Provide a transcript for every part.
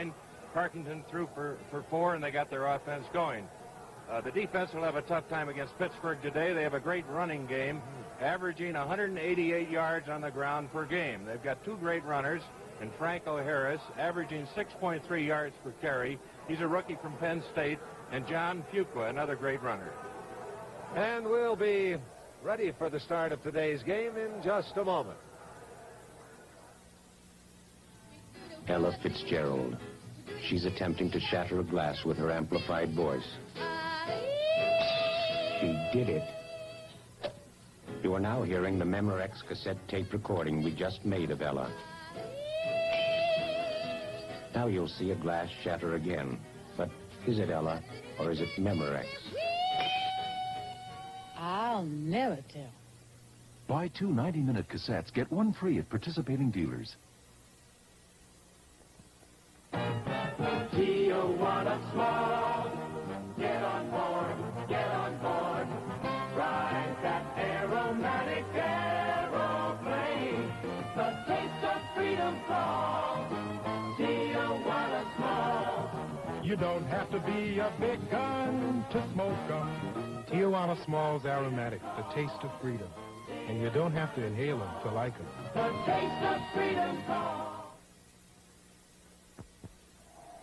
9. Parkington threw for 4, and they got their offense going. The defense will have a tough time against Pittsburgh today. They have a great running game, averaging 188 yards on the ground per game. They've got 2 great runners, and Franco Harris, averaging 6.3 yards per carry. He's a rookie from Penn State, and John Fuqua, another great runner. And we'll be ready for the start of today's game in just a moment. Ella Fitzgerald. She's attempting to shatter a glass with her amplified voice. She did it. You are now hearing the Memorex cassette tape recording we just made of Ella. Now you'll see a glass shatter again. But is it Ella or is it Memorex? I'll never tell. Buy 2 90-minute cassettes, get 1 free at participating dealers. Tijuana Small, get on board, get on board. Ride that aromatic aeroplane. The taste of freedom calls. Tijuana Small. You don't have to be a big gun to smoke them. Tijuana Small's aromatic, the taste of freedom. And you don't have to inhale them to like them. The taste of freedom calls.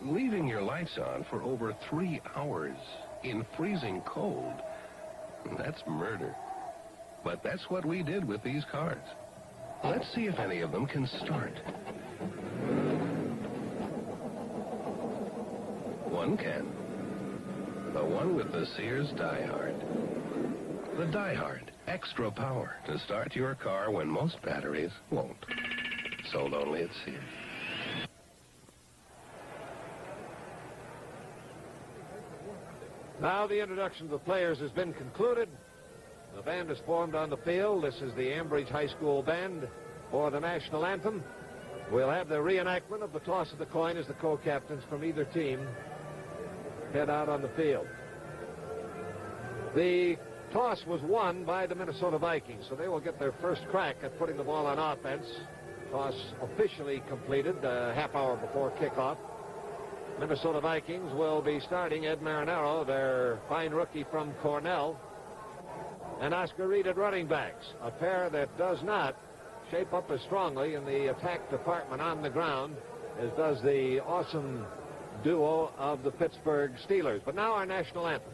Leaving your lights on for over 3 hours in freezing cold, that's murder. But that's what we did with these cars. Let's see if any of them can start. One can. The one with the Sears Die-Hard. The Die-Hard, extra power to start your car when most batteries won't. Sold only at Sears. Now the introduction of the players has been concluded. The band is formed on the field. This is the Ambridge High School band for the national anthem. We'll have the reenactment of the toss of the coin as the co-captains from either team head out on the field. The toss was won by the Minnesota Vikings, so they will get their first crack at putting the ball on offense. Toss officially completed a half hour before kickoff. Minnesota Vikings will be starting Ed Marinaro, their fine rookie from Cornell, and Oscar Reed at running backs, a pair that does not shape up as strongly in the attack department on the ground as does the awesome duo of the Pittsburgh Steelers. But now our national anthem.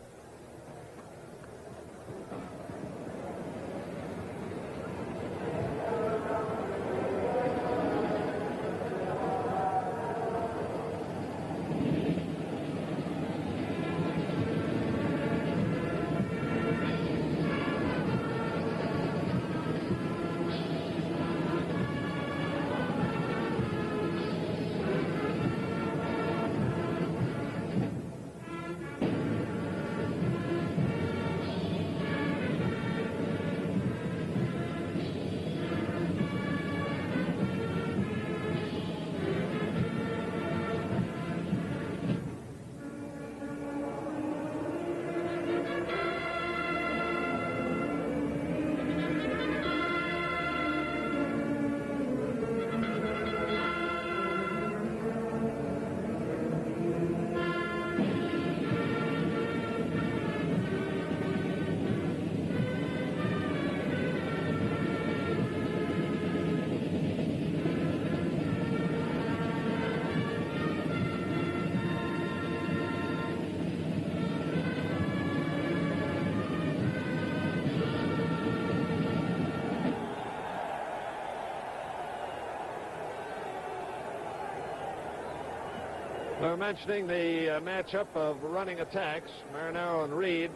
We're mentioning the matchup of running attacks. Marinaro and Reed,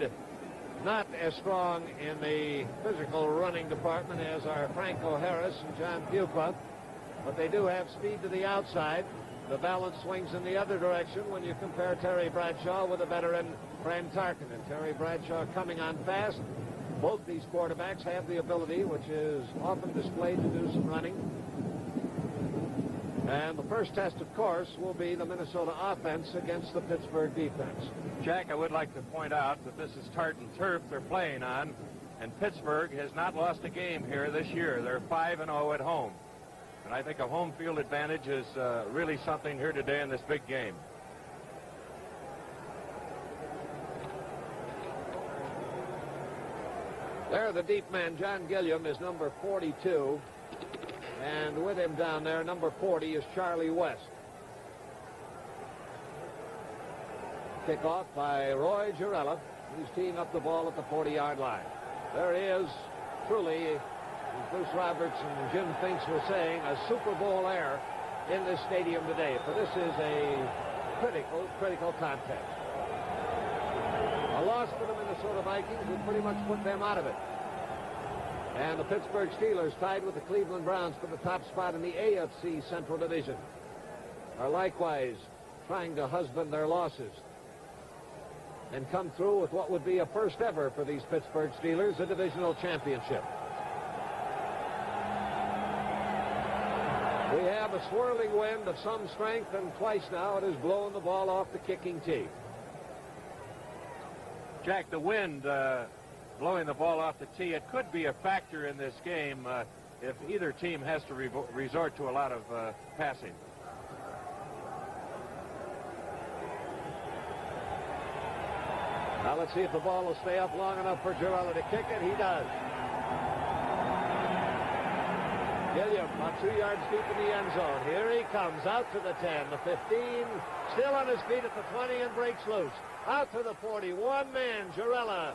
not as strong in the physical running department as are Franco Harris and John Fuqua, but they do have speed to the outside. The balance swings in the other direction when you compare Terry Bradshaw with a veteran Fran Tarkenton. Terry Bradshaw coming on fast. Both these quarterbacks have the ability, which is often displayed, to do some running. And the first test, of course, will be the Minnesota offense against the Pittsburgh defense. Jack, I would like to point out that this is tartan turf they're playing on, and Pittsburgh has not lost a game here this year. They're 5-0 at home. And I think a home field advantage is really something here today in this big game. There, the deep man, John Gilliam, is number 42. And with him down there, number 40, is Charlie West. Kickoff by Roy Girella. He's teeing up the ball at the 40-yard line. There is, truly, as Bruce Roberts and Jim Finks were saying, a Super Bowl air in this stadium today. For this is a critical contest. A loss for the Minnesota Vikings would pretty much put them out of it. And the Pittsburgh Steelers, tied with the Cleveland Browns for the top spot in the AFC Central Division, are likewise trying to husband their losses and come through with what would be a first ever for these Pittsburgh Steelers, a divisional championship. We have a swirling wind of some strength, and twice now it has blown the ball off the kicking tee. Jack, the wind blowing the ball off the tee, it could be a factor in this game if either team has to resort to a lot of passing. Now let's see if the ball will stay up long enough for Girella to kick it. He does. Gilliam about 2 yards deep in the end zone. Here he comes out to the 10, the 15, still on his feet at the 20 and breaks loose. Out to the 40. One man, Girella,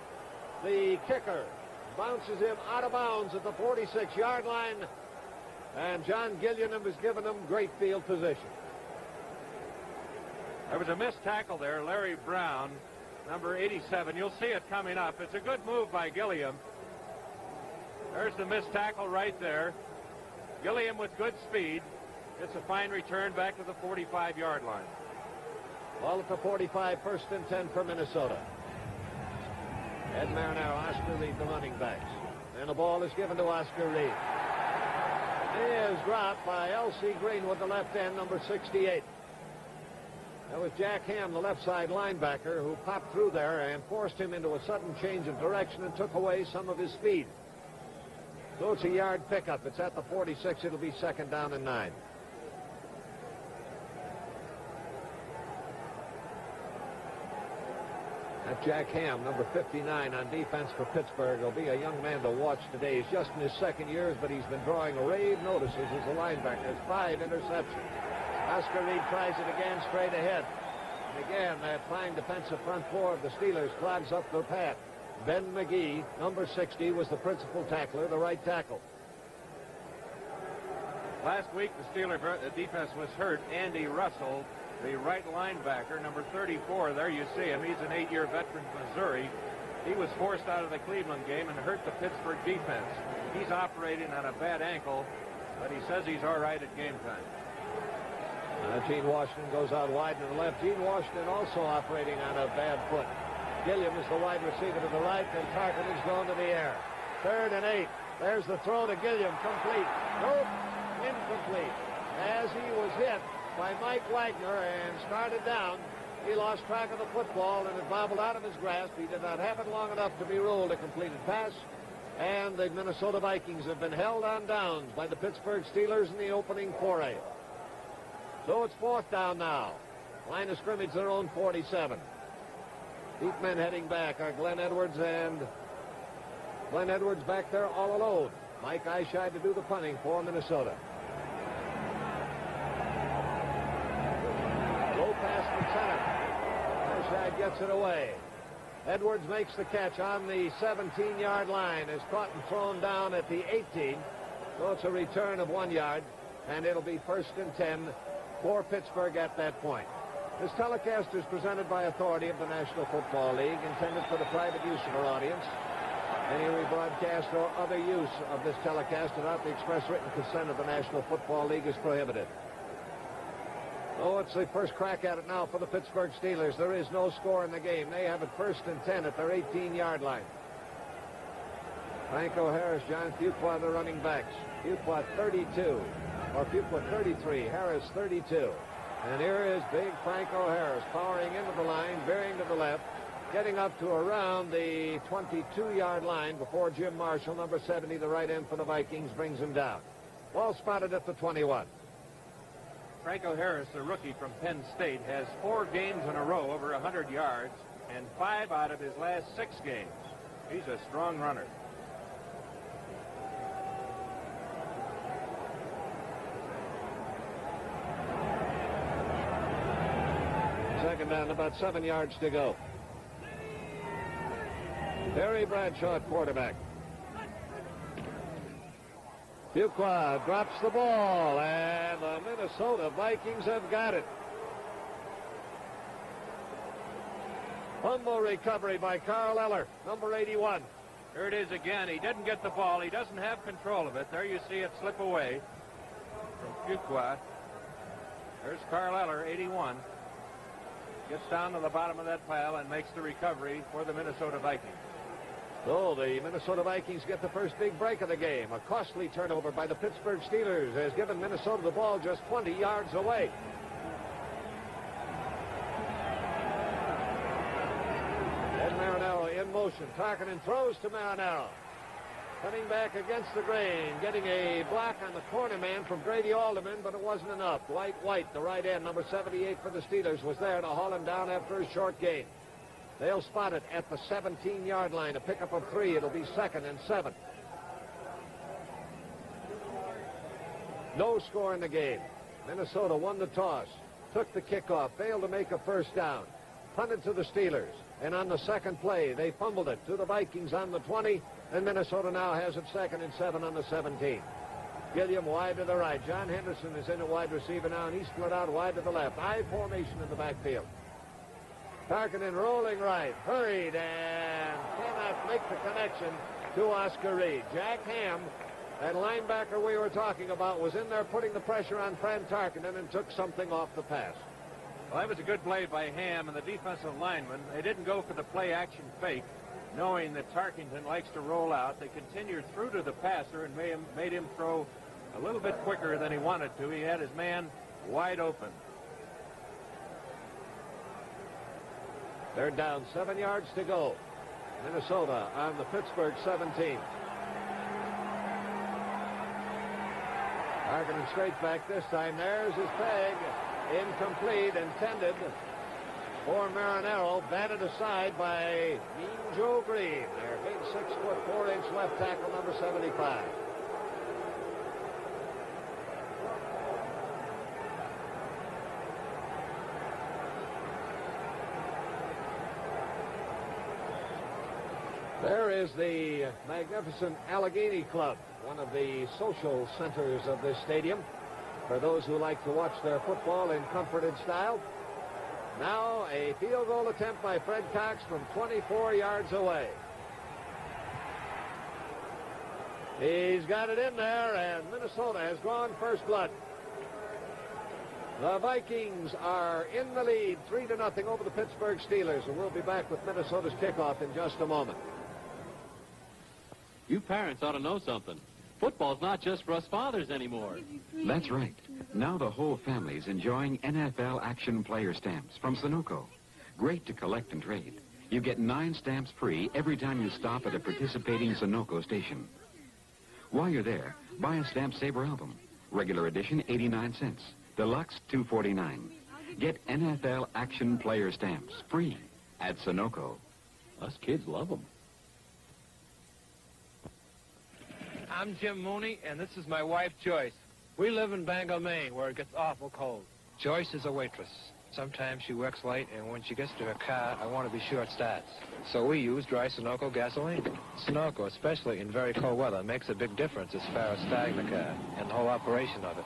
the kicker, bounces him out of bounds at the 46-yard line. And John Gilliam has given him great field position. There was a missed tackle there. Larry Brown, number 87. You'll see it coming up. It's a good move by Gilliam. There's the missed tackle right there. Gilliam with good speed. It's a fine return back to the 45-yard line. Ball at the 45, first and 10 for Minnesota. Ed Marinaro, Oscar Reed, the running backs. And the ball is given to Oscar Reed. He is dropped by L.C. Greenwood, the left end, number 68. That was Jack Ham, the left side linebacker, who popped through there and forced him into a sudden change of direction and took away some of his speed. So it's a yard pickup. It's at the 46. It'll be second down and 9. That Jack Ham, number 59 on defense for Pittsburgh, will be a young man to watch today. He's just in his second years, but he's been drawing rave notices as a linebacker. Has 5 interceptions. Oscar Reed tries it again straight ahead. And again, that fine defensive front four of the Steelers clogs up their path. Ben McGee, number 60, was the principal tackler, the right tackle. Last week, the Steelers defense was hurt. Andy Russell, the right linebacker, number 34. There you see him. He's an 8-year veteran from Missouri. He was forced out of the Cleveland game and hurt the Pittsburgh defense. He's operating on a bad ankle, but he says he's all right at game time. Gene Washington goes out wide to the left. Gene Washington also operating on a bad foot. Gilliam is the wide receiver to the right, and Tarkin is going to the air. 3rd and 8. There's the throw to Gilliam. Complete. Nope. Incomplete. As he was hit by Mike Wagner and started down, he lost track of the football and it bobbled out of his grasp. He did not have it long enough to be ruled a completed pass. And the Minnesota Vikings have been held on downs by the Pittsburgh Steelers in the opening foray. So it's 4th down now. Line of scrimmage, their own 47. Deep men heading back are Glenn Edwards, and Glenn Edwards back there all alone. Mike Eyeshide to do the punting for Minnesota. Low pass from center. Eyeshide gets it away. Edwards makes the catch on the 17-yard line. Is caught and thrown down at the 18. So it's a return of 1 yard, and it'll be 1st and 10 for Pittsburgh at that point. This telecast is presented by authority of the National Football League, intended for the private use of our audience. Any rebroadcast or other use of this telecast without the express written consent of the National Football League is prohibited. Oh, it's the first crack at it now for the Pittsburgh Steelers. There is no score in the game. They have it 1st and 10 at their 18-yard line. Franco Harris, John Fuqua, the running backs. Fuqua 32, or Fuqua 33, Harris 32. And here is big Franco Harris powering into the line, veering to the left, getting up to around the 22-yard line before Jim Marshall, number 70, the right end for the Vikings, brings him down. Ball spotted at the 21. Franco Harris, a rookie from Penn State, has 4 games in a row over 100 yards and 5 out of his last 6 games. He's a strong runner. Second down, about 7 yards to go. Terry Bradshaw at quarterback. Fuqua drops the ball, and the Minnesota Vikings have got it. Fumble recovery by Carl Eller, number 81. Here it is again. He didn't get the ball. He doesn't have control of it. There you see it slip away from Fuqua. There's Carl Eller, 81. Gets down to the bottom of that pile and makes the recovery for the Minnesota Vikings. So the Minnesota Vikings get the first big break of the game. A costly turnover by the Pittsburgh Steelers has given Minnesota the ball just 20 yards away. Ed Marinaro in motion. Tarkinen throws to Marinaro. Coming back against the grain, getting a block on the corner man from Grady Alderman, but it wasn't enough. Dwight White, the right end, number 78 for the Steelers, was there to haul him down after a short gain. They'll spot it at the 17-yard line. A pickup of 3. It'll be 2nd and 7. No score in the game. Minnesota won the toss, took the kickoff, failed to make a first down, punted to the Steelers, and on the second play, they fumbled it to the Vikings on the 20, and Minnesota now has it 2nd and 7 on the 17. Gilliam wide to the right. John Henderson is in at wide receiver now, and he's split out wide to the left. High formation in the backfield. Tarkinen rolling right, hurried, and cannot make the connection to Oscar Reed. Jack Ham, that linebacker we were talking about, was in there putting the pressure on Fran Tarkinen and took something off the pass. Well, that was a good play by Ham and the defensive lineman. They didn't go for the play-action fake, knowing that Tarkington likes to roll out. They continued through to the passer and made him throw a little bit quicker than he wanted to. He had his man wide open. They're down 7 yards to go. Minnesota on the Pittsburgh 17. Tarkinen straight back this time. There's his peg. Incomplete, intended for Marinaro. Batted aside by Mean Joe Green. Their big 6-foot 4-inch left tackle, number 75. There is the magnificent Allegheny Club, one of the social centers of this stadium, for those who like to watch their football in comforted style. Now a field goal attempt by Fred Cox from 24 yards away. He's got it in there, and Minnesota has gone first blood. The Vikings are in the lead 3-0 over the Pittsburgh Steelers, and we'll be back with Minnesota's kickoff in just a moment. You parents ought to know something. Football's not just for us fathers anymore. That's right. Now the whole family's enjoying NFL action player stamps from Sunoco. Great to collect and trade. You get 9 stamps free every time you stop at a participating Sunoco station. While you're there, buy a Stamp Saver album. Regular edition, 89 cents. Deluxe, $2.49. Get NFL action player stamps free at Sunoco. Us kids love them. I'm Jim Mooney, and this is my wife, Joyce. We live in Bangor, Maine, where it gets awful cold. Joyce is a waitress. Sometimes she works late, and when she gets to her car, I want to be sure it starts. So we use dry Sunoco gasoline. Sunoco, especially in very cold weather, makes a big difference as far as starting the car and the whole operation of it.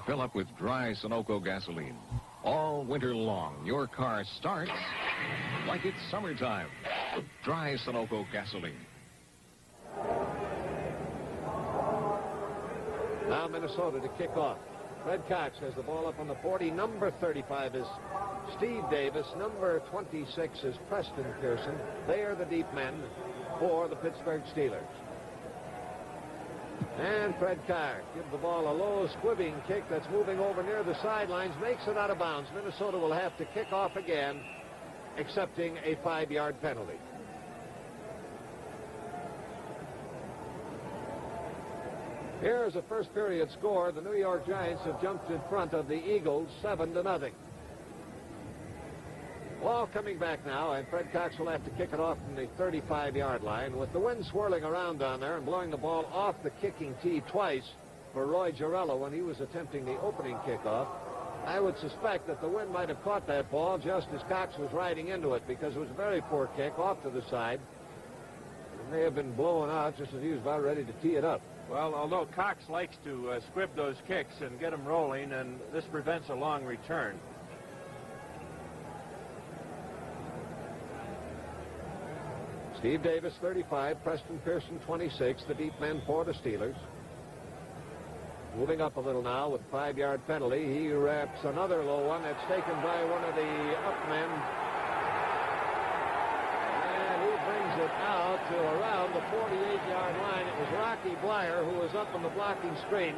Fill up with dry Sunoco gasoline. All winter long, your car starts like it's summertime with dry Sunoco gasoline. Now Minnesota to kick off. Fred Cox has the ball up on the 40. Number 35 is Steve Davis. Number 26 is Preston Pearson. They are the deep men for the Pittsburgh Steelers. And Fred Cox gives the ball a low squibbing kick that's moving over near the sidelines. Makes it out of bounds. Minnesota will have to kick off again, accepting a 5-yard penalty. Here's a first period score. The New York Giants have jumped in front of the Eagles 7-0. Ball coming back now, and Fred Cox will have to kick it off from the 35-yard line. With the wind swirling around down there and blowing the ball off the kicking tee twice for Roy Girello when he was attempting the opening kickoff, I would suspect that the wind might have caught that ball just as Cox was riding into it, because it was a very poor kick off to the side. It may have been blown out just as he was about ready to tee it up. Well, although Cox likes to scrib those kicks and get them rolling, and this prevents a long return. Steve Davis, 35. Preston Pearson, 26. The deep men for the Steelers. Moving up a little now with a 5-yard penalty. He wraps another low one that's taken by one of the up men. And he brings it out to around the 48-yard line. It was Rocky Blyer who was up on the blocking screen,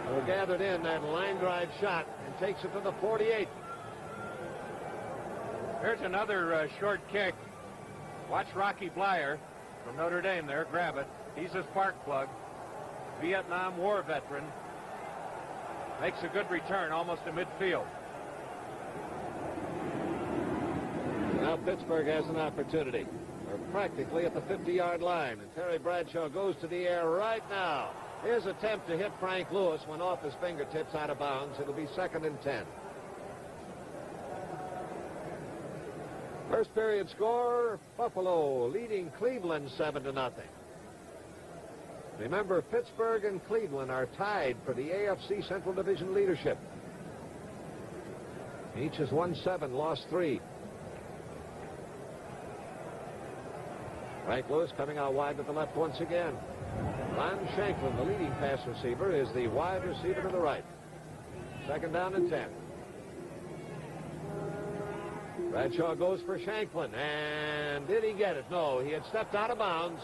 who gathered in that line drive shot and takes it to the 48. Here's another short kick. Watch Rocky Blyer from Notre Dame there. Grab it. He's a spark plug. Vietnam War veteran. Makes a good return almost to midfield. Now Pittsburgh has an opportunity. They're practically at the 50-yard line, and Terry Bradshaw goes to the air right now. His attempt to hit Frank Lewis went off his fingertips out of bounds. It'll be 2nd and 10. First period score, Buffalo leading Cleveland 7-0. Remember, Pittsburgh and Cleveland are tied for the AFC Central Division leadership. Each has won 7, lost 3. Frank Lewis coming out wide to the left once again. Ron Shanklin, the leading pass receiver, is the wide receiver to the right. 2nd down and 10. Bradshaw goes for Shanklin, and did he get it? No, he had stepped out of bounds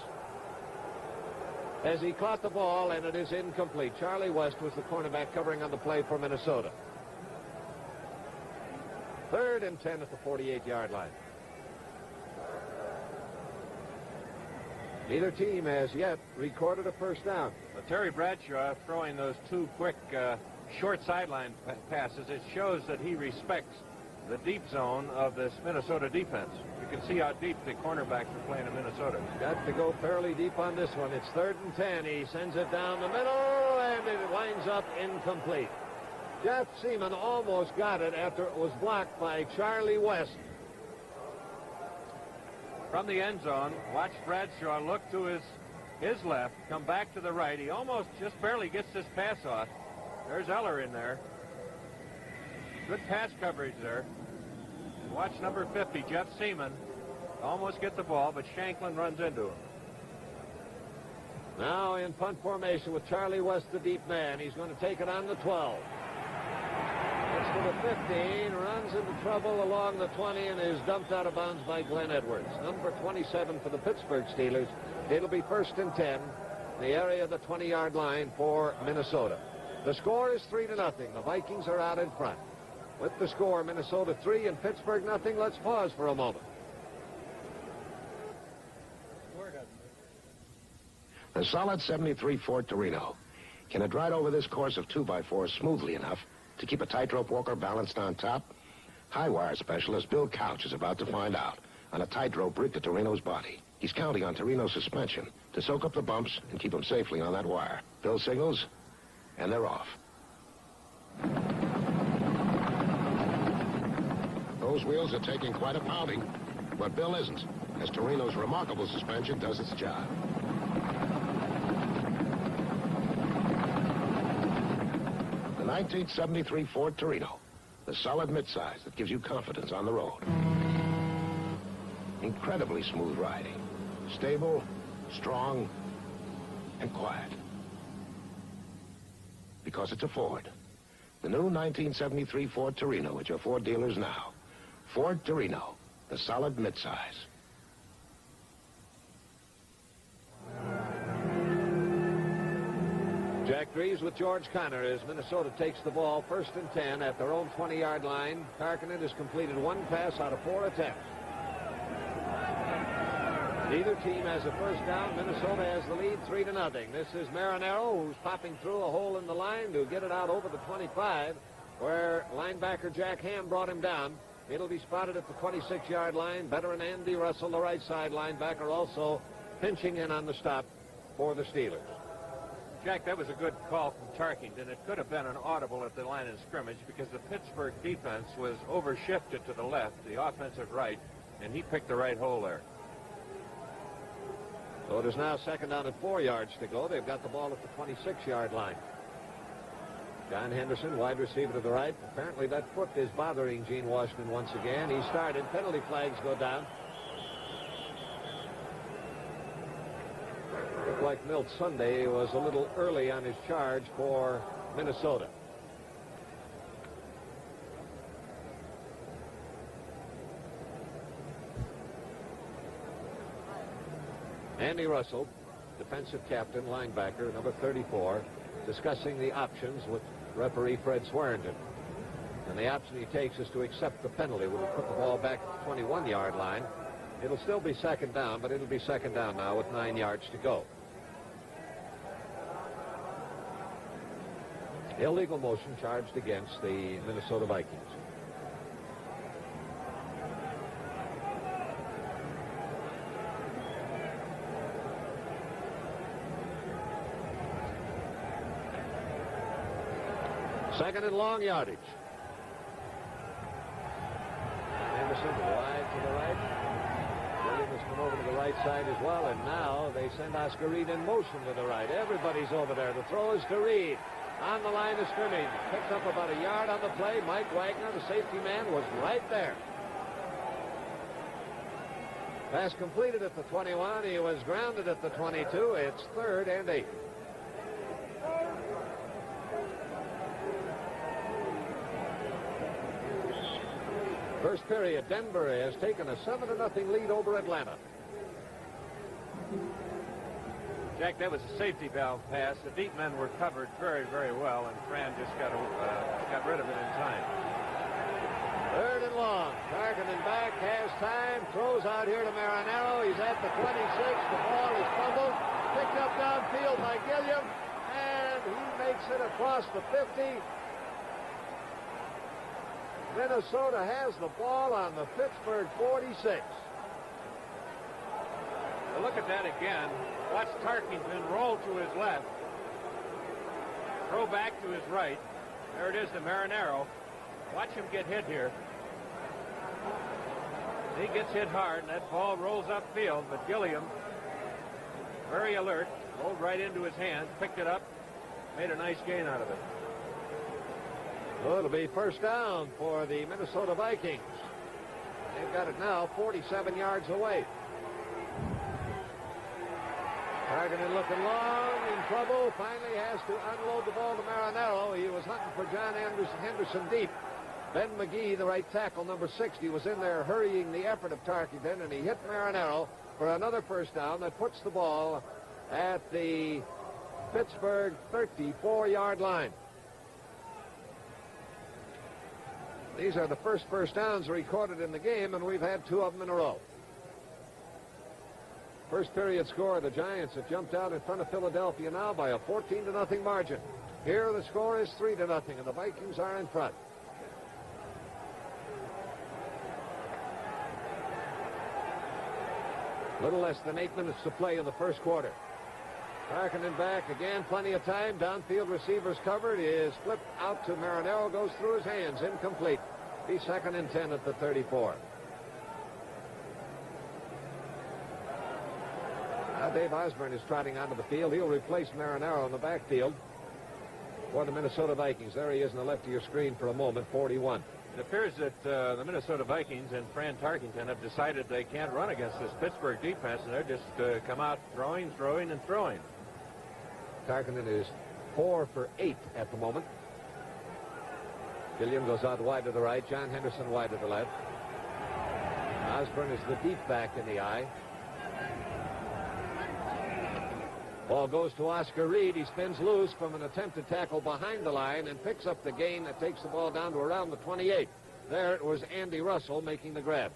as he caught the ball, and it is incomplete. Charlie West was the cornerback covering on the play for Minnesota. 3rd and 10 at the 48-yard line. Neither team has yet recorded a first down. But Terry Bradshaw throwing those 2 quick short sideline passes, it shows that he respects the deep zone of this Minnesota defense. You can see how deep the cornerbacks are playing in Minnesota. Got to go fairly deep on this one. It's 3rd and 10. He sends it down the middle, and it winds up incomplete. Jeff Seaman almost got it after it was blocked by Charlie West. From the end zone, watch Bradshaw look to his left, come back to the right. He almost just barely gets this pass off. There's Eller in there. Good pass coverage there. And watch number 50, Jeff Seaman, almost get the ball, but Shanklin runs into him. Now in punt formation with Charlie West, the deep man. He's going to take it on the 12. Gets to the 15, runs into trouble along the 20, and is dumped out of bounds by Glenn Edwards. Number 27 for the Pittsburgh Steelers. It'll be 1st and 10, the area of the 20-yard line for Minnesota. The score is 3-0. The Vikings are out in front. With the score, Minnesota 3 and Pittsburgh nothing. Let's pause for a moment. The solid 73 Ford Torino. Can it ride over this course of 2x4 smoothly enough to keep a tightrope walker balanced on top? High wire specialist Bill Couch is about to find out on a tightrope rig to Torino's body. He's counting on Torino's suspension to soak up the bumps and keep them safely on that wire. Bill signals, and they're off. Those wheels are taking quite a pounding, but Bill isn't, as Torino's remarkable suspension does its job. The 1973 Ford Torino, the solid midsize that gives you confidence on the road. Incredibly smooth riding, stable, strong, and quiet. Because it's a Ford. The new 1973 Ford Torino at your Ford dealers now. Ford Torino, the solid midsize. Jack Drees with George Connor as Minnesota takes the ball 1st and 10 at their own 20-yard line. Karkinen has completed 1 pass out of 4 attempts. Neither team has a first down. Minnesota has the lead 3-0. This is Marinaro, who's popping through a hole in the line to get it out over the 25, where linebacker Jack Ham brought him down. It'll be spotted at the 26-yard line. Veteran Andy Russell, the right side linebacker, also pinching in on the stop for the Steelers. Jack, that was a good call from Tarkington. It could have been an audible at the line of scrimmage because the Pittsburgh defense was overshifted to the left, the offensive right, and he picked the right hole there. So it is now 2nd down and 4 yards to go. They've got the ball at the 26-yard line. John Henderson, wide receiver to the right. Apparently that foot is bothering Gene Washington once again. He started. Penalty flags go down. Looked like Milt Sunday was a little early on his charge for Minnesota. Andy Russell, defensive captain, linebacker, number 34, discussing the options with referee Fred Swearengin. And the option he takes is to accept the penalty. We'll put the ball back at the 21-yard line. It'll still be 2nd down, but it'll be 2nd down now with 9 yards to go. Illegal motion charged against the Minnesota Vikings. Second and long yardage. Anderson wide to the right. Williams come over to the right side as well, and now they send Oscar Reed in motion to the right. Everybody's over there. The throw is to Reed on the line of scrimmage. Picks up about a yard on the play. Mike Wagner, the safety man, was right there. Pass completed at the 21. He was grounded at the 22. It's 3rd and 8. First period, Denver has taken a 7-0 lead over Atlanta. Jack, that was a safety valve pass. The deep men were covered very, very well, and Fran just got rid of it in time. 3rd and long. Tarkington back, has time, throws out here to Marinaro. He's at the 26. The ball is fumbled, picked up downfield by Gilliam, and he makes it across the 50. Minnesota has the ball on the Pittsburgh 46. Well, look at that again. Watch Tarkington roll to his left. Throw back to his right. There it is to Marinaro. Watch him get hit here. He gets hit hard, and that ball rolls upfield, but Gilliam, very alert, rolled right into his hands, picked it up, made a nice gain out of it. Well, it'll be 1st down for the Minnesota Vikings. They've got it now 47 yards away. Tarkington looking long, in trouble, finally has to unload the ball to Marinaro. He was hunting for John Henderson deep. Ben McGee, the right tackle, number 60, was in there hurrying the effort of Tarkington, and he hit Marinaro for another 1st down that puts the ball at the Pittsburgh 34-yard line. These are the first downs recorded in the game, and we've had 2 of them in a row. First period score, the Giants have jumped out in front of Philadelphia now by a 14-0 margin. Here the score is 3-0, and the Vikings are in front. Little less than 8 minutes to play in the first quarter. Tarkington back again, plenty of time. Downfield receivers covered. Is flipped out to Marinaro, goes through his hands, incomplete. Be 2nd and 10 at the 34. Now Dave Osborne is trotting onto the field. He'll replace Marinaro in the backfield for the Minnesota Vikings. There he is on the left of your screen for a moment, 41. It appears that the Minnesota Vikings and Fran Tarkington have decided they can't run against this Pittsburgh defense, and they're just come out throwing, and throwing. Tarkington is 4 for 8 at the moment. Gilliam goes out wide to the right. John Henderson wide to the left. Osborne is the deep back in the eye. Ball goes to Oscar Reed. He spins loose from an attempted tackle behind the line and picks up the gain that takes the ball down to around the 28. There it was Andy Russell making the grab.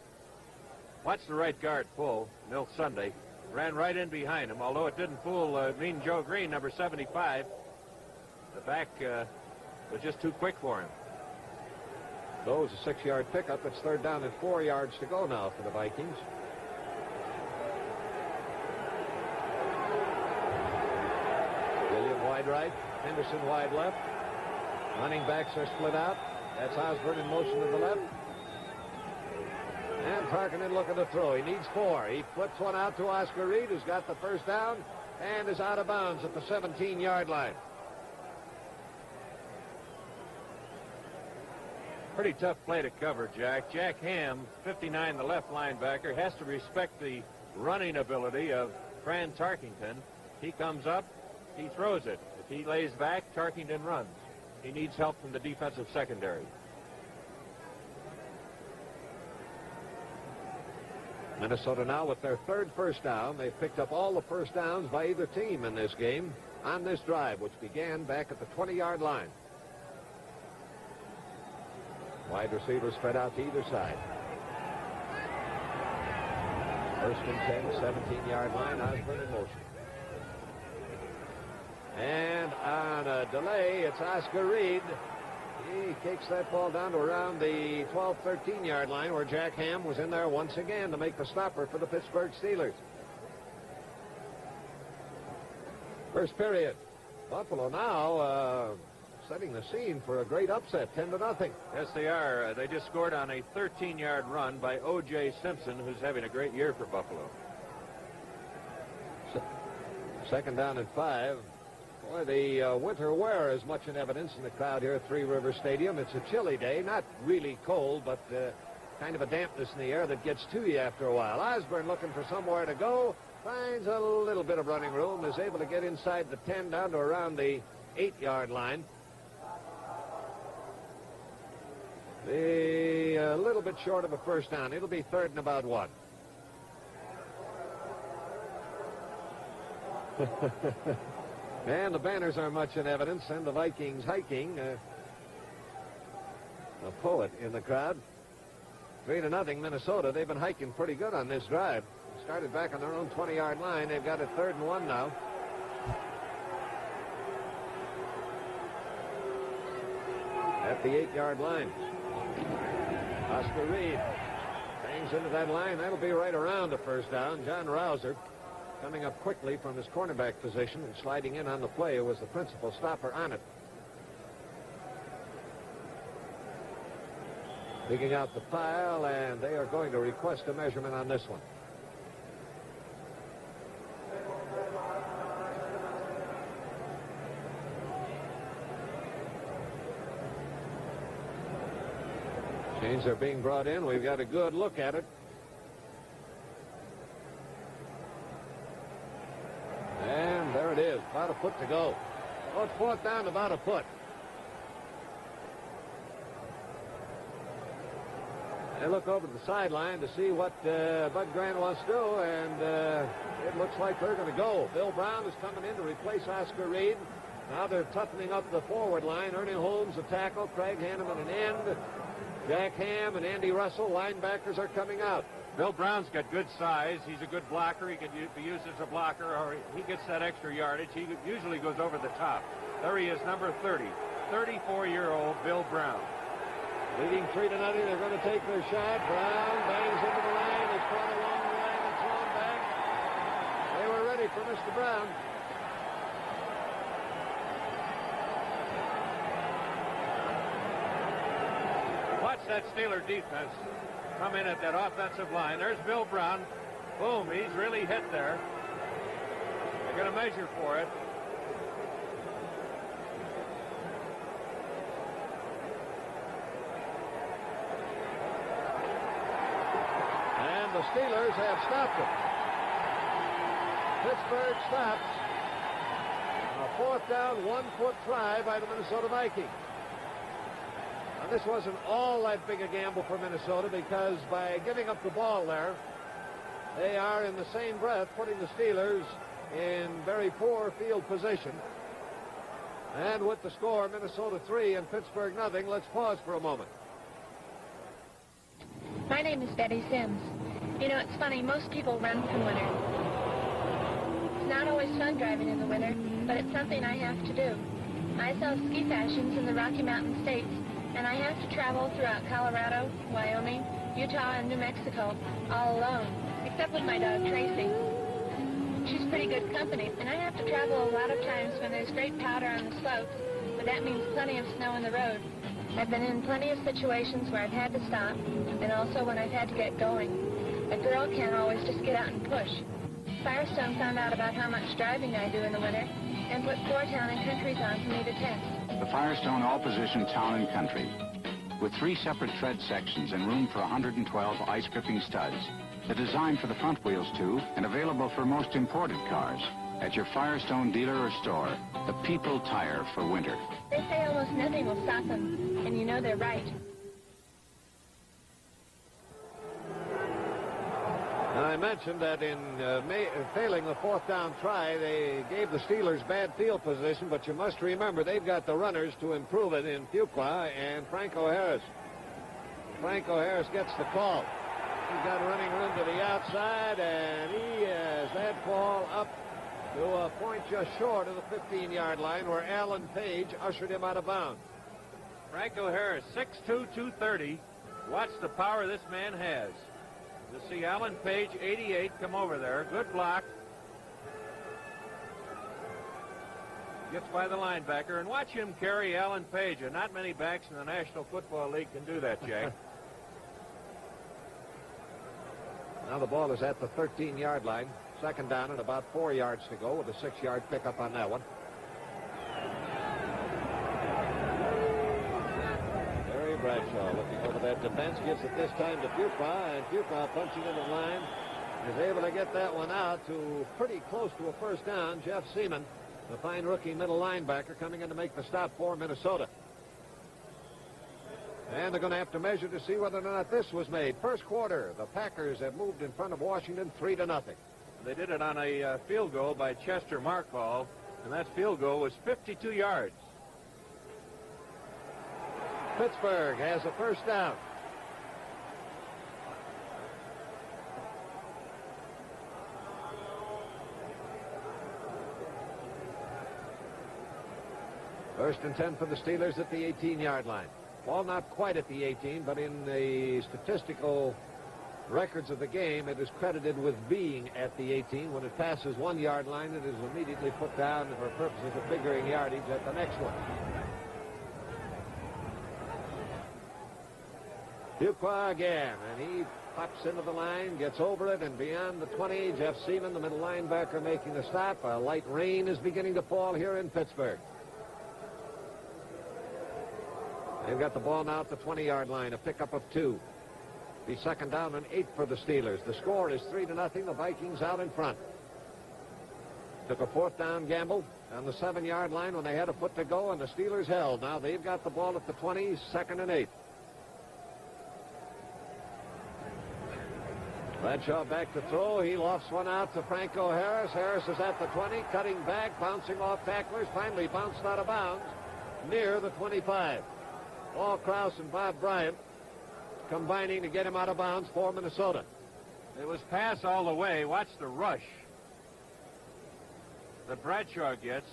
Watch the right guard pull, Milt Sunday. ran right in behind him, although it didn't fool Mean Joe Green, number 75. The back was just too quick for him. So it's a 6-yard pickup. It's 3rd down and 4 yards to go now for the Vikings. William wide right, Henderson wide left. Running backs are split out. That's Osborne in motion to the left. And Tarkenton looking to throw. He needs 4. He flips one out to Oscar Reed, who's got the first down and is out of bounds at the 17-yard line. Pretty tough play to cover, Jack. Jack Ham, 59, the left linebacker, has to respect the running ability of Fran Tarkenton. He comes up, he throws it. If he lays back, Tarkenton runs. He needs help from the defensive secondary. Minnesota now with their 3rd first down. They've picked up all the first downs by either team in this game on this drive, which began back at the 20-yard line. Wide receivers spread out to either side. 1st and 10, 17-yard line, Osborne in motion. And on a delay, it's Oscar Reed. He kicks that ball down to around the 12, 13-yard line where Jack Ham was in there once again to make the stopper for the Pittsburgh Steelers. First period. Buffalo now setting the scene for a great upset, 10-0. Yes, they are. They just scored on a 13-yard run by O.J. Simpson, who's having a great year for Buffalo. 2nd down and 5. Boy, the winter wear is much in evidence in the crowd here at Three Rivers Stadium. It's a chilly day, not really cold, but kind of a dampness in the air that gets to you after a while. Osborne looking for somewhere to go, finds a little bit of running room, is able to get inside the 10 down to around the 8-yard line. A little bit short of a first down. It'll be 3rd and about 1. And the banners are much in evidence, and the Vikings hiking. A poet in the crowd. 3-0 Minnesota. They've been hiking pretty good on this drive. Started back on their own 20-yard line. They've got it 3rd and 1 now. At the 8-yard line. Oscar Reed bangs into that line. That'll be right around the first down. John Rouser coming up quickly from his cornerback position and sliding in on the play was the principal stopper on it. Digging out the file, and they are going to request a measurement on this one. Chains are being brought in. We've got a good look at it. And there it is, about a foot to go. Oh, it's 4th down, about a foot. They look over the sideline to see what Bud Grant wants to do, and it looks like they're going to go. Bill Brown is coming in to replace Oscar Reed. Now they're toughening up the forward line. Ernie Holmes, a tackle. Craig Hanneman, an end. Jack Ham and Andy Russell, linebackers, are coming out. Bill Brown's got good size. He's a good blocker. He can be used as a blocker, or he gets that extra yardage. He usually goes over the top. There he is, number 30. 34-year-old Bill Brown. Leading 3-0. They're going to take their shot. Brown bangs into the line. It's caught along the line and thrown back. They were ready for Mr. Brown. Watch that Steeler defense come in at that offensive line. There's Bill Brown. Boom, he's really hit there. They're going to measure for it. And the Steelers have stopped it. Pittsburgh stops a 4th down, 1-foot try by the Minnesota Vikings. Now, this wasn't all that big a gamble for Minnesota, because by giving up the ball there, they are in the same breath putting the Steelers in very poor field position. And with the score, Minnesota 3 and Pittsburgh 0, let's pause for a moment. My name is Betty Sims. You know, it's funny, most people run from winter. not always fun driving in the winter, but it's something I have to do. I sell ski fashions in the Rocky Mountain states, and I have to travel throughout Colorado, Wyoming, Utah, and New Mexico, all alone, except with my dog, Tracy. She's pretty good company, and I have to travel a lot of times when there's great powder on the slopes, but that means plenty of snow on the road. I've been in plenty of situations where I've had to stop, and also when I've had to get going. A girl can't always just get out and push. Firestone found out about how much driving I do in the winter and put 4 town and countries on for me to test. The Firestone all-position town and country. With 3 separate tread sections and room for 112 ice-gripping studs. They're designed for the front wheels, too, and available for most imported cars. At your Firestone dealer or store, the people tire for winter. They say almost nothing will stop them, and you know they're right. I mentioned that in failing the 4th down try, they gave the Steelers bad field position, but you must remember they've got the runners to improve it in Fuqua and Franco Harris. Franco Harris gets the call. He's got running room to the outside, and he has that ball up to a point just short of the 15-yard line where Alan Page ushered him out of bounds. Franco Harris, 6'2", 230. Watch the power this man has. To see Alan Page, 88, come over there. Good block. Gets by the linebacker. And watch him carry Alan Page. And not many backs in the National Football League can do that, Jack. Now the ball is at the 13-yard line. 2nd down and about 4 yards to go with a 6-yard pickup on that one. Bradshaw looking over that defense, gives it this time to Fuqua, and Fuqua punching into the line is able to get that one out to pretty close to a 1st down. Jeff Seaman, the fine rookie middle linebacker, coming in to make the stop for Minnesota. And they're going to have to measure to see whether or not this was made. 1st quarter, the Packers have moved in front of Washington 3-0. They did it on a field goal by Chester Markall, and that field goal was 52 yards. Pittsburgh has a 1st down. First and 10 for the Steelers at the 18-yard line. Ball not quite at the 18, but in the statistical records of the game, it is credited with being at the 18. When it passes 1-yard line, it is immediately put down for purposes of figuring yardage at the next one. Fuqua again, and he pops into the line, gets over it, and beyond the 20, Jeff Seaman, the middle linebacker, making the stop. A light rain is beginning to fall here in Pittsburgh. They've got the ball now at the 20-yard line, a pickup of 2. The 2nd down and 8 for the Steelers. The score is 3-0. The Vikings out in front. Took a 4th down gamble on the 7-yard line when they had a foot to go, and the Steelers held. Now they've got the ball at the 20, 2nd and 8. Bradshaw back to throw. He lofts one out to Franco Harris. Harris is at the 20, cutting back, bouncing off tacklers, finally bounced out of bounds near the 25. Paul Krause and Bob Bryant combining to get him out of bounds for Minnesota. It was pass all the way. Watch the rush that Bradshaw gets.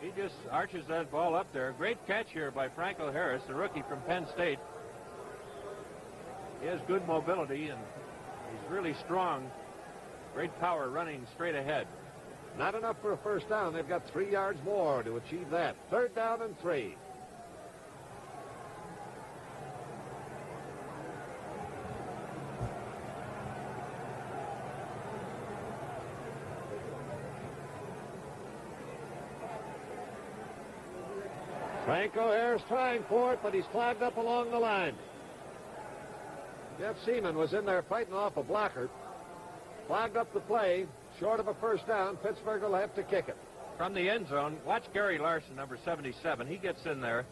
He just arches that ball up there. Great catch here by Franco Harris, the rookie from Penn State. He has good mobility, and he's really strong. Great power running straight ahead. Not enough for a 1st down. They've got 3 yards more to achieve that. 3rd down and 3. Franco Harris trying for it, but he's clogged up along the line. Jeff Seaman was in there fighting off a blocker. Clogged up the play. Short of a 1st down. Pittsburgh will have to kick it. From the end zone, watch Gary Larson, number 77. He gets in there,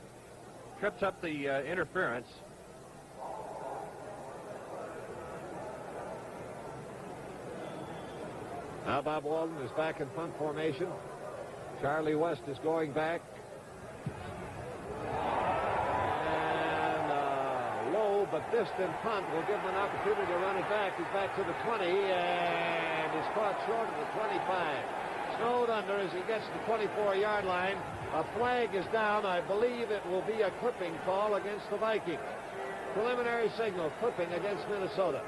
trips up the interference. Now Bob Walton is back in punt formation. Charlie West is going back. And low but distant punt will give him an opportunity to run it back. He's back to the 20 and is caught short of the 25. snowed under as he gets to the 24-yard line. A flag is down. I believe it will be a clipping call against the Vikings. Preliminary signal, clipping against Minnesota.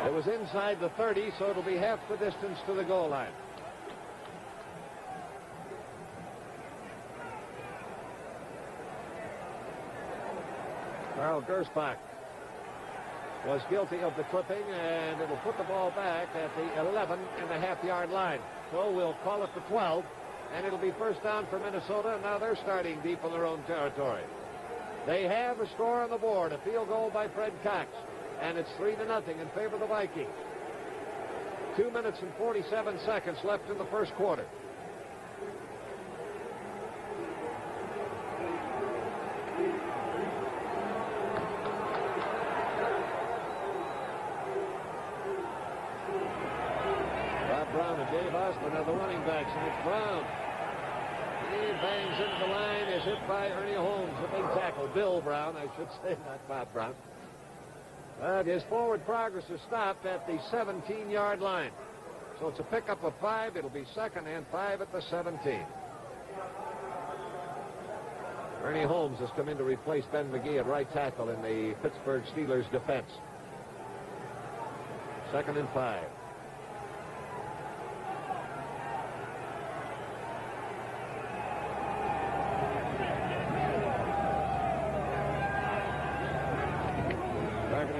It was inside the 30, so it'll be half the distance to the goal line. Carl Gersbach was guilty of the clipping, and it'll put the ball back at the 11.5-yard line. So we'll call it the 12, and it'll be first down for Minnesota, and now they're starting deep in their own territory. They have a score on the board, a field goal by Fred Cox, and it's 3-0 in favor of the Vikings. 2 minutes and 47 seconds left in the first quarter. Are the running backs, and it's Brown. He bangs into the line, is hit by Ernie Holmes, a big tackle. Bill Brown, I should say, not Bob Brown. But his forward progress is stopped at the 17-yard line. So it's a pickup of 5. It'll be 2nd and 5 at the 17. Ernie Holmes has come in to replace Ben McGee at right tackle in the Pittsburgh Steelers defense. 2nd and 5.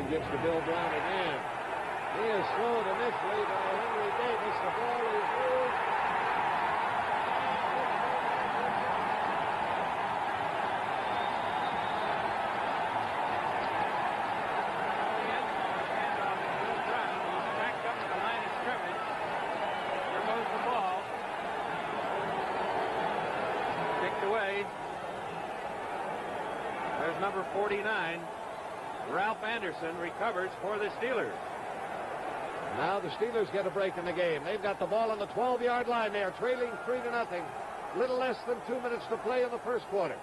Gets to Bill Brown again. He is slowed initially by Henry Davis. The ball is moved. Back up to the line of scrimmage. There goes the ball. Kicked away. There's number 49. Ralph Anderson recovers for the Steelers. Now the Steelers get a break in the game. They've got the ball on the 12-yard line. They are trailing 3-0. Little less than 2 minutes to play in the first quarter.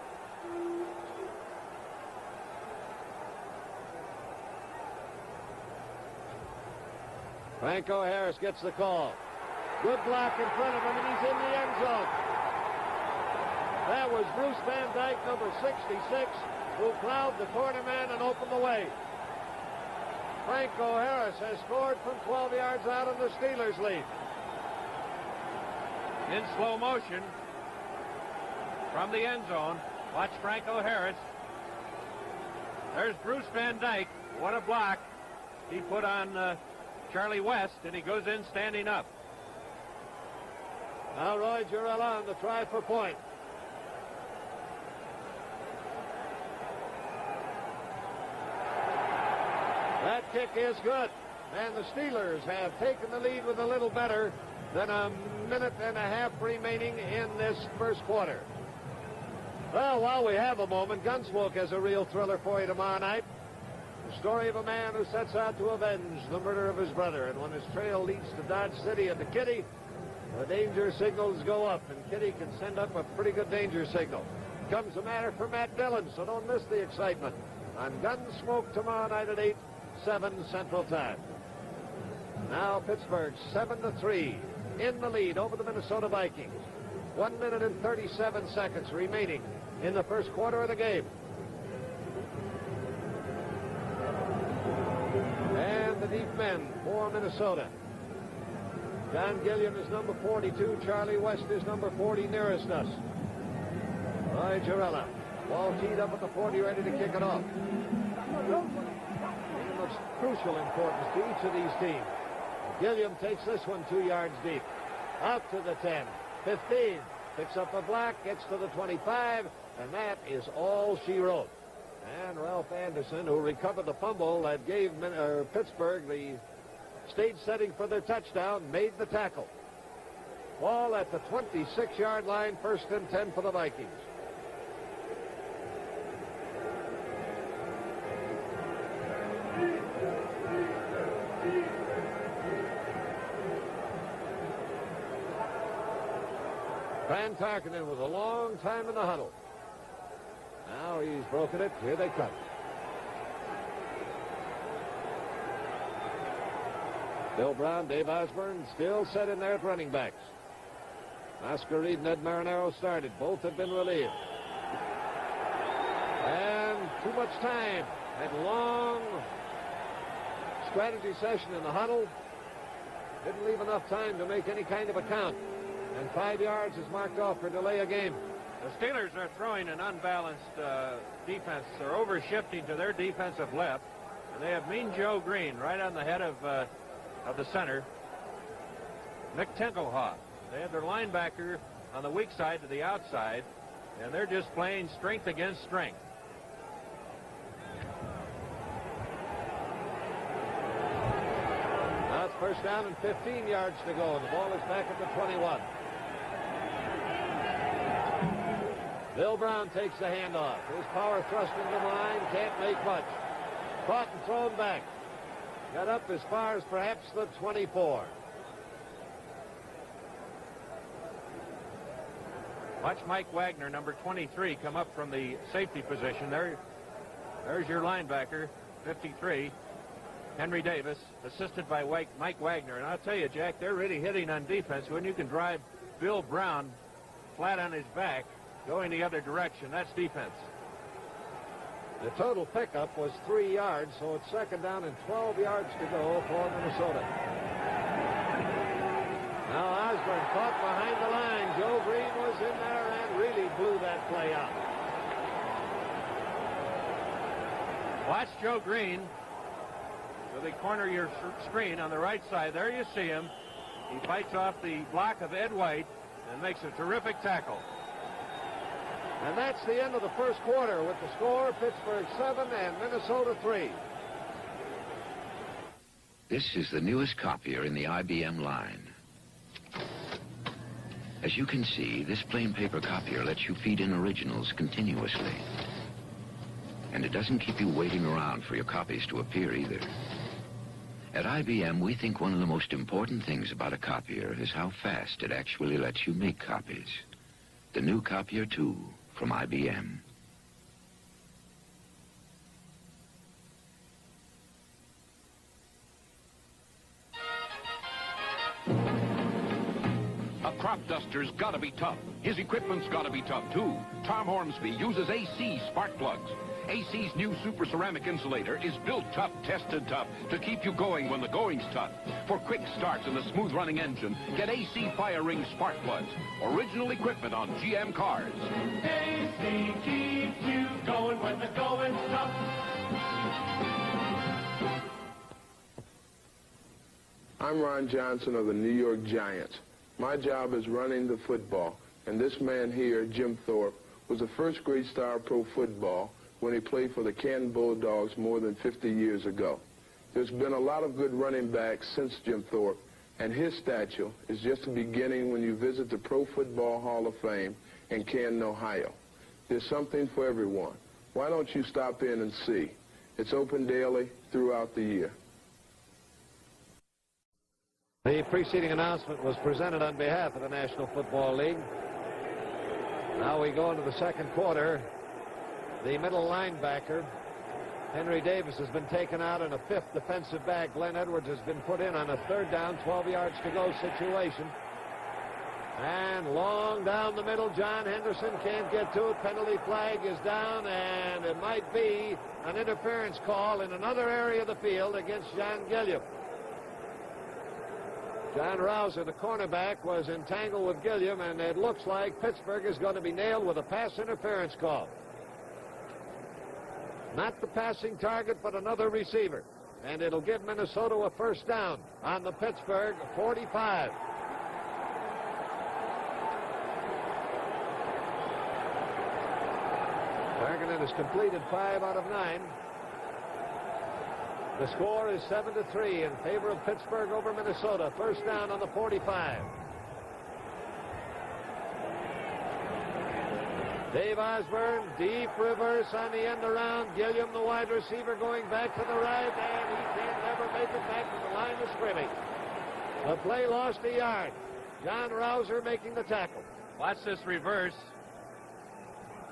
Franco Harris gets the call. Good block in front of him, and he's in the end zone. That was Bruce Van Dyke, number 66. Who plowed the corner man and opened the way. Franco Harris has scored from 12 yards out, and the Steelers lead. In slow motion from the end zone. Watch Franco Harris. There's Bruce Van Dyke. What a block he put on Charlie West, and he goes in standing up. Now Roy Girella on the try for point. That kick is good, and the Steelers have taken the lead with a little better than a minute and a half remaining in this first quarter. Well, while we have a moment, Gunsmoke has a real thriller for you tomorrow night. The story of a man who sets out to avenge the murder of his brother, and when his trail leads to Dodge City and to Kitty, the danger signals go up, and Kitty can send up a pretty good danger signal. Comes a matter for Matt Dillon, so don't miss the excitement on Gunsmoke tomorrow night at 8/7 Central Time. Now Pittsburgh 7-3 in the lead over the Minnesota Vikings. 1 minute and 37 seconds remaining in the first quarter of the game. And the deep men for Minnesota. John Gilliam is number 42. Charlie West is number 40 nearest us. Roy Girella. Ball teed up at the 40, ready to kick it off. Game of crucial importance to each of these teams. Gilliam takes this one 2 yards deep. Out to the 10. 15. Picks up a block, gets to the 25, and that is all she wrote. And Ralph Anderson, who recovered the fumble that gave Pittsburgh the stage setting for their touchdown, made the tackle. Ball at the 26-yard line, 1st and 10 for the Vikings. Van Tarkinen was a long time in the huddle. Now he's broken it. Here they come. Bill Brown, Dave Osborne still set in there at running backs. Oscar Reed and Ed Marinaro started. Both have been relieved. And too much time. That long strategy session in the huddle didn't leave enough time to make any kind of a count. And 5 yards is marked off for delay of game. The Steelers are throwing an unbalanced defense. They're over-shifting to their defensive left. And they have Mean Joe Green right on the head of the center, Mick Tinkelhoff. They have their linebacker on the weak side to the outside, and they're just playing strength against strength. Now it's first down and 15 yards to go. The ball is back at the 21. Bill Brown takes the handoff. His power thrust into the line, can't make much. Caught and thrown back. Got up as far as perhaps the 24. Watch Mike Wagner, number 23, come up from the safety position. There's your linebacker, 53, Henry Davis, assisted by Mike Wagner. And I'll tell you, Jack, they're really hitting on defense. When you can drive Bill Brown flat on his back, going the other direction, that's defense. The total pickup was 3 yards, so it's second down and 12 yards to go for Minnesota. Now Osborne caught behind the line. Joe Green was in there and really blew that play out. Watch Joe Green to the corner of your screen on the right side. There you see him. He fights off the block of Ed White and makes a terrific tackle. And that's the end of the first quarter with the score, Pittsburgh 7 and Minnesota 3. This is the newest copier in the IBM line. As you can see, this plain paper copier lets you feed in originals continuously. And it doesn't keep you waiting around for your copies to appear either. At IBM, we think one of the most important things about a copier is how fast it actually lets you make copies. The new Copier 2 from IBM. A crop duster's gotta be tough. His equipment's gotta be tough, too. Tom Hornsby uses AC spark plugs. AC's new super ceramic insulator is built tough, tested tough, to keep you going when the going's tough. For quick starts and a smooth-running engine, get AC Fire Ring spark plugs. Original equipment on GM cars. AC keeps you going when the going's tough. I'm Ron Johnson of the New York Giants. My job is running the football, and this man here, Jim Thorpe, was the first great star of pro football when he played for the Canton Bulldogs more than 50 years ago. There's been a lot of good running backs since Jim Thorpe, and his statue is just the beginning when you visit the Pro Football Hall of Fame in Canton, Ohio. There's something for everyone. Why don't you stop in and see? It's open daily throughout the year. The preceding announcement was presented on behalf of the National Football League. Now we go into the second quarter. The middle linebacker, Henry Davis, has been taken out, and a fifth defensive back, Glenn Edwards, has been put in on a third down, 12 yards to go situation. And long down the middle, John Henderson can't get to it. Penalty flag is down, and it might be an interference call in another area of the field against John Gilliam. John Rouser, the cornerback, was entangled with Gilliam, and it looks like Pittsburgh is going to be nailed with a pass interference call. Not the passing target, but another receiver. And it'll give Minnesota a first down on the Pittsburgh 45. Targeting has completed 5 out of 9. The score is 7-3 in favor of Pittsburgh over Minnesota. First down on the 45. Dave Osborne, deep reverse on the end around. Gilliam, the wide receiver, going back to the right, and he can never make it back to the line of scrimmage. The play lost a yard. John Rouser making the tackle. Watch this reverse.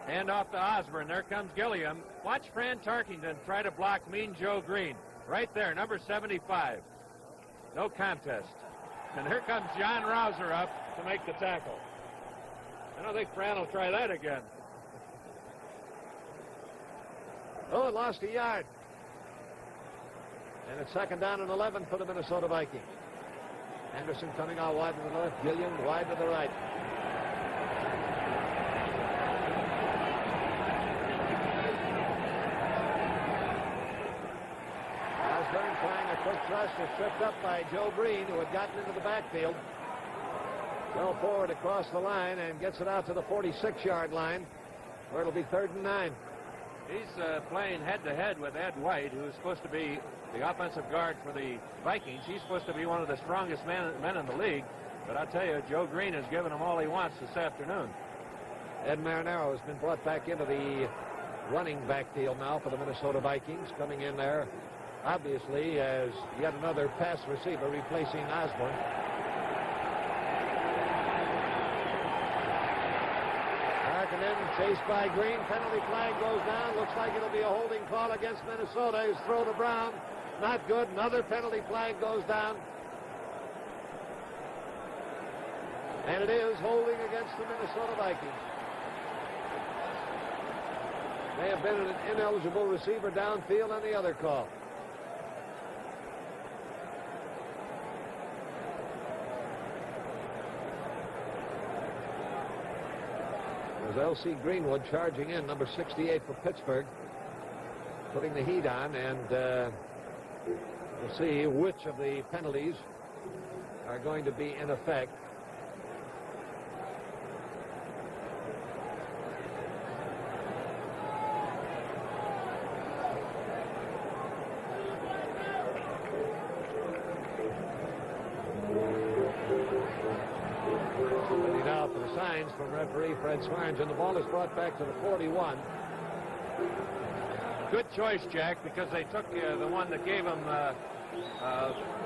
Hand off to Osborne. There comes Gilliam. Watch Fran Tarkington try to block Mean Joe Green. Right there, number 75. No contest. And here comes John Rouser up to make the tackle. I don't think Fran will try that again. Oh, it lost a yard. And it's second down and 11 for the Minnesota Vikings. Anderson coming out wide to the left. Gilliam wide to the right. Osborne trying a quick thrust is tripped up by Joe Green, who had gotten into the backfield. Fell forward across the line and gets it out to the 46-yard line, where it'll be 3rd and 9. He's playing head-to-head with Ed White, who's supposed to be the offensive guard for the Vikings. He's supposed to be one of the strongest men in the league. But I tell you, Joe Green has given him all he wants this afternoon. Ed Marinaro has been brought back into the running backfield now for the Minnesota Vikings, coming in there, obviously, as yet another pass receiver replacing Osborne. Harkinen chased by Green. Penalty flag goes down. Looks like it'll be a holding call against Minnesota. His throw to Brown. Not good. Another penalty flag goes down. And it is holding against the Minnesota Vikings. May have been an ineligible receiver downfield on the other call. There's L.C. Greenwood charging in, number 68 for Pittsburgh, putting the heat on, and we'll see which of the penalties are going to be in effect. From referee Fred Swearingen. The ball is brought back to the 41. Good choice, Jack, because they took the one that gave them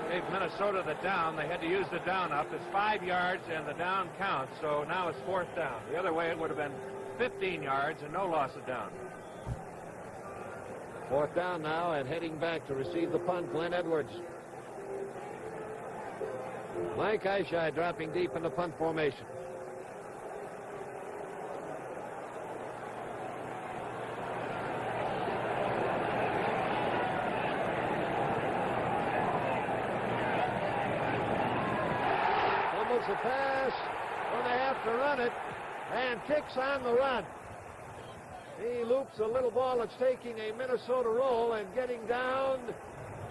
gave Minnesota the down. They had to use the down up. It's 5 yards and the down counts, so now it's 4th down. The other way it would have been 15 yards and no loss of down. 4th down now, and heading back to receive the punt, Glenn Edwards. Mike Ishai dropping deep in the punt formation. The pass when they have to run it, and kicks on the run. He loops a little ball that's taking a Minnesota roll and getting down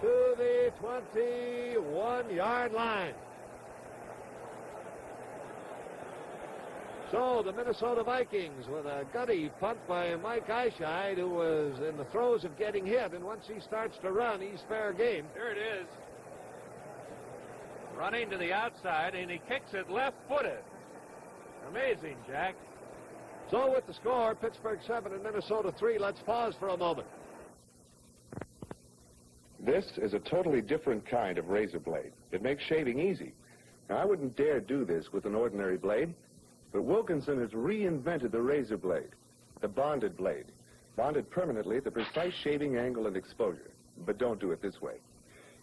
to the 21-yard line. So the Minnesota Vikings with a gutty punt by Mike Ishai, who was in the throes of getting hit, and once he starts to run, he's fair game. Here it is. Running to the outside, and he kicks it left-footed. Amazing, Jack. So with the score, Pittsburgh 7 and Minnesota 3, let's pause for a moment. This is a totally different kind of razor blade. It makes shaving easy. Now, I wouldn't dare do this with an ordinary blade, but Wilkinson has reinvented the razor blade, the bonded blade, bonded permanently at the precise shaving angle and exposure. But don't do it this way.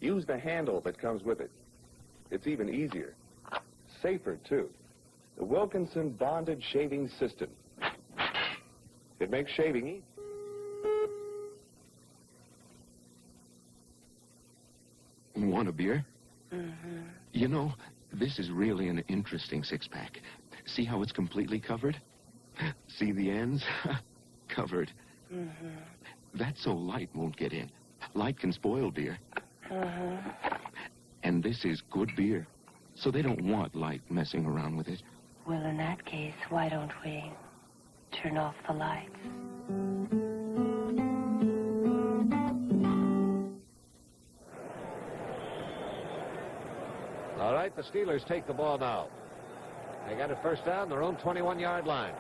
Use the handle that comes with it. It's even easier. Safer, too. The Wilkinson Bonded Shaving System. It makes shaving easy. Want a beer? Mm-hmm. You know, this is really an interesting six-pack. See how it's completely covered? See the ends? Covered. Mm-hmm. That so light won't get in. Light can spoil beer. Mm-hmm. And this is good beer, so they don't want light messing around with it. Well, in that case, why don't we turn off the lights? All right, the Steelers take the ball now. They got it first down, their own 21-yard line.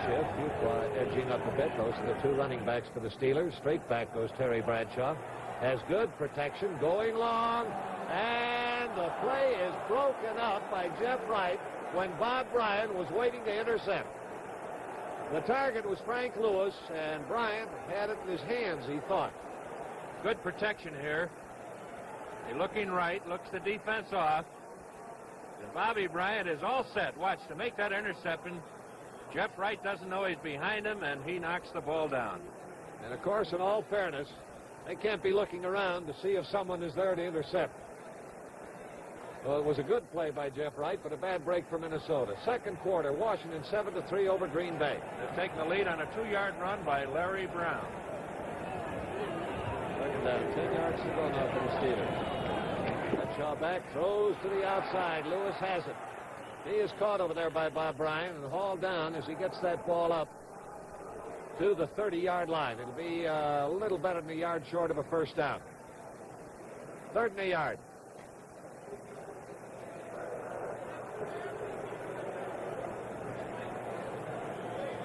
shift. Fuqua edging up a bit. Those are the two running backs for the Steelers. Straight back goes Terry Bradshaw. Has good protection, going long, and the play is broken up by Jeff Wright when Bob Bryant was waiting to intercept. The target was Frank Lewis, and Bryant had it in his hands, he thought. Good protection here. They're looking right, looks the defense off. And Bobby Bryant is all set. Watch, to make that interception. Jeff Wright doesn't know he's behind him, and he knocks the ball down. And, of course, in all fairness, they can't be looking around to see if someone is there to intercept. Well, it was a good play by Jeff Wright, but a bad break for Minnesota. Second quarter, Washington 7-3 over Green Bay. They've taken the lead on a 2-yard run by Larry Brown. Second down, 10 yards to go now for the Steelers. Bradshaw back, throws to the outside. Lewis has it. He is caught over there by Bob Bryant and hauled down as he gets that ball up to the 30-yard line. It'll be a little better than a yard short of a first down. 3rd and a yard.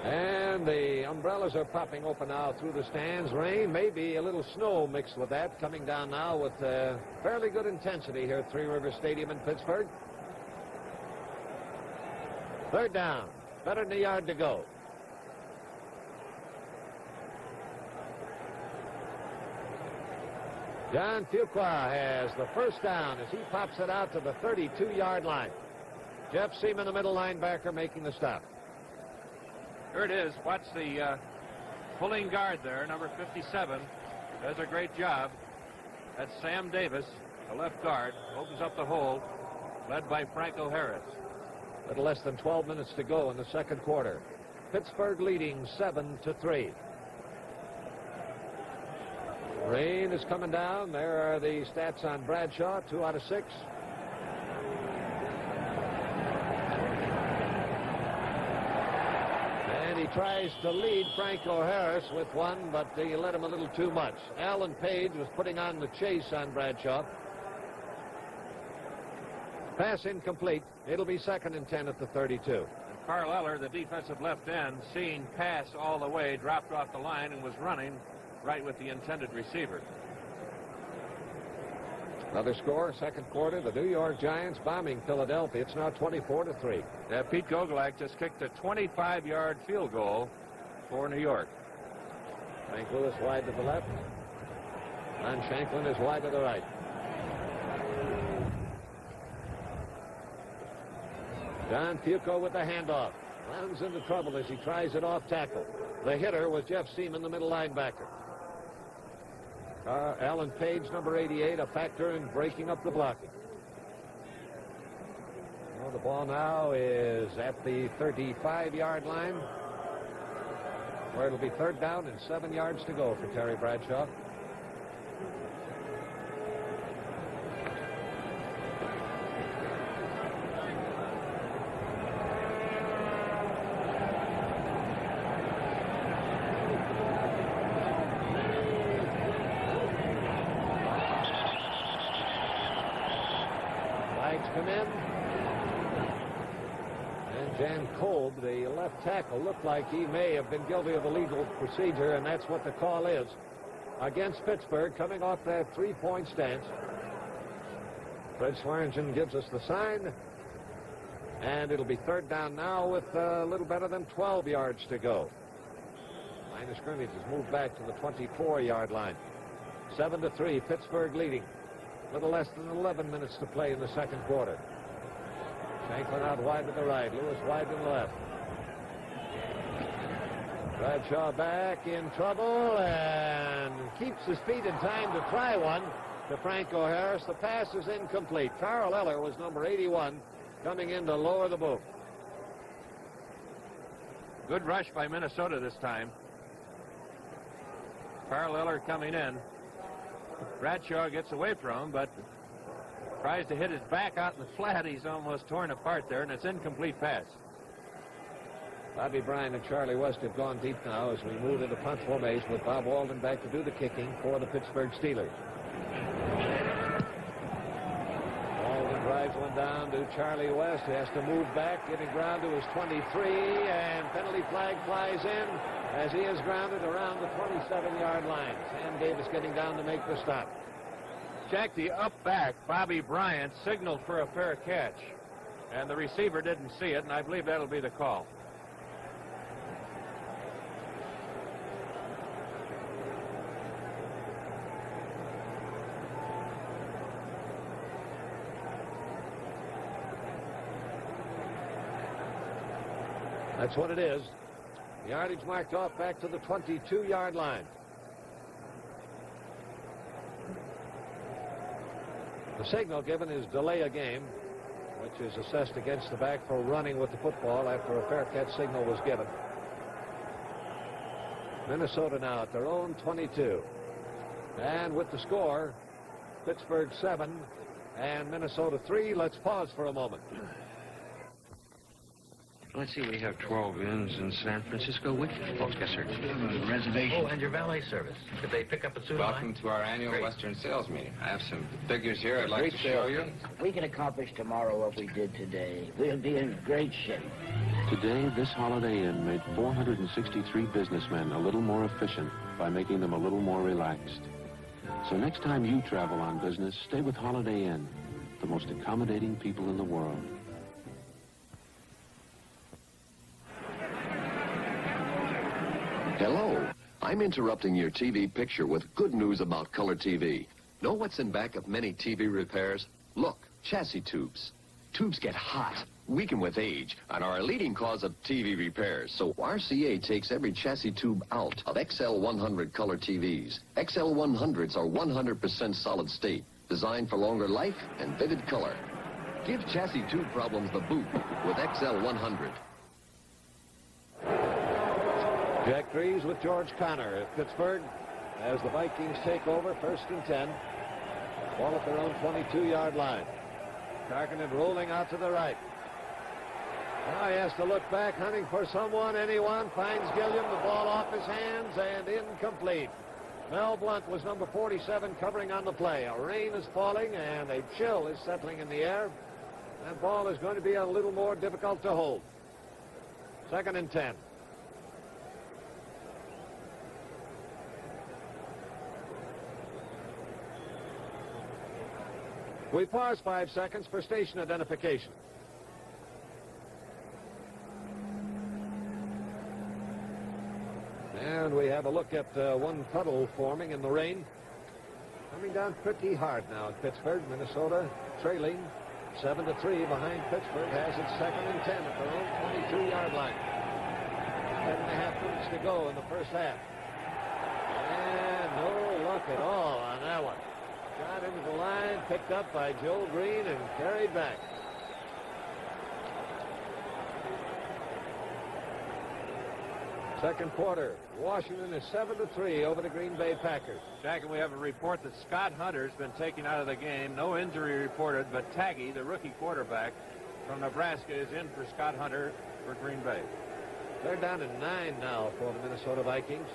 And the umbrellas are popping open now through the stands. Rain, maybe a little snow mixed with that, coming down now with fairly good intensity here at Three Rivers Stadium in Pittsburgh. 3rd down, better than a yard to go. John Fuqua has the first down as he pops it out to the 32-yard line. Jeff Seaman, the middle linebacker, making the stop. Here it is. Watch the pulling guard there, number 57. Does a great job. That's Sam Davis, the left guard. Opens up the hole, led by Franco Harris. A little less than 12 minutes to go in the second quarter. Pittsburgh leading 7-3. Rain is coming down. There are the stats on Bradshaw, 2 out of 6. And he tries to lead Franco Harris with one, but he let him a little too much. Alan Page was putting on the chase on Bradshaw. Pass incomplete. It'll be 2nd and 10 at the 32. And Carl Eller, the defensive left end, seeing pass all the way, dropped off the line and was running right with the intended receiver. Another score, second quarter. The New York Giants bombing Philadelphia. It's now 24-3. Pete Gogolak just kicked a 25-yard field goal for New York. Frank Lewis wide to the left. Ron Shanklin is wide to the right. John Fuqua with the handoff. Runs into trouble as he tries it off tackle. The hitter was Jeff Seaman, the middle linebacker. Alan Page, number 88, a factor in breaking up the blocking. Well, the ball now is at the 35-yard line, where it'll be 3rd down and 7 yards to go for Terry Bradshaw. Come in. And Jan Kolb, the left tackle, looked like he may have been guilty of illegal procedure, and that's what the call is against Pittsburgh, coming off that 3-point stance. Fred Swearingen gives us the sign, and it'll be 3rd down now with a little better than 12 yards to go. Line of scrimmage has moved back to the 24-yard line. 7-3, Pittsburgh leading. Little less than 11 minutes to play in the second quarter. Shanklin out wide to the right. Lewis wide to the left. Bradshaw back in trouble and keeps his feet in time to try one to Franco Harris. The pass is incomplete. Carl Eller was number 81 coming in to lower the boom. Good rush by Minnesota this time. Carl Eller coming in. Bradshaw gets away from him, but tries to hit his back out in the flat. He's almost torn apart there, and it's incomplete pass. Bobby Bryant and Charlie West have gone deep now as we move into punt formation with Bob Walden back to do the kicking for the Pittsburgh Steelers. Walden Drives one down to Charlie West. He has to move back, giving ground to his 23, and penalty flag flies in as he is grounded around the 27-yard line. Sam Davis getting down to make the stop. Jack, the up back, Bobby Bryant, signaled for a fair catch, and the receiver didn't see it, and I believe that'll be the call. That's what it is. Yardage marked off back to the 22-yard line. The signal given is delay a game, which is assessed against the back for running with the football after a fair catch signal was given. Minnesota now at their own 22. And with the score, Pittsburgh 7 and Minnesota 3. Let's pause for a moment. Let's see, we have 12 inns in San Francisco. Which folks? Yes, sir. Reservation. Oh, and your valet service. Could they pick up a suit? Welcome to our annual Western sales meeting. I have some figures here I'd like to show you. We can accomplish tomorrow what we did today. We'll be in great shape. Today, this Holiday Inn made 463 businessmen a little more efficient by making them a little more relaxed. So next time you travel on business, stay with Holiday Inn, the most accommodating people in the world. Hello. I'm interrupting your TV picture with good news about color TV. Know what's in back of many TV repairs? Look, chassis tubes. Tubes get hot, weaken with age, and are a leading cause of TV repairs. So RCA takes every chassis tube out of XL100 color TVs. XL100s are 100% solid state, designed for longer life and vivid color. Give chassis tube problems the boot with XL100. Jack Drees with George Connor at Pittsburgh as the Vikings take over 1st and 10. Ball at their own 22-yard line. Tarkenton rolling out to the right. Now he has to look back, hunting for someone, anyone. Finds Gilliam, the ball off his hands and incomplete. Mel Blunt was number 47 covering on the play. A rain is falling and a chill is settling in the air. That ball is going to be a little more difficult to hold. 2nd and 10. We pause 5 seconds for station identification. And we have a look at one puddle forming in the rain. Coming down pretty hard now at Pittsburgh. Minnesota trailing 7-3 behind Pittsburgh. Has its 2nd and 10 at their own 22-yard line. 10.5 minutes to go in the first half. And no luck at all on that one. Shot into the line, picked up by Joe Green and carried back. Second quarter, Washington is 7-3 over the Green Bay Packers. Jack, and we have a report that Scott Hunter's been taken out of the game. No injury reported, but Taggy, the rookie quarterback from Nebraska, is in for Scott Hunter for Green Bay. They're down to 9 now for the Minnesota Vikings.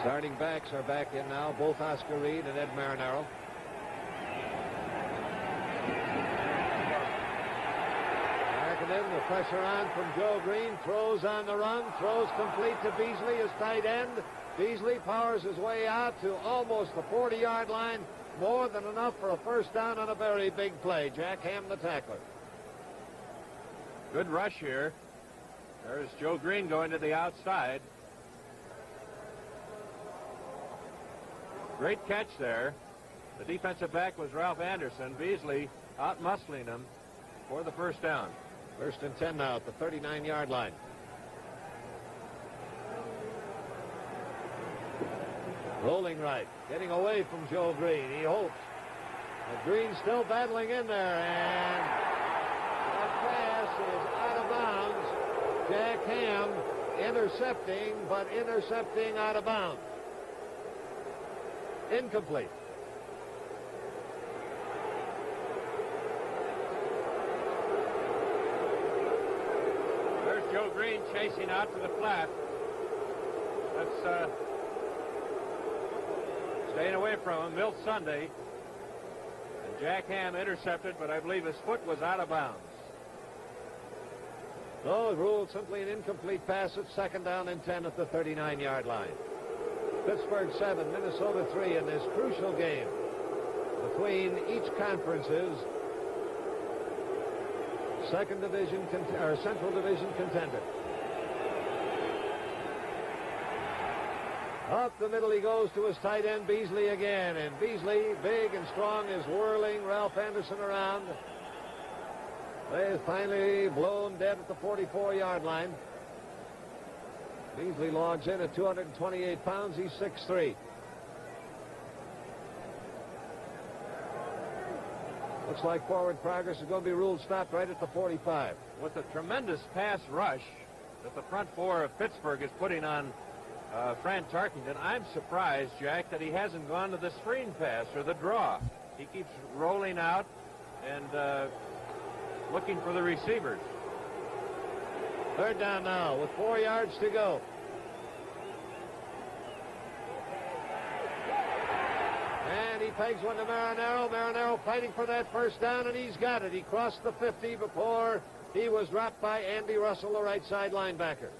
Starting backs are back in now, both Oscar Reed and Ed Marinaro. Tarkenton, the pressure on from Joe Green, throws on the run, throws complete to Beasley, his tight end. Beasley powers his way out to almost the 40-yard line, more than enough for a first down on a very big play. Jack Ham, the tackler. Good rush here. There's Joe Green going to the outside. Great catch there. The defensive back was Ralph Anderson. Beasley out-muscling him for the first down. 1st and 10 now at the 39-yard line. Rolling right, getting away from Joe Green. He hopes. But Green's still battling in there, and that pass is out of bounds. Jack Ham intercepting, but intercepting out of bounds. Incomplete. There's Joe Green chasing out to the flat. Let's staying away from him. Milt Sunday. And Jack Ham intercepted, but I believe his foot was out of bounds. No, ruled simply an incomplete pass. It's second down and 10 at the 39-yard line. Pittsburgh 7, Minnesota 3 in this crucial game between each conference's Central Division contender. Up the middle he goes to his tight end, Beasley again. And Beasley, big and strong, is whirling Ralph Anderson around. They finally blown dead at the 44-yard line. Beasley logs in at 228 pounds. He's 6'3". Looks like forward progress is going to be ruled stopped right at the 45. With the tremendous pass rush that the front four of Pittsburgh is putting on Fran Tarkenton, I'm surprised, Jack, that he hasn't gone to the screen pass or the draw. He keeps rolling out and looking for the receivers. Third down now with 4 yards to go. And he pegs one to Marinaro. Marinaro fighting for that first down, and he's got it. He crossed the 50 before he was dropped by Andy Russell, the right side linebacker.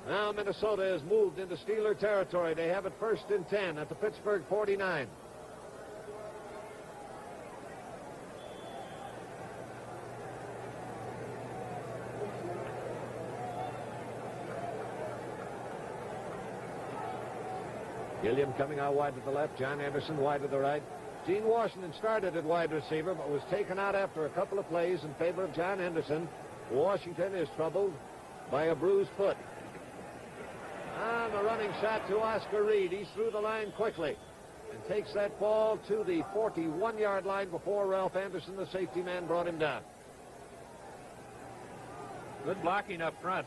Now Minnesota has moved into Steeler territory. They have it 1st and 10 at the Pittsburgh 49. Gilliam coming out wide to the left. John Anderson wide to the right. Gene Washington started at wide receiver, but was taken out after a couple of plays in favor of John Anderson. Washington is troubled by a bruised foot. On the running shot to Oscar Reed. He's through the line quickly and takes that ball to the 41-yard line before Ralph Anderson, the safety man, brought him down. Good blocking up front.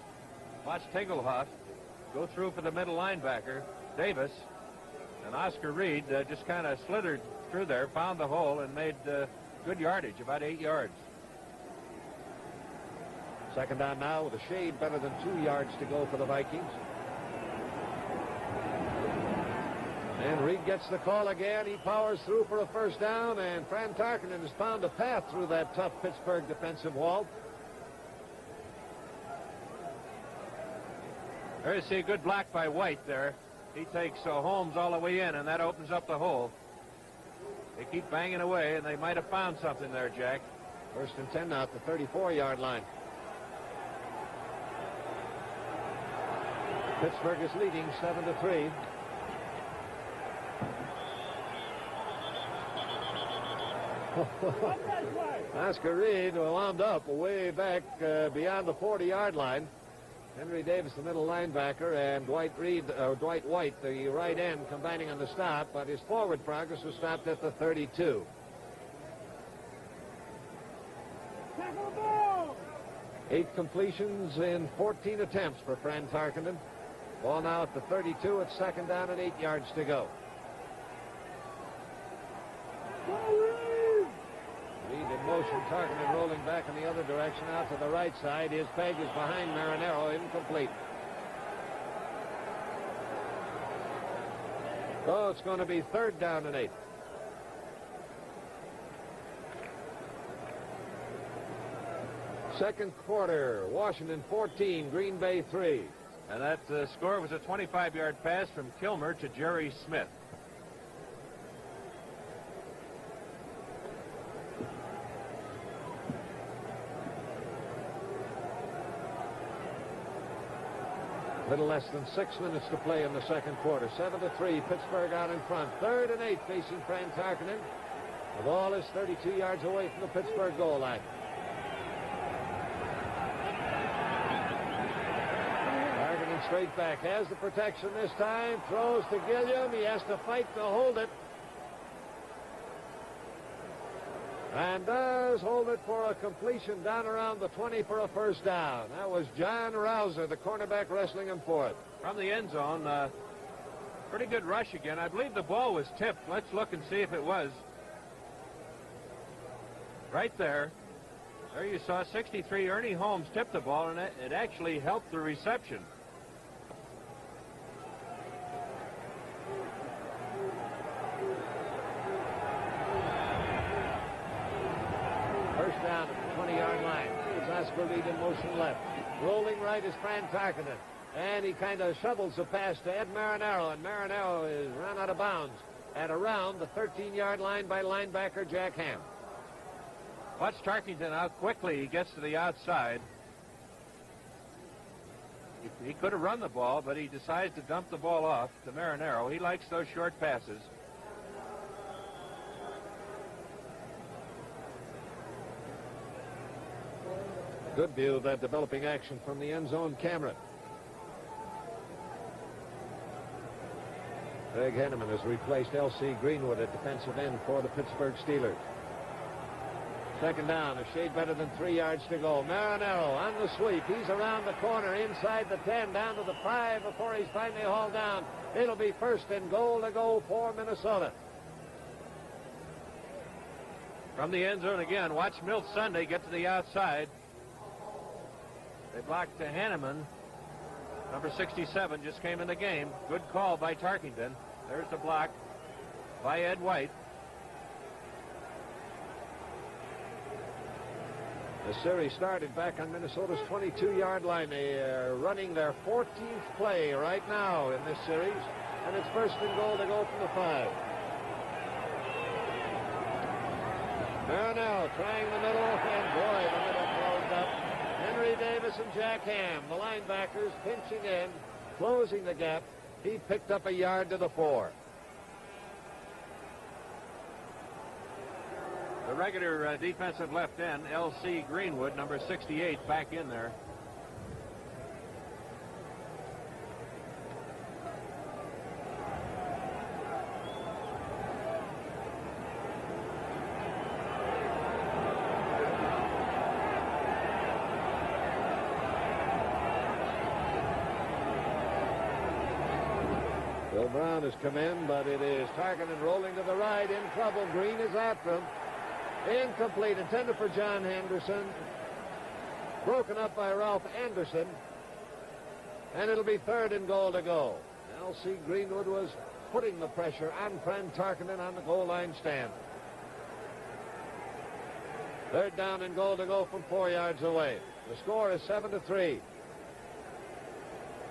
Watch Tegelhoff go through for the middle linebacker, Davis. And Oscar Reed just kind of slithered through there, found the hole, and made good yardage, about 8 yards. Second down now with a shade better than 2 yards to go for the Vikings. And Reed gets the call again. He powers through for a first down, and Fran Tarkenton has found a path through that tough Pittsburgh defensive wall. There you see a good block by White there. He takes Holmes all the way in, and that opens up the hole. They keep banging away, and they might have found something there, Jack. 1st and 10 now at the 34-yard line. Pittsburgh is leading 7-3. Oscar Reed wound up way back beyond the 40-yard line. Henry Davis, the middle linebacker, and Dwight White, the right end, combining on the stop, but his forward progress was stopped at the 32. Eight completions in 14 attempts for Fran Tarkenton. Ball now at the 32. It's second down and 8 yards to go. Reed in motion. Tarkenton rolling back in the other direction out to the right side. His peg is behind Marinaro, incomplete. So it's going to be third down and 8. Second quarter, Washington 14, Green Bay 3. And that score was a 25-yard pass from Kilmer to Jerry Smith. Little less than 6 minutes to play in the second quarter. 7-3, Pittsburgh out in front. Third and 8 facing Fran Tarkenton. The ball is 32 yards away from the Pittsburgh goal line. Tarkenton straight back. Has the protection this time. Throws to Gilliam. He has to fight to hold it. And does hold it for a completion down around the 20 for a first down. That was John Rouser, the cornerback, wrestling him for it. From the end zone, pretty good rush again. I believe the ball was tipped. Let's look and see if it was. Right there. There you saw 63 Ernie Holmes tip the ball, and it actually helped the reception. First down at the 20-yard line. It's Oscar Reed in motion left. Rolling right is Fran Tarkenton. And he kind of shovels the pass to Ed Marinaro, and Marinaro is run out of bounds at around the 13-yard line by linebacker Jack Ham. Watch Tarkenton how quickly he gets to the outside. He could have run the ball, but he decides to dump the ball off to Marinaro. He likes those short passes. Good view of that developing action from the end zone camera. Greg Henneman has replaced L.C. Greenwood at defensive end for the Pittsburgh Steelers. Second down, a shade better than 3 yards to go. Marinaro on the sweep. He's around the corner, inside the 10, down to the 5 before he's finally hauled down. It'll be first and goal to go for Minnesota. From the end zone again, watch Milt Sunday get to the outside. They blocked to Hanneman. Number 67 just came in the game. Good call by Tarkenton. There's the block by Ed White. The series started back on Minnesota's 22-yard line. They are running their 14th play right now in this series, and it's first and goal to go from the 5. Marinaro trying the middle, and boy, the middle closed up. Henry Davis and Jack Ham, the linebackers, pinching in, closing the gap. He picked up a yard to the 4. The regular defensive left end, L.C. Greenwood, number 68, back in there. Bill Brown has come in, but it is Tarkenton rolling to the right, in trouble. Green is after him. Incomplete, intended for John Henderson. Broken up by Ralph Anderson. And it'll be third and goal to go. L.C. Greenwood was putting the pressure on Fran Tarkenton on the goal line stand. Third down and goal to go from 4 yards away. The score is 7-3.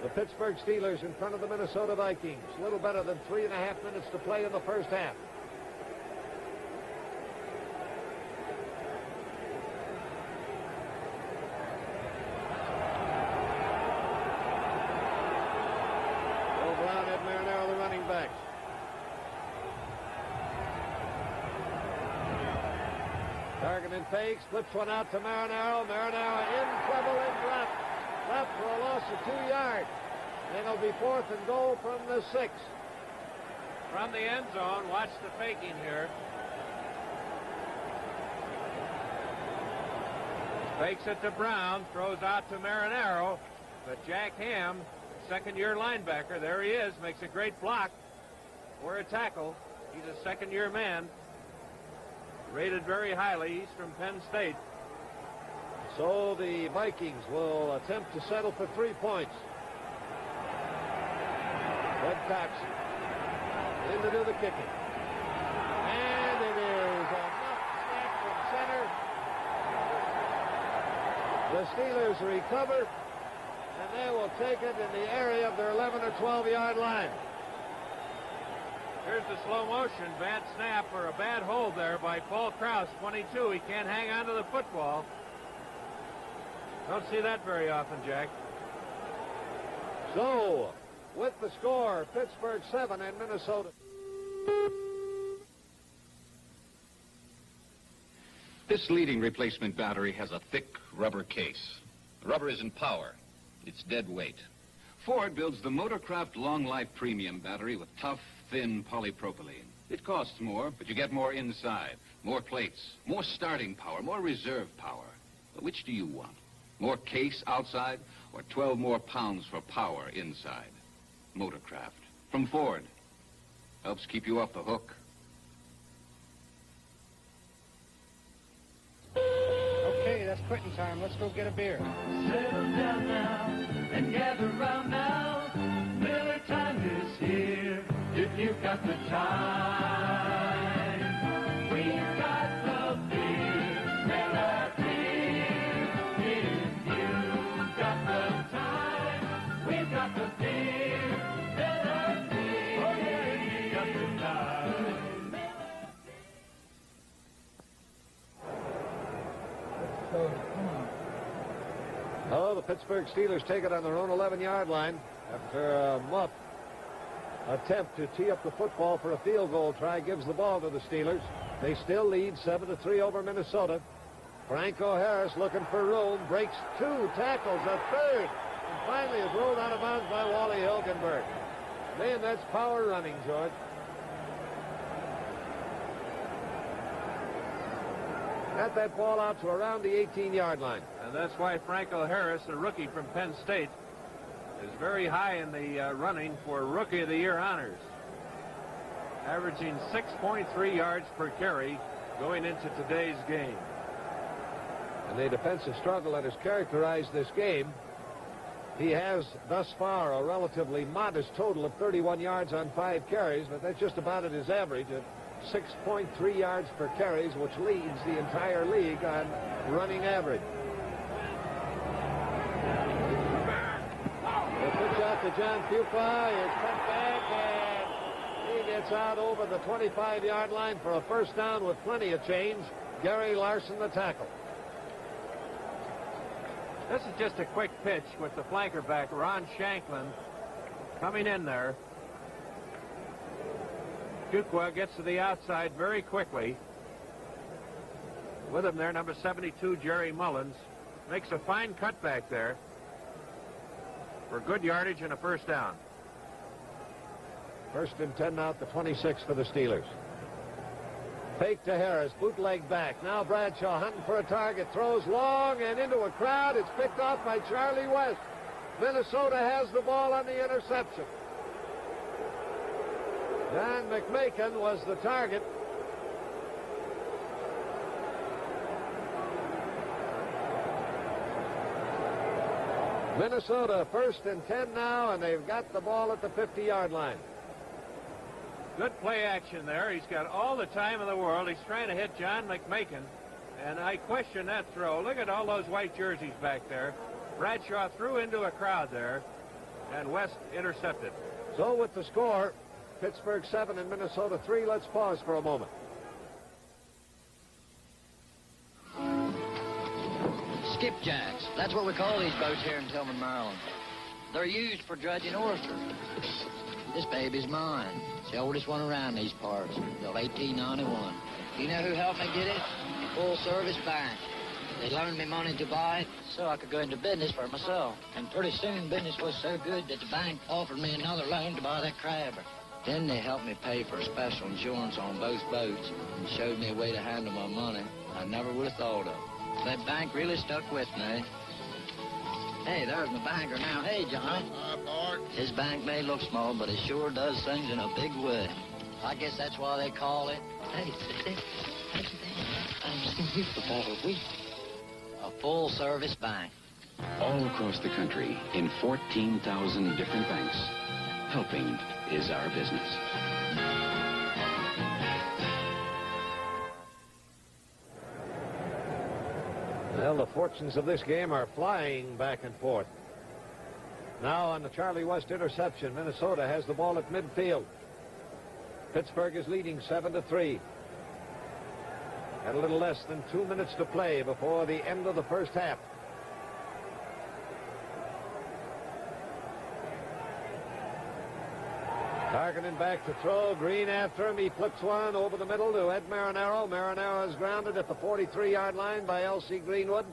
The Pittsburgh Steelers in front of the Minnesota Vikings. A little better than 3.5 minutes to play in the first half. Tarkenton fakes, flips one out to Marinaro. Marinaro in trouble and dropped. Left for a loss of 2 yards. And it'll be fourth and goal from the 6. From the end zone, watch the faking here. Fakes it to Brown, throws out to Marinaro. But Jack Ham, second-year linebacker, there he is, makes a great block for a tackle. He's a second-year man. Rated very highly. He's from Penn State. So the Vikings will attempt to settle for 3 points. Bud Cox in to do the kicking. And it is a knock snap from center. The Steelers recover, and they will take it in the area of their 11 or 12-yard line. Here's the slow motion. Bad snap or a bad hold there by Paul Krause, 22. He can't hang on to the football. Don't see that very often, Jack. So, with the score, Pittsburgh 7 and Minnesota. This leading replacement battery has a thick rubber case. The rubber isn't power. It's dead weight. Ford builds the Motorcraft Long Life Premium battery with tough, thin polypropylene. It costs more, but you get more inside. More plates, more starting power, more reserve power. But which do you want? More case outside or 12 more pounds for power inside? Motorcraft from Ford. Helps keep you off the hook. Okay, that's quitting time. Let's go get a beer. Settle down now and gather round now. Miller time is here. If you've got the time, we've got the beer. Miller. Oh, the Pittsburgh Steelers take it on their own 11-yard line after a muff attempt to tee up the football for a field goal try gives the ball to the Steelers. They still lead 7-3 over Minnesota. Franco Harris looking for room, breaks 2 tackles, a third, and finally is rolled out of bounds by Wally Hilgenberg. Man, that's power running, George. Got that ball out to around the 18-yard line. And that's why Franco Harris, a rookie from Penn State, is very high in the running for Rookie of the Year honors, averaging 6.3 yards per carry going into today's game. And the defensive struggle that has characterized this game, he has thus far a relatively modest total of 31 yards on 5 carries, but that's just about at his average at 6.3 yards per carries, which leads the entire league on running average. The pitch out to John Pupa is cut back, and he gets out over the 25-yard line for a first down with plenty of change. Gary Larson, the tackle. This is just a quick pitch with the flanker back, Ron Shanklin, coming in there. Fuqua gets to the outside very quickly. With him there, number 72, Jerry Mullins. Makes a fine cutback there for good yardage and a first down. First and 10 now at the 26 for the Steelers. Fake to Harris, bootleg back. Now Bradshaw hunting for a target, throws long and into a crowd. It's picked off by Charlie West. Minnesota has the ball on the interception. John McMakin was the target. Minnesota first and 10 now, and they've got the ball at the 50-yard line. Good play action there. He's got all the time in the world. He's trying to hit John McMakin, and I question that throw. Look at all those white jerseys back there. Bradshaw threw into a crowd there, and West intercepted. So with the score, Pittsburgh 7 and Minnesota 3. Let's pause for a moment. Skipjacks. That's what we call these boats here in Tillman, Maryland. They're used for dredging oysters. This baby's mine. It's the oldest one around these parts, till 1891. You know who helped me get it? Full Service Bank. They loaned me money to buy it so I could go into business for myself. And pretty soon business was so good that the bank offered me another loan to buy that crabber. Then they helped me pay for special insurance on both boats and showed me a way to handle my money I never would have thought of. That bank really stuck with me. Hey, there's my banker now. Hey, Johnny. Hi, Bart. His bank may look small, but it sure does things in a big way. I guess that's why they call it, a full-service bank. All across the country, in 14,000 different banks, helping is our business. Well, the fortunes of this game are flying back and forth. Now on the Charlie West interception, Minnesota has the ball at midfield. Pittsburgh is leading 7-3. Got a little less than 2 minutes to play before the end of the first half. Targeting back to throw. Green after him. He flips one over the middle to Ed Marinaro. Marinaro is grounded at the 43-yard line by L.C. Greenwood.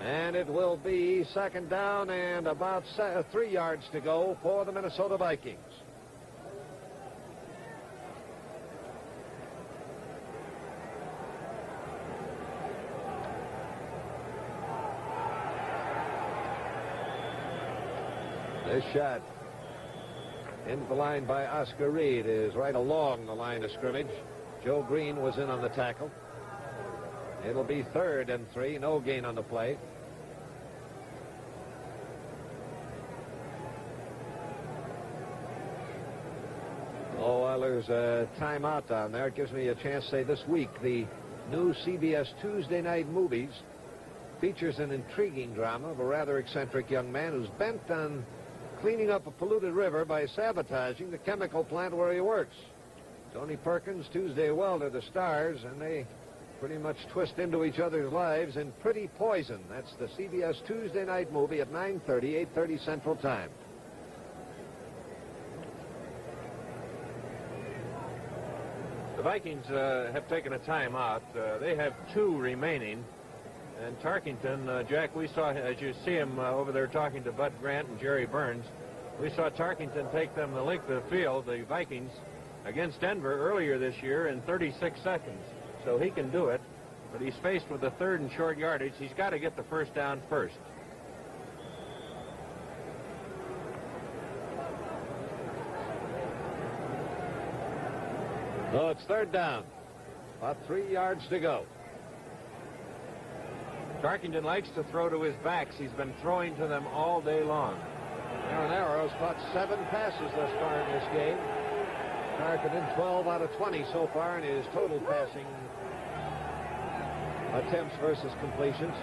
And it will be second down and about 3 yards to go for the Minnesota Vikings. This shot into the line by Oscar Reed is right along the line of scrimmage. Joe Green was in on the tackle. It'll be 3rd and 3, no gain on the play. Oh, well, there's a timeout down there. It gives me a chance to say this week the new CBS Tuesday night movies features an intriguing drama of a rather eccentric young man who's bent on cleaning up a polluted river by sabotaging the chemical plant where he works. Tony Perkins, Tuesday Welder, the stars, and they pretty much twist into each other's lives in Pretty Poison. That's the CBS Tuesday night movie at 9:30, 8:30 Central Time. The Vikings have taken a timeout. They have 2 remaining. And Tarkington, Jack, we saw, as you see him over there talking to Bud Grant and Jerry Burns, we saw Tarkington take them the length of the field, the Vikings, against Denver earlier this year in 36 seconds. So he can do it, but he's faced with a 3rd and short yardage. He's got to get the first down first. So it's 3rd down. About 3 yards to go. Tarkington likes to throw to his backs. He's been throwing to them all day long. Aaron Arrow's caught 7 passes thus far in this game. Tarkington 12 out of 20 so far in his total passing attempts versus completions.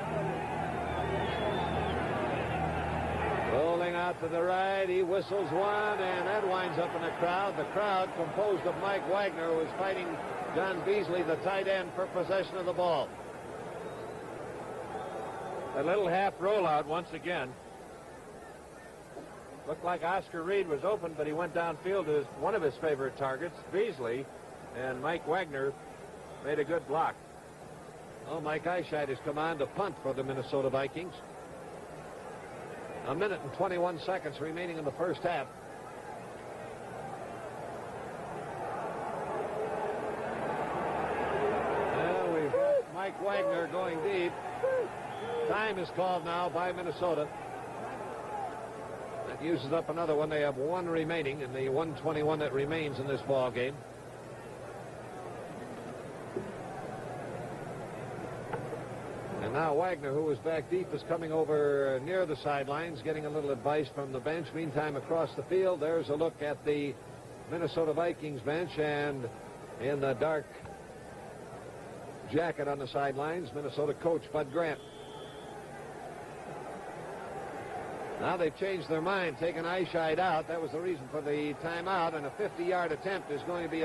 Rolling out to the right, he whistles one, and that winds up in the crowd. The crowd composed of Mike Wagner, who was fighting John Beasley, the tight end, for possession of the ball. A little half rollout once again. Looked like Oscar Reed was open, but he went downfield to one of his favorite targets, Beasley, and Mike Wagner made a good block. Oh, Mike Eyeshide has come on to punt for the Minnesota Vikings. 1 minute and 21 seconds remaining in the first half. Well, we've got Mike Wagner going deep. Time is called now by Minnesota. That uses up another one. They have 1 remaining in the 121 that remains in this ball game. And now Wagner, who was back deep, is coming over near the sidelines, getting a little advice from the bench. Meantime, across the field, there's a look at the Minnesota Vikings bench, and in the dark jacket on the sidelines, Minnesota coach Bud Grant. Now they've changed their mind, taken Eyeshide out. That was the reason for the timeout, and a 50-yard attempt is going to be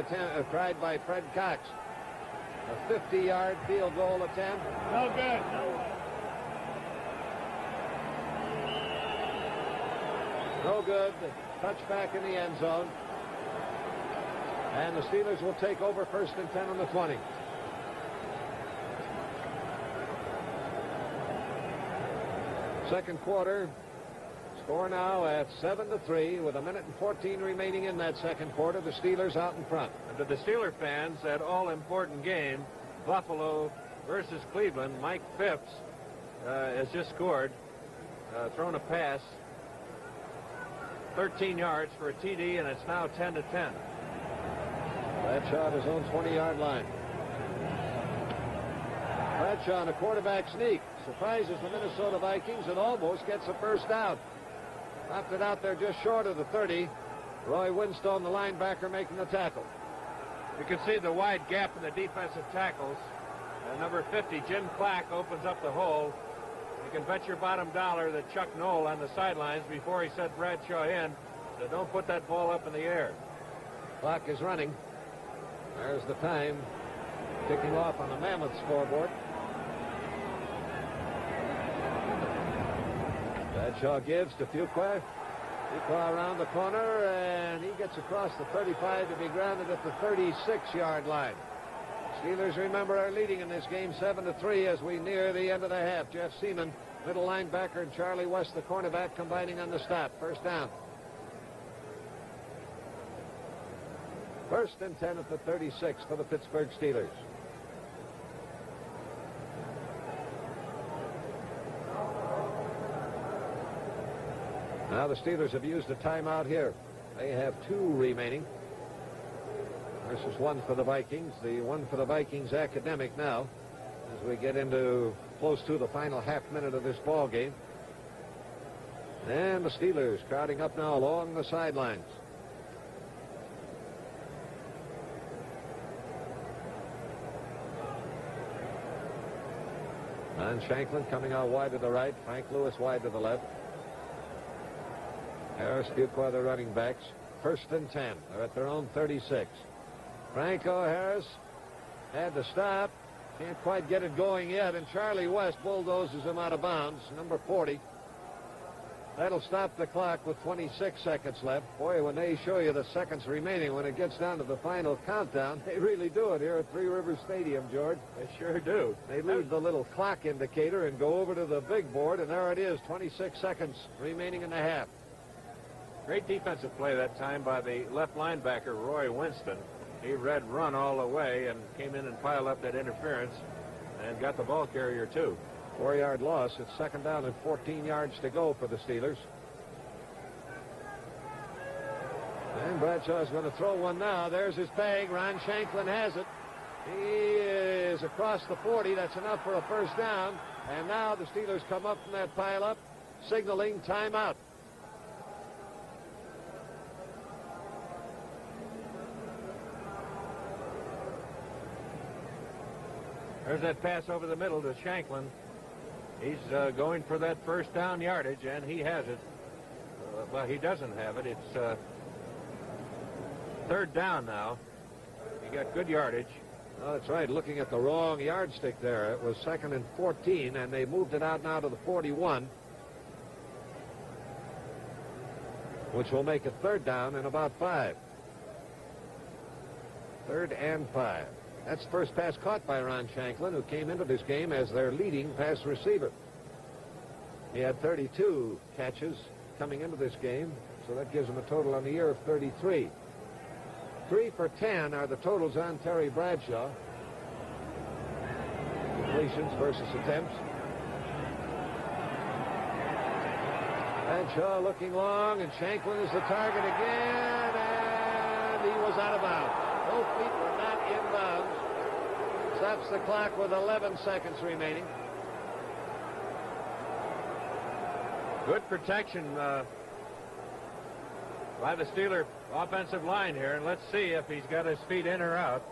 tried by Fred Cox. A 50-yard field goal attempt. No good. No good. Touchback in the end zone. And the Steelers will take over 1st and 10 on the 20. Second quarter. Score now at 7-3 with 1 minute and 14 remaining in that second quarter. The Steelers out in front. And to the Steeler fans, that all-important game, Buffalo versus Cleveland, Mike Phipps has just scored, thrown a pass, 13 yards for a TD, and it's now 10-10. Bradshaw at his own 20-yard line. Bradshaw on a quarterback sneak surprises the Minnesota Vikings and almost gets a first down. Knocked it out there just short of the 30. Roy Winstone, the linebacker, making the tackle. You can see the wide gap in the defensive tackles. Number 50, Jim Clack, opens up the hole. You can bet your bottom dollar that Chuck Knoll on the sidelines, before he set Bradshaw in, said, don't put that ball up in the air. Clock is running. There's the time ticking off on the Mammoth scoreboard. Bradshaw gives to Fuqua. Fuqua around the corner, and he gets across the 35 to be grounded at the 36-yard line. Steelers, remember, are leading in this game 7-3 as we near the end of the half. Jeff Seaman, middle linebacker, and Charlie West, the cornerback, combining on the stop. First down. 1st and 10 at the 36 for the Pittsburgh Steelers. Now the Steelers have used a timeout here. They have 2 remaining. Versus 1 for the Vikings. The 1 for the Vikings academic now as we get into close to the final half minute of this ball game. And the Steelers crowding up now along the sidelines. Ron Shanklin coming out wide to the right. Frank Lewis wide to the left. Harris, Fuqua, the running backs. 1st and 10. They're at their own 36. Franco Harris had to stop. Can't quite get it going yet, and Charlie West bulldozes him out of bounds, number 40. That'll stop the clock with 26 seconds left. Boy, when they show you the seconds remaining when it gets down to the final countdown, they really do it here at Three Rivers Stadium, George. They sure do. They leave the little clock indicator and go over to the big board, and there it is, 26 seconds remaining in the half. Great defensive play that time by the left linebacker, Roy Winston. He read run all the way and came in and piled up that interference and got the ball carrier, too. 4-yard loss. It's second down and 14 yards to go for the Steelers. And Bradshaw's going to throw one now. There's his bag. Ron Shanklin has it. He is across the 40. That's enough for a first down. And now the Steelers come up from that pileup, signaling timeout. There's that pass over the middle to Shanklin. He's going for that first down yardage, and he has it. Well, he doesn't have it. It's third down now. He got good yardage. Oh, that's right. Looking at the wrong yardstick there. It was second and 14, and they moved it out now to the 41, which will make it third down and about 5. Third and 5. That's the first pass caught by Ron Shanklin, who came into this game as their leading pass receiver. He had 32 catches coming into this game, so that gives him a total on the year of 33. 3 for 10 are the totals on Terry Bradshaw. Completions versus attempts. Bradshaw looking long, and Shanklin is the target again, and he was out of bounds. Both feet were not in bounds. Stops the clock with 11 seconds remaining. Good protection by the Steeler offensive line here, and let's see if he's got his feet in or out.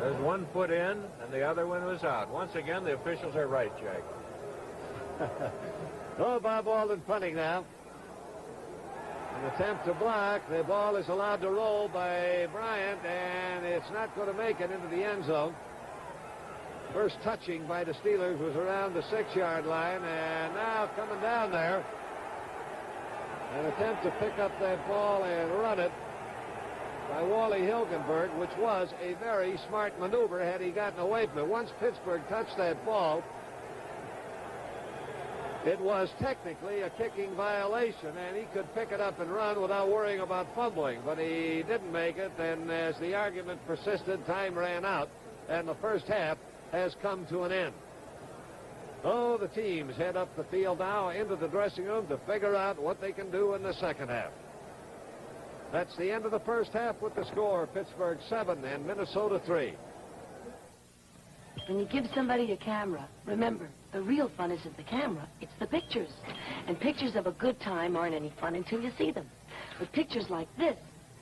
There's one foot in, and the other one was out. Once again, the officials are right, Jack. Oh, Bob Alden punting now. An attempt to block. The ball is allowed to roll by Bryant, and it's not going to make it into the end zone. First touching by the Steelers was around the 6-yard line, and now coming down there, an attempt to pick up that ball and run it by Wally Hilgenberg, which was a very smart maneuver had he gotten away from it. Once Pittsburgh touched that ball, it was technically a kicking violation, and he could pick it up and run without worrying about fumbling, but he didn't make it, and as the argument persisted, time ran out, and the first half has come to an end. Oh, the teams head up the field now into the dressing room to figure out what they can do in the second half. That's the end of the first half with the score, Pittsburgh 7 and Minnesota 3. When you give somebody a camera, remember, the real fun isn't the camera, it's the pictures. And pictures of a good time aren't any fun until you see them. But pictures like this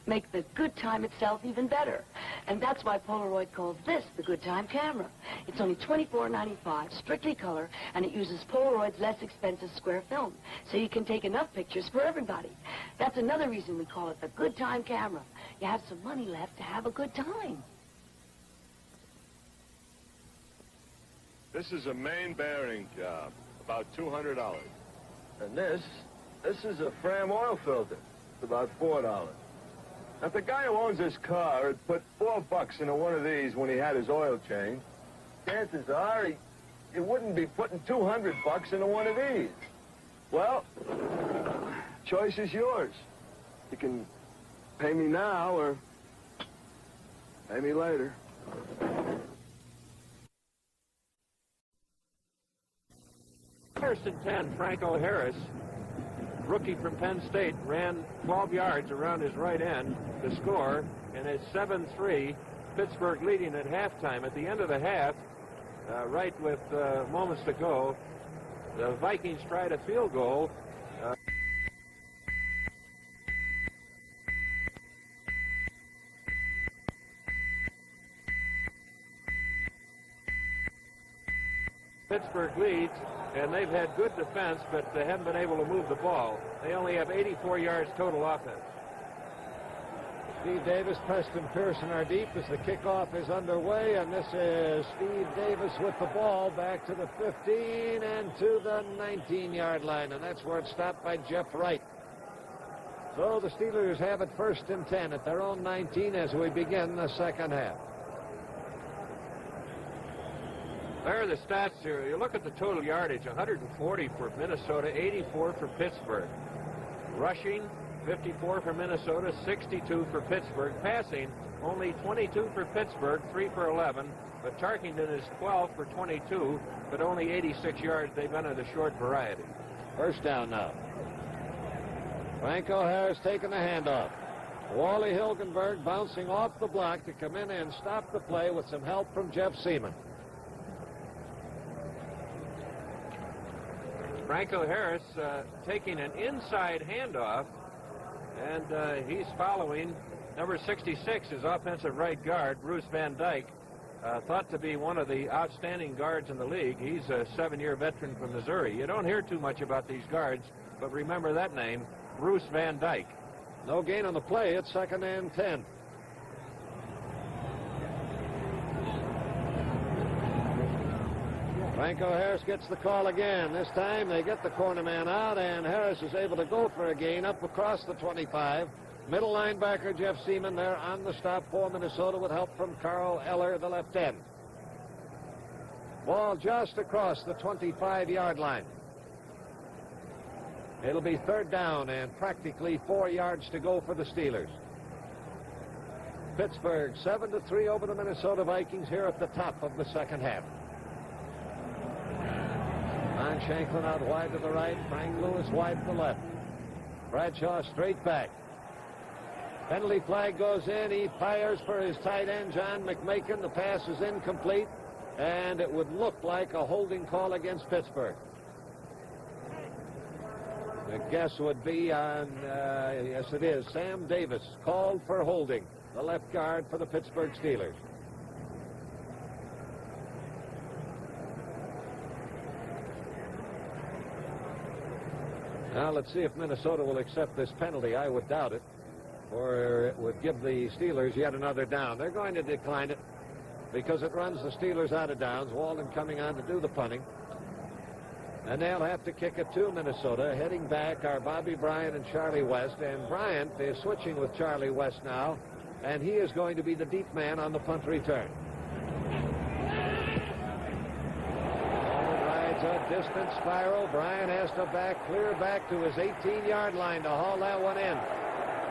make the good time itself even better. And that's why Polaroid calls this the good time camera. It's only $24.95, strictly color, and it uses Polaroid's less expensive square film, so you can take enough pictures for everybody. That's another reason we call it the good time camera. You have some money left to have a good time. This is a main bearing job, about $200. And this is a Fram oil filter. It's about $4. Now, if the guy who owns this car had put $4 into one of these when he had his oil changed, chances are he wouldn't be putting $200 into one of these. Well, choice is yours. You can pay me now or pay me later. First and 10, Franco Harris, rookie from Penn State, ran 12 yards around his right end to score, and it's 7-3, Pittsburgh leading at halftime. At the end of the half, right with moments to go, the Vikings tried a field goal. Pittsburgh leads And they've had good defense, but they haven't been able to move the ball. They only have 84 yards total offense. Steve Davis, Preston Pearson are deep as the kickoff is underway, and this is Steve Davis with the ball back to the 15 and to the 19-yard line, and that's where it's stopped by Jeff Wright. So the Steelers have it 1st and 10 at their own 19 as we begin the second half. There are the stats here. You look at the total yardage, 140 for Minnesota, 84 for Pittsburgh. Rushing, 54 for Minnesota, 62 for Pittsburgh. Passing, only 22 for Pittsburgh, 3 for 11. But Tarkington is 12 for 22, but only 86 yards. They've been at a short variety. First down now. Franco Harris taking the handoff. Wally Hilgenberg bouncing off the block to come in and stop the play with some help from Jeff Seaman. Franco Harris taking an inside handoff, and he's following number 66, his offensive right guard, Bruce Van Dyke, thought to be one of the outstanding guards in the league. He's a 7-year veteran from Missouri. You don't hear too much about these guards, but remember that name, Bruce Van Dyke. No gain on the play. It's 2nd and 10. Franco Harris gets the call again. This time they get the corner man out, and Harris is able to go for a gain up across the 25. Middle linebacker Jeff Seaman there on the stop for Minnesota with help from Carl Eller, the left end. Ball just across the 25-yard line. It'll be 3rd down and practically 4 yards to go for the Steelers. Pittsburgh 7-3 over the Minnesota Vikings here at the top of the second half. Ron Shanklin out wide to the right. Frank Lewis wide to the left. Bradshaw straight back. Penalty flag goes in. He fires for his tight end, John McMakin. The pass is incomplete, and it would look like a holding call against Pittsburgh. The guess would be on, yes it is, Sam Davis called for holding, the left guard for the Pittsburgh Steelers. Now let's see if Minnesota will accept this penalty. I would doubt it, or it would give the Steelers yet another down. They're going to decline it because it runs the Steelers out of downs. Walden coming on to do the punting. And they'll have to kick it to Minnesota. Heading back are Bobby Bryant and Charlie West. And Bryant is switching with Charlie West now, and he is going to be the deep man on the punt return. A distant spiral. Bryant has to clear back to his 18-yard line to haul that one in.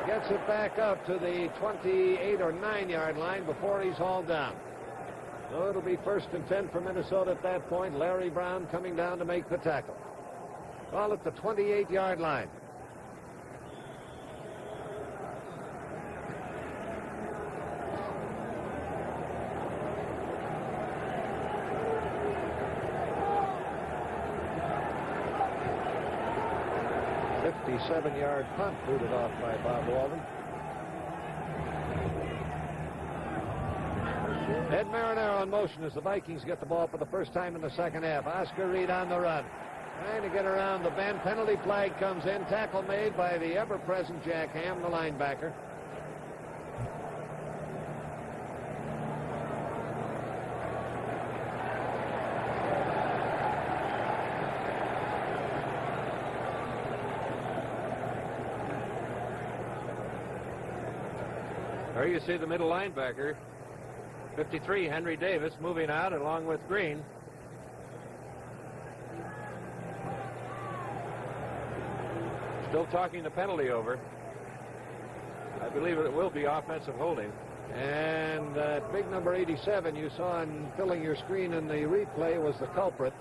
Gets it back up to the 28 or 9-yard line before he's hauled down. So it'll be 1st and 10 for Minnesota at that point. Larry Brown coming down to make the tackle. Ball at the 28-yard line. A 57-yard punt booted off by Bob Walden. Ed Marinaro in motion as the Vikings get the ball for the first time in the second half. Oscar Reed on the run. Trying to get around the bend. Penalty flag comes in. Tackle made by the ever-present Jack Ham, the linebacker. There you see the middle linebacker, 53, Henry Davis, moving out along with Green. Still talking the penalty over. I believe it will be offensive holding. And big number 87 you saw in filling your screen in the replay was the culprit.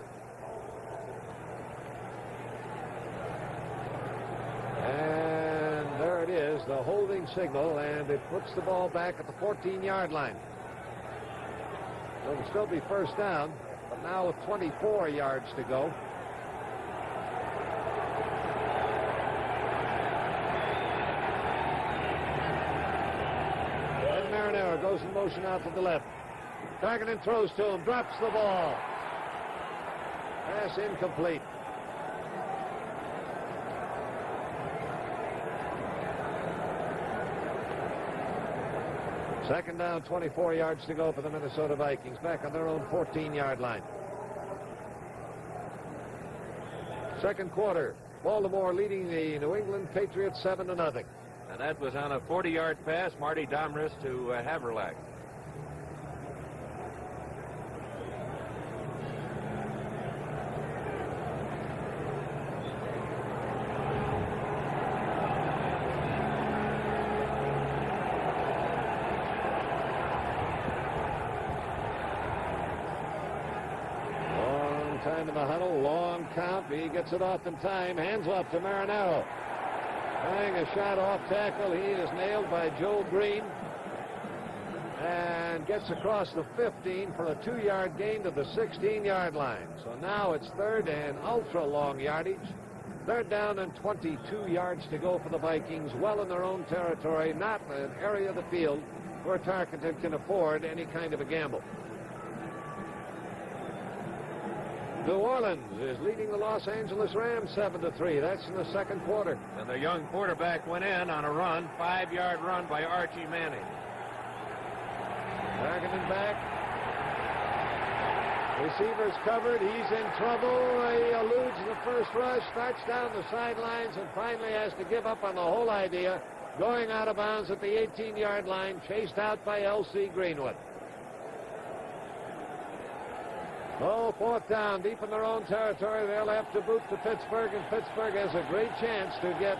And there it is, the holding signal, and it puts the ball back at the 14-yard line. So it'll still be first down, but now with 24 yards to go. And Marinaro goes in motion out to the left. Targeting throws to him, drops the ball. Pass incomplete. Second down, 24 yards to go for the Minnesota Vikings, back on their own 14-yard line. Second quarter, Baltimore leading the New England Patriots 7-0. And that was on a 40-yard pass, Marty Domris to Haverlack. Time in the huddle, long count. He gets it off in time. Hands off to Marinaro. Trying a shot off tackle. He is nailed by Joe Green. And gets across the 15 for a 2-yard gain to the 16-yard line. So now it's third and ultra long yardage. Third down and 22 yards to go for the Vikings. Well in their own territory. Not an area of the field where Tarkenton can afford any kind of a gamble. New Orleans is leading the Los Angeles Rams 7-3. That's in the second quarter. And the young quarterback went in on a run, 5-yard run by Archie Manning. Tarkenton back. Receivers covered. He's in trouble. He eludes the first rush, starts down the sidelines, and finally has to give up on the whole idea, going out of bounds at the 18-yard line, chased out by L.C. Greenwood. Oh, fourth down, deep in their own territory. They'll have to boot to Pittsburgh, and Pittsburgh has a great chance to get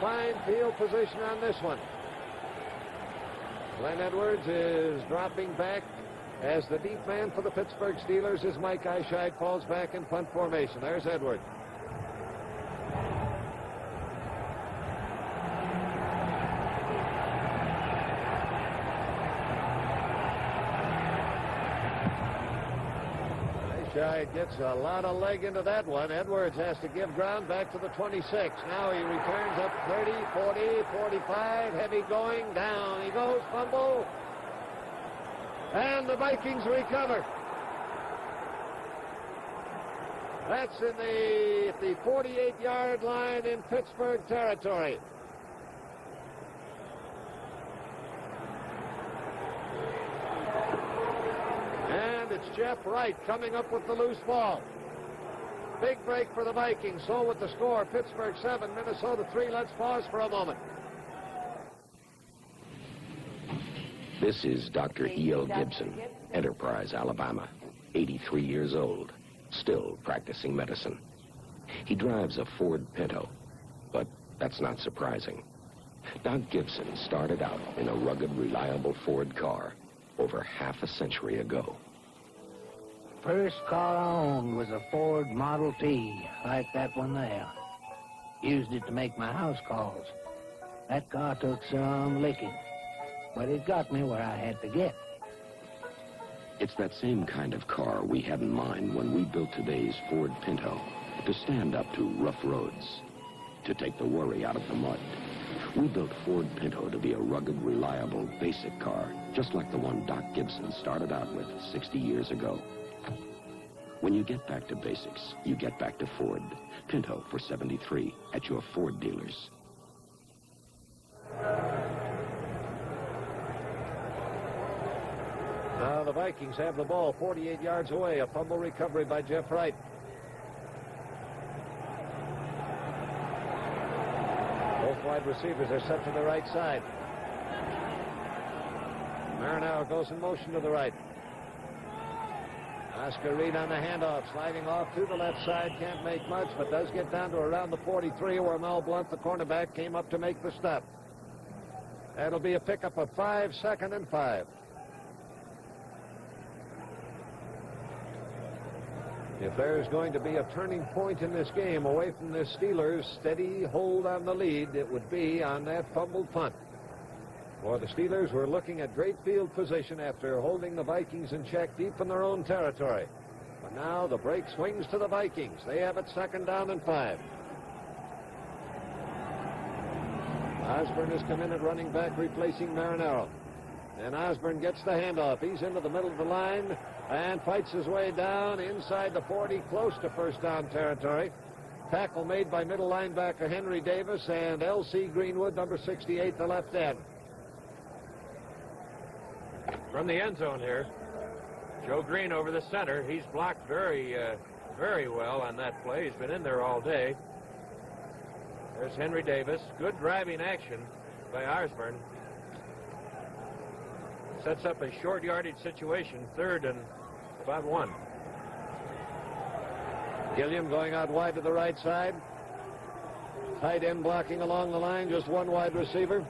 fine field position on this one. Glenn Edwards is dropping back as the deep man for the Pittsburgh Steelers as Mike Eyeshide falls back in punt formation. There's Edwards. Eyeshide gets a lot of leg into that one. Edwards has to give ground back to the 26. Now he returns up 30, 40, 45. Heavy going. Down he goes. Fumble. And the Vikings recover. That's in the 48-yard line in Pittsburgh territory. And it's Jeff Wright coming up with the loose ball. Big break for the Vikings. So with the score, Pittsburgh 7, Minnesota 3. Let's pause for a moment. This is Dr. E.L. Gibson, Enterprise, Alabama, 83 years old, still practicing medicine. He drives a Ford Pinto, but that's not surprising. Doc Gibson started out in a rugged, reliable Ford car over half a century ago. First car I owned was a Ford Model T, like that one there. Used it to make my house calls. That car took some licking, but it got me where I had to get. It's that same kind of car we had in mind when we built today's Ford Pinto, to stand up to rough roads, to take the worry out of the mud. We built Ford Pinto to be a rugged, reliable, basic car, just like the one Doc Gibson started out with 60 years ago. When you get back to basics, you get back to Ford. Pinto for $73 at your Ford dealers. Now the Vikings have the ball 48 yards away. A fumble recovery by Jeff Wright. Both wide receivers are set to the right side. Marinaro goes in motion to the right. Oscar Reed on the handoff, sliding off to the left side. Can't make much, but does get down to around the 43 where Mel Blunt, the cornerback, came up to make the stop. That'll be a pickup of 5, 2nd and 5. If there's going to be a turning point in this game away from the Steelers' steady hold on the lead, it would be on that fumbled punt. For the Steelers were looking at great field position after holding the Vikings in check deep in their own territory. But now the break swings to the Vikings. They have it 2nd down and 5. Osborne has come in at running back, replacing Marinaro. And Osborne gets the handoff. He's into the middle of the line. and fights his way down inside the 40, close to first down territory. Tackle made by middle linebacker Henry Davis and L.C. Greenwood, number 68, the left end. From the end zone here, Joe Green over the center. He's blocked very well on that play. He's been in there all day. There's Henry Davis. Good driving action by Osborne. Sets up a short yardage situation, 3rd and about 1. Gilliam going out wide to the right side. Tight end blocking along the line, just one wide receiver.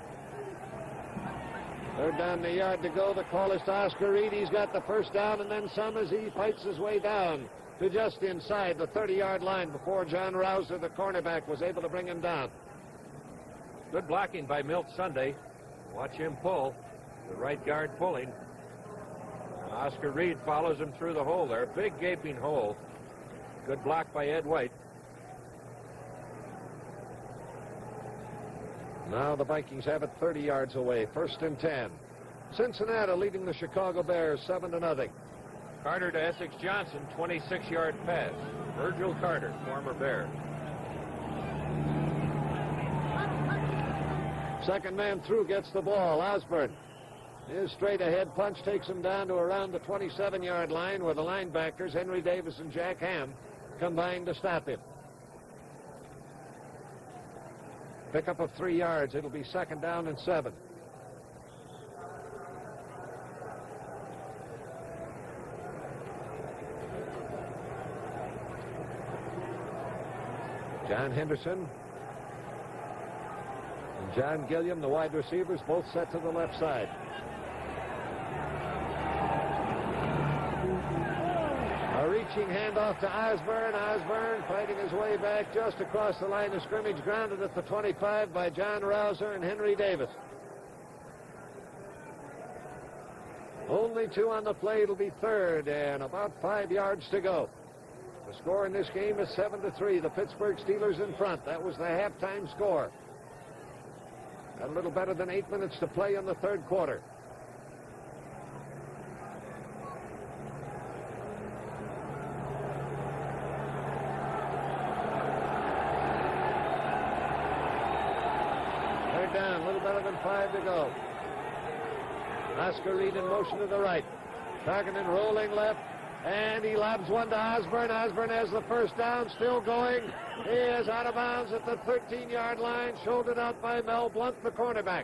3rd down, the yard to go. The call is to Oscar Reed. He's got the first down and then some as he fights his way down to just inside the 30-yard line before John Rouser, the cornerback, was able to bring him down. Good blocking by Milt Sunday. Watch him pull. The right guard pulling. Oscar Reed follows him through the hole there. Big gaping hole. Good block by Ed White. Now the Vikings have it 30 yards away. 1st and 10. Cincinnati leading the Chicago Bears 7-0. Carter to Essex Johnson, 26-yard pass. Virgil Carter, former Bear. Second man through gets the ball. Osborne. His straight-ahead punch takes him down to around the 27-yard line where the linebackers, Henry Davis and Jack Ham, combine to stop him. Pickup of 3 yards. It'll be 2nd down and 7. John Henderson and John Gilliam, the wide receivers, both set to the left side. A reaching handoff to Osborne. Osborne fighting his way back just across the line of scrimmage, grounded at the 25 by John Rouser and Henry Davis. Only 2 on the play. It'll be 3rd and about 5 yards to go. The score in this game is 7-3. The Pittsburgh Steelers in front. That was the halftime score. Got a little better than 8 minutes to play in the 3rd quarter. They're down, a little better than 5 to go. Oscar Reed in motion to the right. Tarkenton rolling left. And he lobs one to Osborne. Osborne has the first down, still going. He is out of bounds at the 13-yard line, shouldered out by Mel Blunt, the cornerback.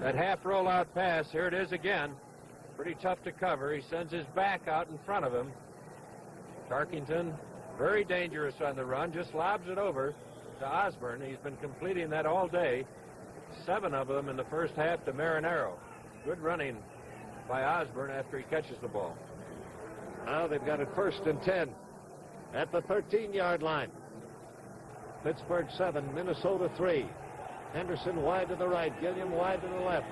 That half rollout pass, here it is again. Pretty tough to cover. He sends his back out in front of him. Tarkenton, very dangerous on the run, just lobs it over to Osborne. He's been completing that all day. 7 of them in the first half to Marinaro. Good running by Osborne after he catches the ball. Now they've got it 1st and 10 at the 13-yard line. Pittsburgh 7, Minnesota 3. Henderson wide to the right, Gilliam wide to the left.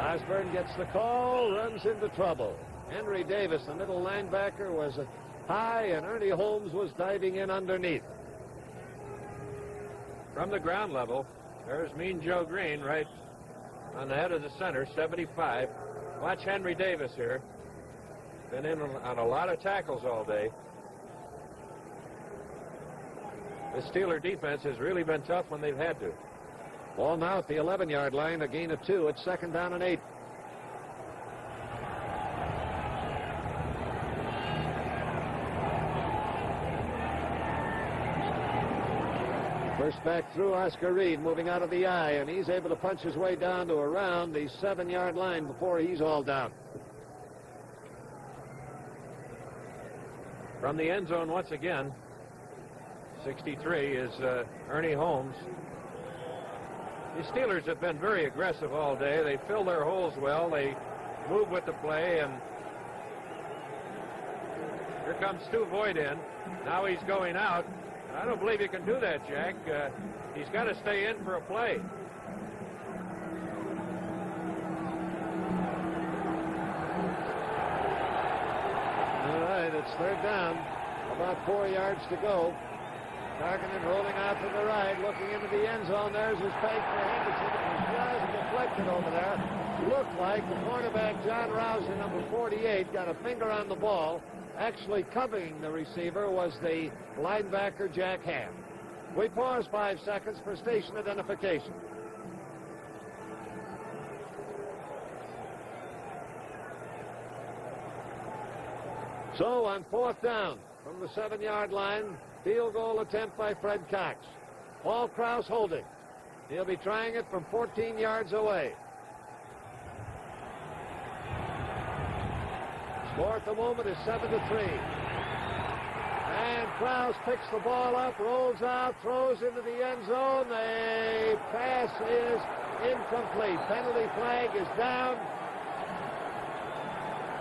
Osborne gets the call, runs into trouble. Henry Davis, the middle linebacker, was high, and Ernie Holmes was diving in underneath. From the ground level, there's Mean Joe Green right on the head of the center, 75. Watch Henry Davis here. Been in on a lot of tackles all day. The Steeler defense has really been tough when they've had to. Ball now at the 11-yard line, a gain of 2. It's 2nd down and 8. First back through, Oscar Reed moving out of the eye, and he's able to punch his way down to around the 7-yard line before he's all down. From the end zone once again, 63 is Ernie Holmes. The Steelers have been very aggressive all day. They fill their holes well. They move with the play, and here comes Stu Voigt in. Now he's going out. I don't believe you can do that, Jack. He's got to stay in for a play. All right, it's 3rd down. About 4 yards to go. Tarkenton rolling out to the right, looking into the end zone. There's his fake for Henderson. It was just deflected over there. Looked like the cornerback, John Rouser, number 48, got a finger on the ball. Actually covering the receiver was the linebacker, Jack Ham. We pause 5 seconds for station identification. So on 4th down from the 7-yard line, field goal attempt by Fred Cox. Paul Krause holding. He'll be trying it from 14 yards away. Score at the moment is 7-3. And Krause picks the ball up, rolls out, throws into the end zone. The pass is incomplete. Penalty flag is down.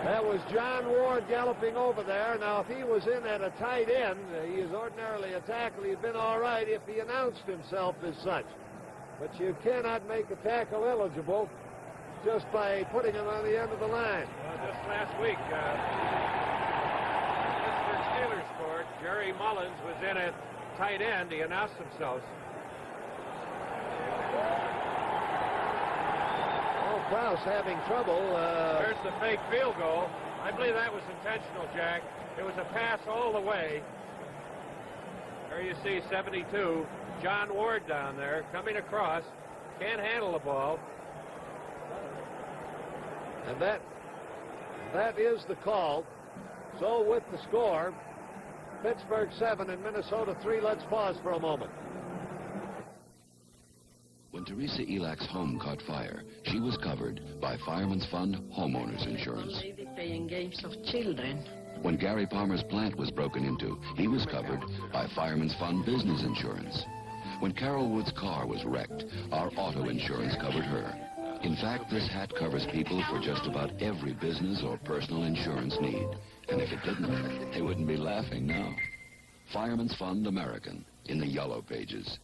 That was John Ward galloping over there. Now, if he was in at a tight end, he is ordinarily a tackle. He'd been all right if he announced himself as such. But you cannot make a tackle eligible just by putting him on the end of the line. Well, just last week, Pittsburgh Steelers scored. Jerry Mullins was in at tight end. He announced himself. Krause having trouble. There's the fake field goal. I believe that was intentional, Jack. It was a pass all the way. There you see 72. John Ward down there coming across. Can't handle the ball. And that is the call. So with the score, Pittsburgh 7 and Minnesota 3. Let's pause for a moment. When Teresa Elak's home caught fire, she was covered by Fireman's Fund Homeowners Insurance. Playing games of children. When Gary Palmer's plant was broken into, he was covered by Fireman's Fund Business Insurance. When Carol Wood's car was wrecked, our auto insurance covered her. In fact, this hat covers people for just about every business or personal insurance need. And if it didn't, they wouldn't be laughing now. Fireman's Fund American, in the yellow pages.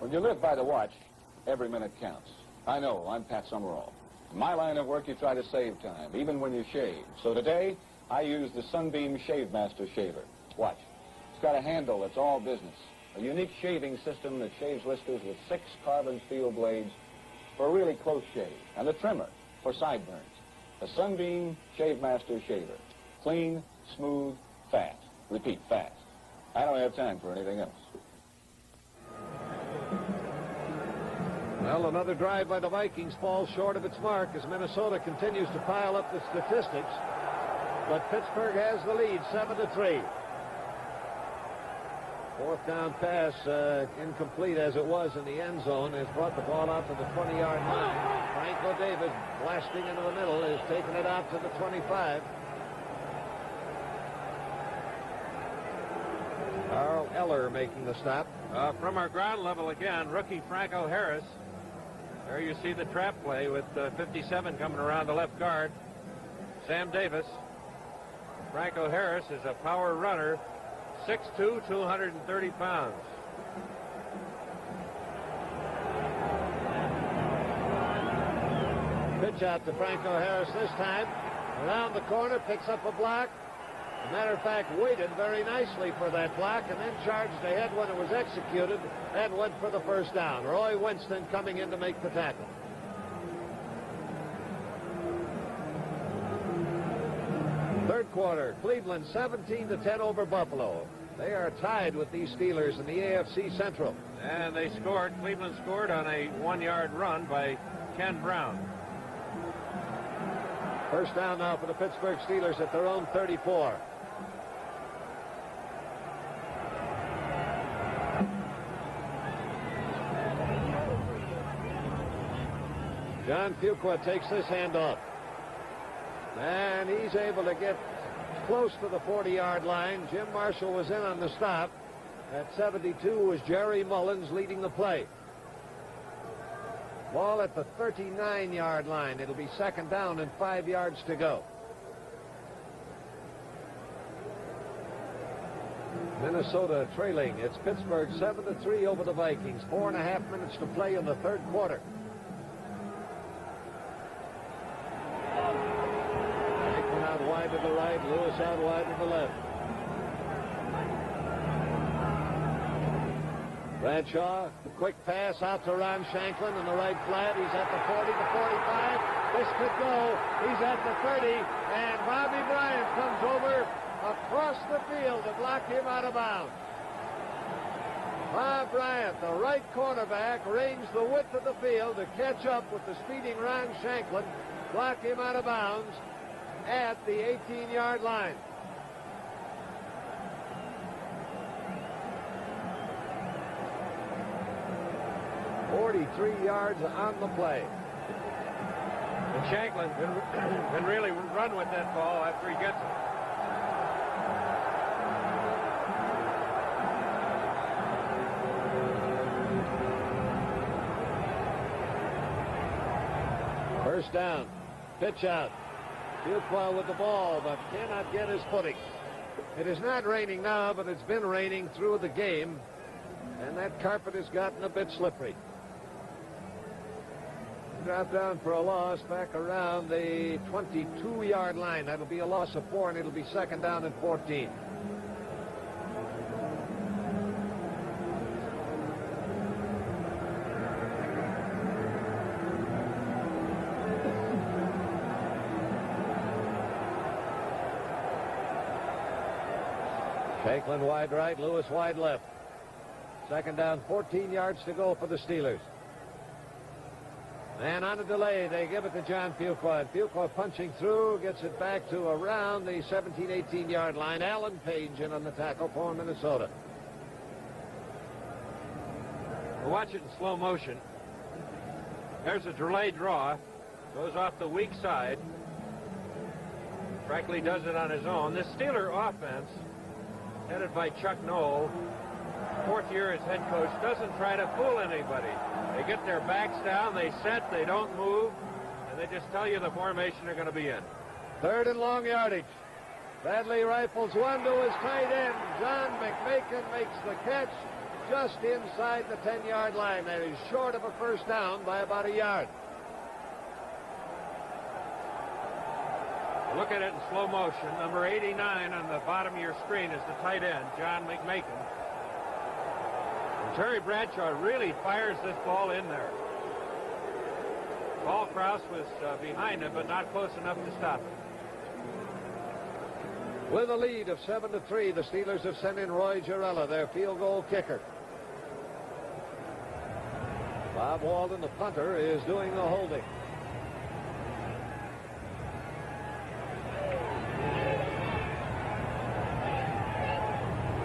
When you live by the watch, every minute counts. I know, I'm Pat Summerall. In my line of work, you try to save time, even when you shave. So today, I use the Sunbeam Shave Master Shaver. Watch. It's got a handle that's all business. A unique shaving system that shaves whiskers with 6 carbon steel blades for a really close shave. And a trimmer for sideburns. The Sunbeam Shave Master Shaver. Clean, smooth, fast. Repeat, fast. I don't have time for anything else. Well, another drive by the Vikings falls short of its mark as Minnesota continues to pile up the statistics. But Pittsburgh has the lead, 7-3. 4th down pass, incomplete as it was in the end zone, has brought the ball out to the 20-yard line. Franco Davis blasting into the middle is taking it out to the 25. Carl Eller making the stop. From our ground level again, rookie Franco Harris. There you see the trap play with 57 coming around the left guard. Sam Davis. Franco Harris is a power runner, 6'2", 230 pounds. Pitch out to Franco Harris this time. Around the corner, picks up a block. As a matter of fact, waited very nicely for that block and then charged ahead when it was executed and went for the first down. Roy Winston coming in to make the tackle. Third quarter, Cleveland 17-10 over Buffalo. They are tied with these Steelers in the AFC Central. And they scored. Cleveland scored on a 1-yard run by Ken Brown. First down now for the Pittsburgh Steelers at their own 34. John Fuqua takes this handoff. And he's able to get close to the 40-yard line. Jim Marshall was in on the stop. At 72 was Jerry Mullins leading the play. Ball at the 39-yard line. It'll be second down and 5 yards to go. Minnesota trailing. It's Pittsburgh 7-3 over the Vikings. 4.5 minutes to play in the third quarter. Aikman out wide to the right. Lewis out wide to the left. Bradshaw, quick pass out to Ron Shanklin in the right flat. He's at the 40, the 45. This could go. He's at the 30, and Bobby Bryant comes over across the field to block him out of bounds. Bob Bryant, the right cornerback, ranged the width of the field to catch up with the speeding Ron Shanklin, block him out of bounds at the 18-yard line. "43 yards on the play." And Shanklin can really run with that ball after he gets it. First down. Pitch out. Fuqua with the ball, but cannot get his footing. It is not raining now, but it's been raining through the game, and that carpet has gotten a bit slippery. Drop down for a loss back around the 22-yard line. That'll be a loss of 4, and it'll be second down and 14. Shanklin wide right, Lewis wide left. Second down, 14 yards to go for the Steelers. And on a delay, they give it to John Fuqua. Fuqua punching through, gets it back to around the 17, 18-yard line. Alan Page in on the tackle for Minnesota. We'll watch it in slow motion. There's a delayed draw. Goes off the weak side. Frankly does it on his own. This Steeler offense, headed by Chuck Knoll, fourth year as head coach, doesn't try to fool anybody. They get their backs down, they set, they don't move, and they just tell you the formation they're going to be in. Third and long yardage. Bradley rifles one to his tight end. John McMakin makes the catch just inside the 10-yard line. That is short of a first down by about a yard. Look at it in slow motion. Number 89 on the bottom of your screen is the tight end, John McMakin. And Terry Bradshaw really fires this ball in there. Paul Krause was behind him, but not close enough to stop it. With a lead of 7-3, the Steelers have sent in Roy Girella, their field goal kicker. Bob Walden, the punter, is doing the holding.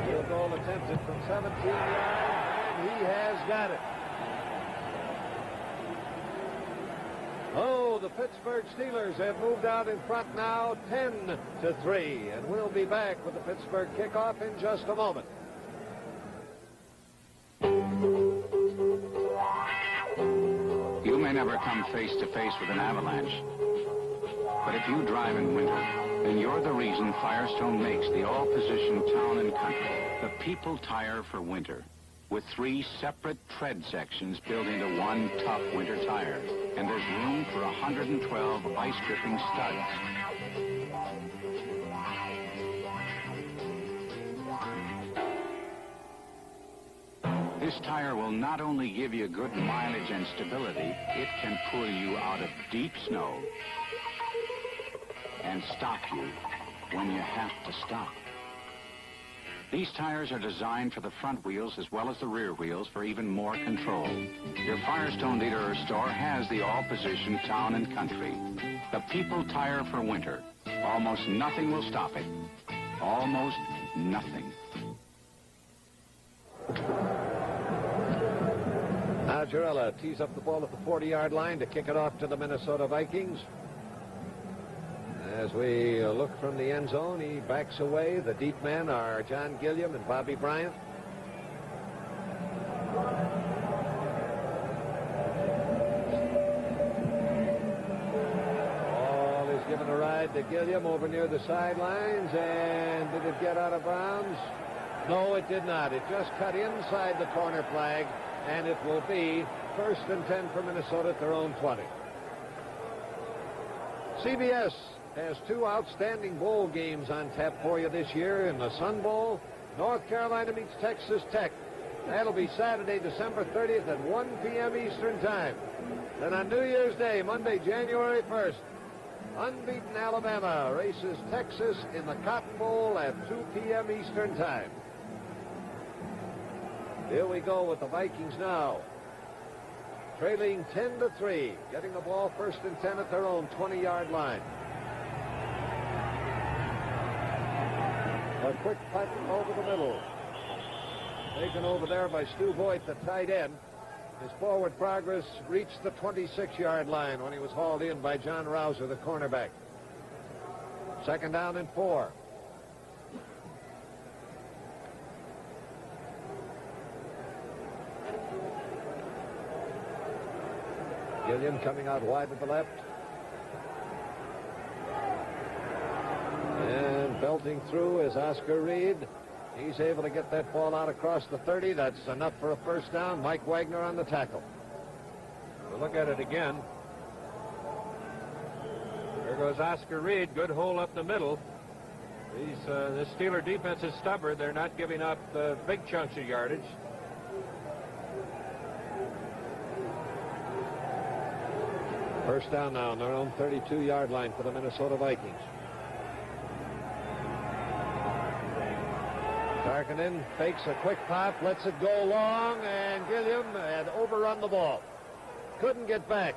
Field goal attempted from 17 yards, and he has got it. Oh, the Pittsburgh Steelers have moved out in front now 10-3, and we'll be back with the Pittsburgh kickoff in just a moment. You may never come face to face with an avalanche, but if you drive in winter, then you're the reason Firestone makes the all-position town and country, the People Tire for winter, with 3 separate tread sections built into one tough winter tire. And there's room for 112 ice-gripping studs. This tire will not only give you good mileage and stability, it can pull you out of deep snow and stop you when you have to stop. These tires are designed for the front wheels as well as the rear wheels for even more control. Your Firestone dealer or store has the all-position town and country. The People Tire for winter. Almost nothing will stop it. Almost nothing. Now Girella tees up the ball at the 40-yard line to kick it off to the Minnesota Vikings. As we look from the end zone, he backs away. The deep men are John Gilliam and Bobby Bryant. Ball is given a ride to Gilliam over near the sidelines. And did it get out of bounds? No, it did not. It just cut inside the corner flag, and it will be 1st and 10 for Minnesota at their own 20. CBS has 2 outstanding bowl games on tap for you this year. In the Sun Bowl, North Carolina meets Texas Tech. That'll be Saturday, December 30th at 1 p.m. Eastern Time. Then on New Year's Day, Monday, January 1st, unbeaten Alabama races Texas in the Cotton Bowl at 2 p.m. Eastern Time. Here we go with the Vikings now. Trailing 10-3, getting the ball 1st and 10 at their own 20-yard line. A quick punt over the middle. Taken over there by Stu Voigt, the tight end. His forward progress reached the 26-yard line when he was hauled in by John Rouser, the cornerback. 2nd down and 4. Gilliam coming out wide to the left. And belting through is Oscar Reed. He's able to get that ball out across the 30. That's enough for a 1st down. Mike Wagner on the tackle. We'll look at it again. There goes Oscar Reed. Good hole up the middle. This Steeler defense is stubborn. They're not giving up big chunks of yardage. First down now on their own 32-yard line for the Minnesota Vikings. Tarkinen fakes a quick pop, lets it go long, and Gilliam had overrun the ball. Couldn't get back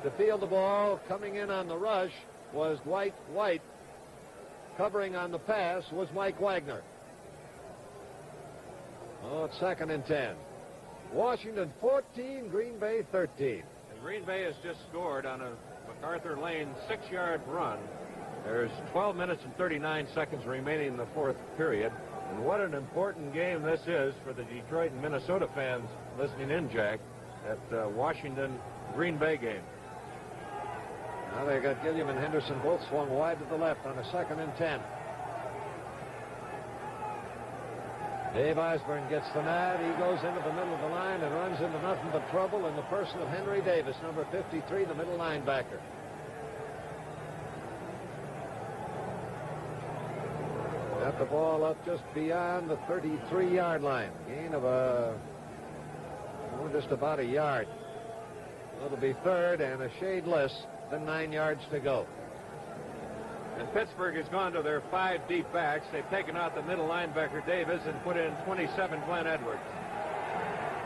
to field the ball. Coming in on the rush was Dwight White. Covering on the pass was Mike Wagner. Oh, it's 2nd and 10. Washington 14, Green Bay 13. And Green Bay has just scored on a MacArthur Lane 6-yard run. There's 12 minutes and 39 seconds remaining in the 4th period. And what an important game this is for the Detroit and Minnesota fans listening in, Jack, that Washington-Green Bay game. Now they got Gilliam and Henderson both swung wide to the left on a 2nd and 10. Dave Osborne gets the nod. He goes into the middle of the line and runs into nothing but trouble in the person of Henry Davis, number 53, the middle linebacker. Got the ball up just beyond the 33-yard line. Gain of just about a yard. It'll be 3rd and a shade less than 9 yards to go. And Pittsburgh has gone to their 5 deep backs. They've taken out the middle linebacker Davis and put in 27 Glenn Edwards.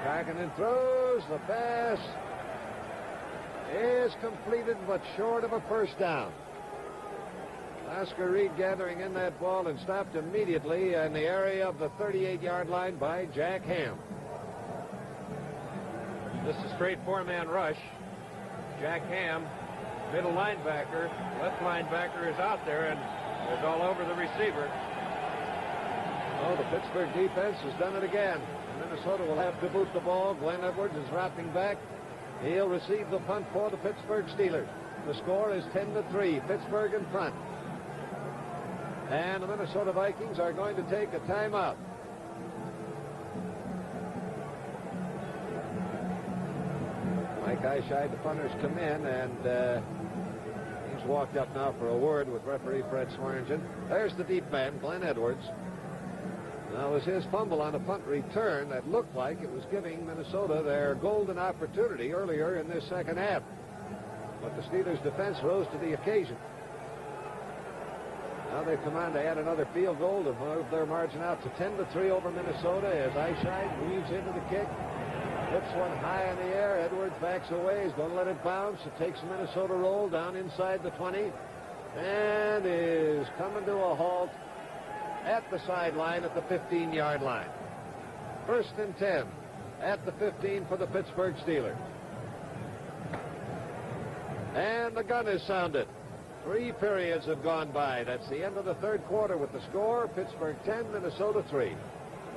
Tarkinen throws. The pass is completed but short of a 1st down. Oscar Reed gathering in that ball and stopped immediately in the area of the 38-yard line by Jack Ham. This is straight 4-man rush. Jack Ham, middle linebacker, left linebacker is out there and is all over the receiver. Oh, the Pittsburgh defense has done it again. Minnesota will have to boot the ball. Glenn Edwards is dropping back. He'll receive the punt for the Pittsburgh Steelers. The score is 10-3. Pittsburgh in front. And the Minnesota Vikings are going to take a timeout. Mike Eyeshide, the punters, come in, and he's walked up now for a word with referee Fred Swearingen. There's the deep man, Glenn Edwards. Now, it was his fumble on a punt return that looked like it was giving Minnesota their golden opportunity earlier in this 2nd half. But the Steelers' defense rose to the occasion. Now they've come on to add another field goal to move their margin out to 10-3 over Minnesota as Eyeshide weaves into the kick. Hits one high in the air. Edwards backs away. He's going to let it bounce. It takes a Minnesota roll down inside the 20 and is coming to a halt at the sideline at the 15-yard line. 1st and 10 at the 15 for the Pittsburgh Steelers. And the gun is sounded. 3 periods have gone by. That's the end of the 3rd quarter with the score, Pittsburgh 10, Minnesota 3.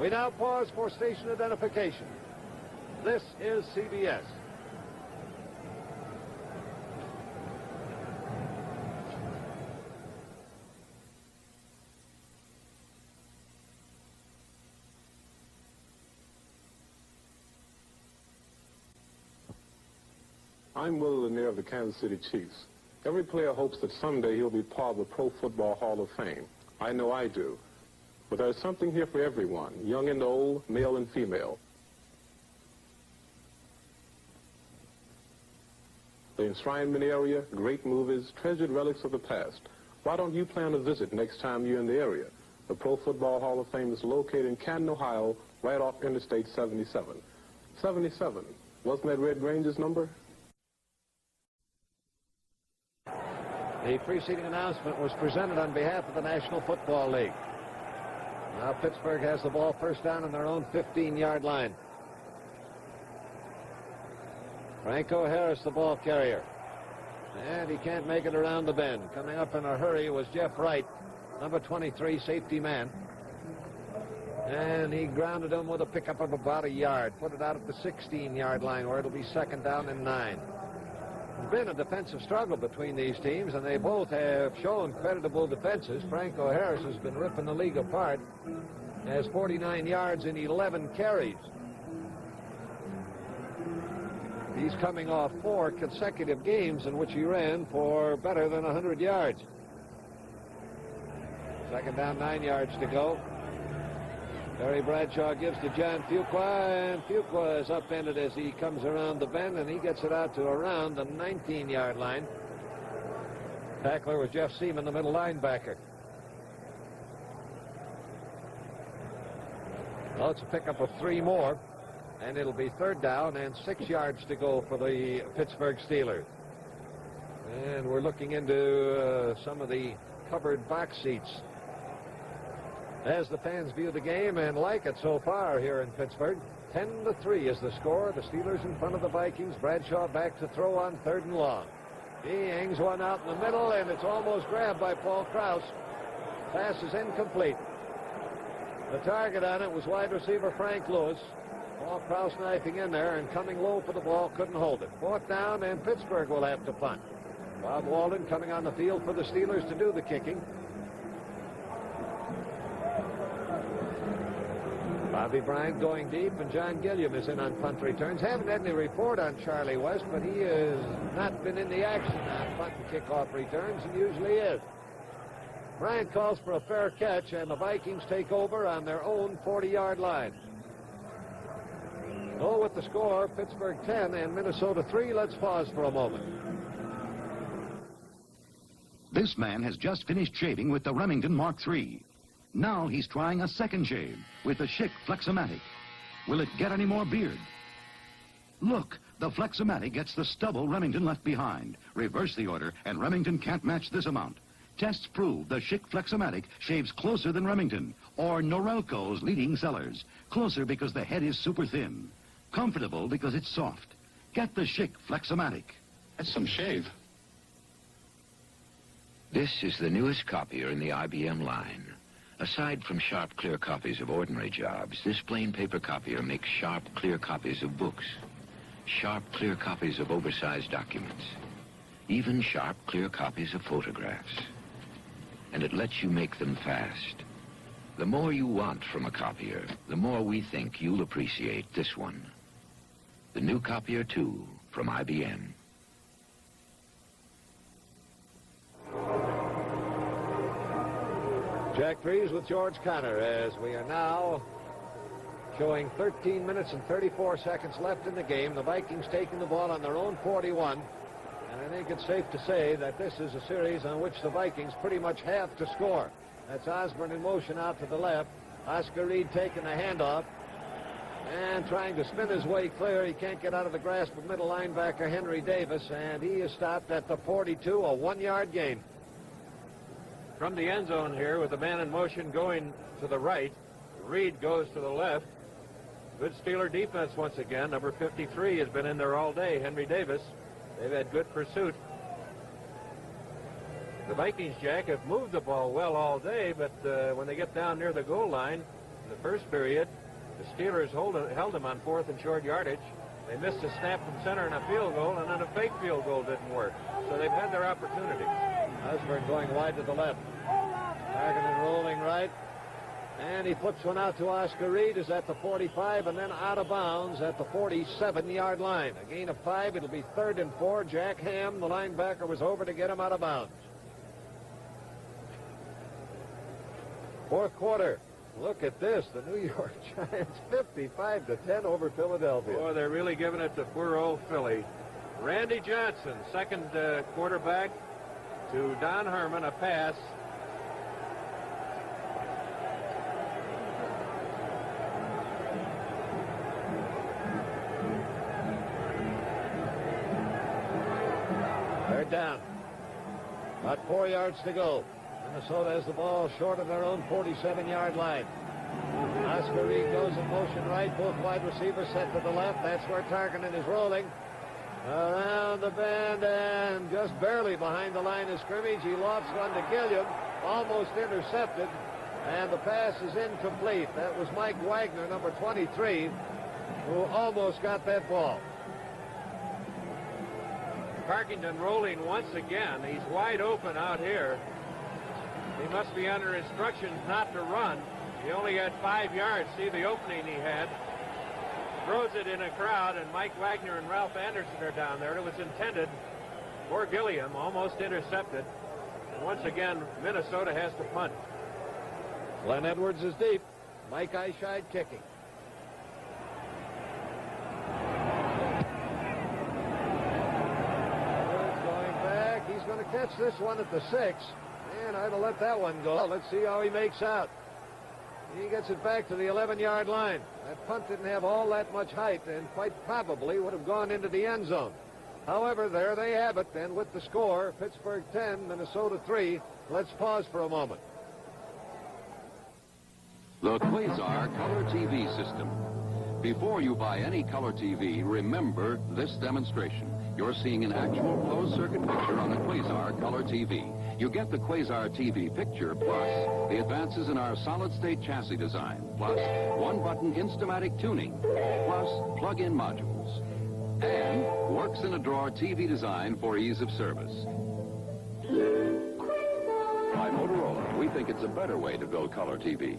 We now pause for station identification. This is CBS. I'm Will Lanier of the Kansas City Chiefs. Every player hopes that someday he'll be part of the Pro Football Hall of Fame. I know I do. But there's something here for everyone, young and old, male and female. The enshrinement area, great movies, treasured relics of the past. Why don't you plan a visit next time you're in the area? The Pro Football Hall of Fame is located in Canton, Ohio, right off Interstate 77. 77. Wasn't that Red Grange's number? The preceding announcement was presented on behalf of the National Football League. Now Pittsburgh has the ball first down on their own 15-yard line. Franco Harris, the ball carrier. And he can't make it around the bend. Coming up in a hurry was Jeff Wright, number 23, safety man. And he grounded him with a pickup of about a yard. Put it out at the 16-yard line where it'll be second down and 9. There's been a defensive struggle between these teams, and they both have shown creditable defenses. Franco Harris has been ripping the league apart. Has 49 yards in 11 carries. He's coming off 4 consecutive games in which he ran for better than 100 yards. Second down, 9 yards to go. Barry Bradshaw gives to John Fuqua, and Fuqua is upended as he comes around the bend, and he gets it out to around the 19-yard line. Tackler was Jeff Seaman, the middle linebacker. Well, it's a pickup of 3 more, and it'll be third down and 6 yards to go for the Pittsburgh Steelers. And we're looking into some of the covered box seats as the fans view the game and like it so far here in Pittsburgh. 10-3 is the score. The Steelers in front of the Vikings. Bradshaw back to throw on 3rd and long. He hangs one out in the middle, and it's almost grabbed by Paul Krause. Pass is incomplete. The target on it was wide receiver Frank Lewis. Paul Krause knifing in there and coming low for the ball, couldn't hold it. 4th down, and Pittsburgh will have to punt. Bob Walden coming on the field for the Steelers to do the kicking. Bobby Bryant going deep, and John Gilliam is in on punt returns. Haven't had any report on Charlie West, but he has not been in the action on punt and kickoff returns, and usually is. Bryant calls for a fair catch, and the Vikings take over on their own 40-yard line. So with the score, Pittsburgh 10 and Minnesota 3. Let's pause for a moment. This man has just finished shaving with the Remington Mark III. Now he's trying a second shave with the Schick Flexomatic. Will it get any more beard? Look, the Flexomatic gets the stubble Remington left behind. Reverse the order, and Remington can't match this amount. Tests prove the Schick Flexomatic shaves closer than Remington, or Norelco's leading sellers. Closer because the head is super thin. Comfortable because it's soft. Get the Schick Flexomatic. That's some shave. This is the newest copier in the IBM line. Aside from sharp, clear copies of ordinary jobs, this plain paper copier makes sharp, clear copies of books, sharp, clear copies of oversized documents, even sharp, clear copies of photographs. And it lets you make them fast. The more you want from a copier, the more we think you'll appreciate this one. The new Copier 2 from IBM. Jack Trees with George Connor as we are now showing 13 minutes and 34 seconds left in the game. The Vikings taking the ball on their own 41. And I think it's safe to say that this is a series on which the Vikings pretty much have to score. That's Osborne in motion out to the left. Oscar Reed taking the handoff and trying to spin his way clear. He can't get out of the grasp of middle linebacker Henry Davis, and he is stopped at the 42, a 1-yard gain. From the end zone here with the man in motion going to the right, Reed goes to the left. Good Steeler defense once again. Number 53 has been in there all day, Henry Davis. They've had good pursuit. The Vikings, Jack, have moved the ball well all day, but when they get down near the goal line, in the first period, the Steelers held them on 4th and short yardage. They missed a snap from center and a field goal, and then a fake field goal didn't work. So they've had their opportunity. Osborne going wide to the left. Targeted rolling right. And he flips one out to Oscar Reed, is at the 45, and then out of bounds at the 47-yard line. A gain of 5. It'll be 3rd and 4. Jack Ham, the linebacker, was over to get him out of bounds. Fourth quarter. Look at this. The New York Giants 55-10 over Philadelphia. Boy, they're really giving it to poor old Philly. Randy Johnson, second quarterback, to Don Herman, a pass. They're down. About 4 yards to go. Minnesota has the ball short of their own 47-yard line. Oscar Reed goes in motion right. Both wide receivers set to the left. That's where Tarkinen is rolling. Around the bend and just barely behind the line of scrimmage. He lofts one to Gilliam. Almost intercepted. And the pass is incomplete. That was Mike Wagner, number 23, who almost got that ball. Parkington rolling once again. He's wide open out here. He must be under instructions not to run. He only had 5 yards. See the opening he had. Throws it in a crowd, and Mike Wagner and Ralph Anderson are down there. It was intended for Gilliam, almost intercepted. And once again, Minnesota has to punt. Glenn Edwards is deep. Mike Eyeshide kicking. Edwards going back. He's going to catch this one at the 6. And I'd have let that one go. Let's see how he makes out. He gets it back to the 11-yard line. That punt didn't have all that much height and quite probably would have gone into the end zone. However, there they have it. And with the score, Pittsburgh 10, Minnesota 3. Let's pause for a moment. The Quasar Color TV system. Before you buy any color TV, remember this demonstration. You're seeing an actual closed-circuit picture on the Quasar Color TV. You get the Quasar TV picture, plus the advances in our solid-state chassis design, plus one-button Instamatic tuning, plus plug-in modules, and works-in-a-drawer TV design for ease of service. By Motorola, we think it's a better way to build color TV.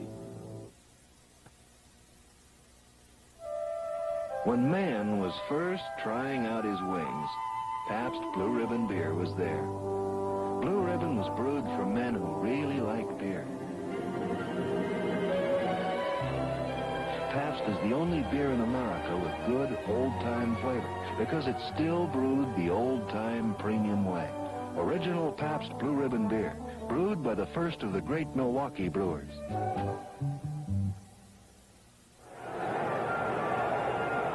When man was first trying out his wings, Pabst Blue Ribbon beer was there. Blue Ribbon was brewed for men who really like beer. Pabst is the only beer in America with good old-time flavor because it's still brewed the old-time premium way. Original Pabst Blue Ribbon beer, brewed by the first of the great Milwaukee brewers.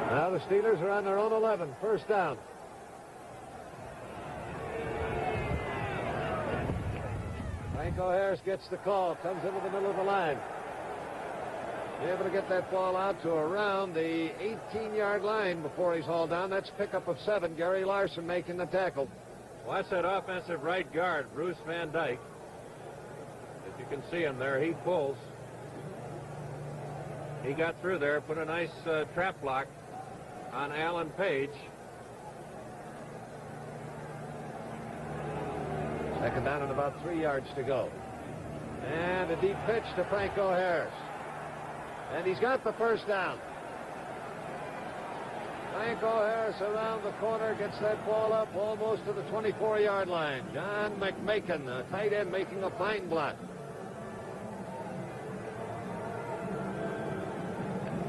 Now the Steelers are on their own 11. First down. Franco Harris gets the call. Comes into the middle of the line. Be able to get that ball out to around the 18-yard line before he's hauled down. That's pickup of 7. Gary Larson making the tackle. Watch that offensive right guard, Bruce Van Dyke. If you can see him there, he pulls. He got through there, put a nice trap block on Alan Page. Second down and about 3 yards to go. And a deep pitch to Franco Harris. And he's got the first down. Franco Harris around the corner, gets that ball up almost to the 24-yard line. John McMakin, a tight end, making a fine block.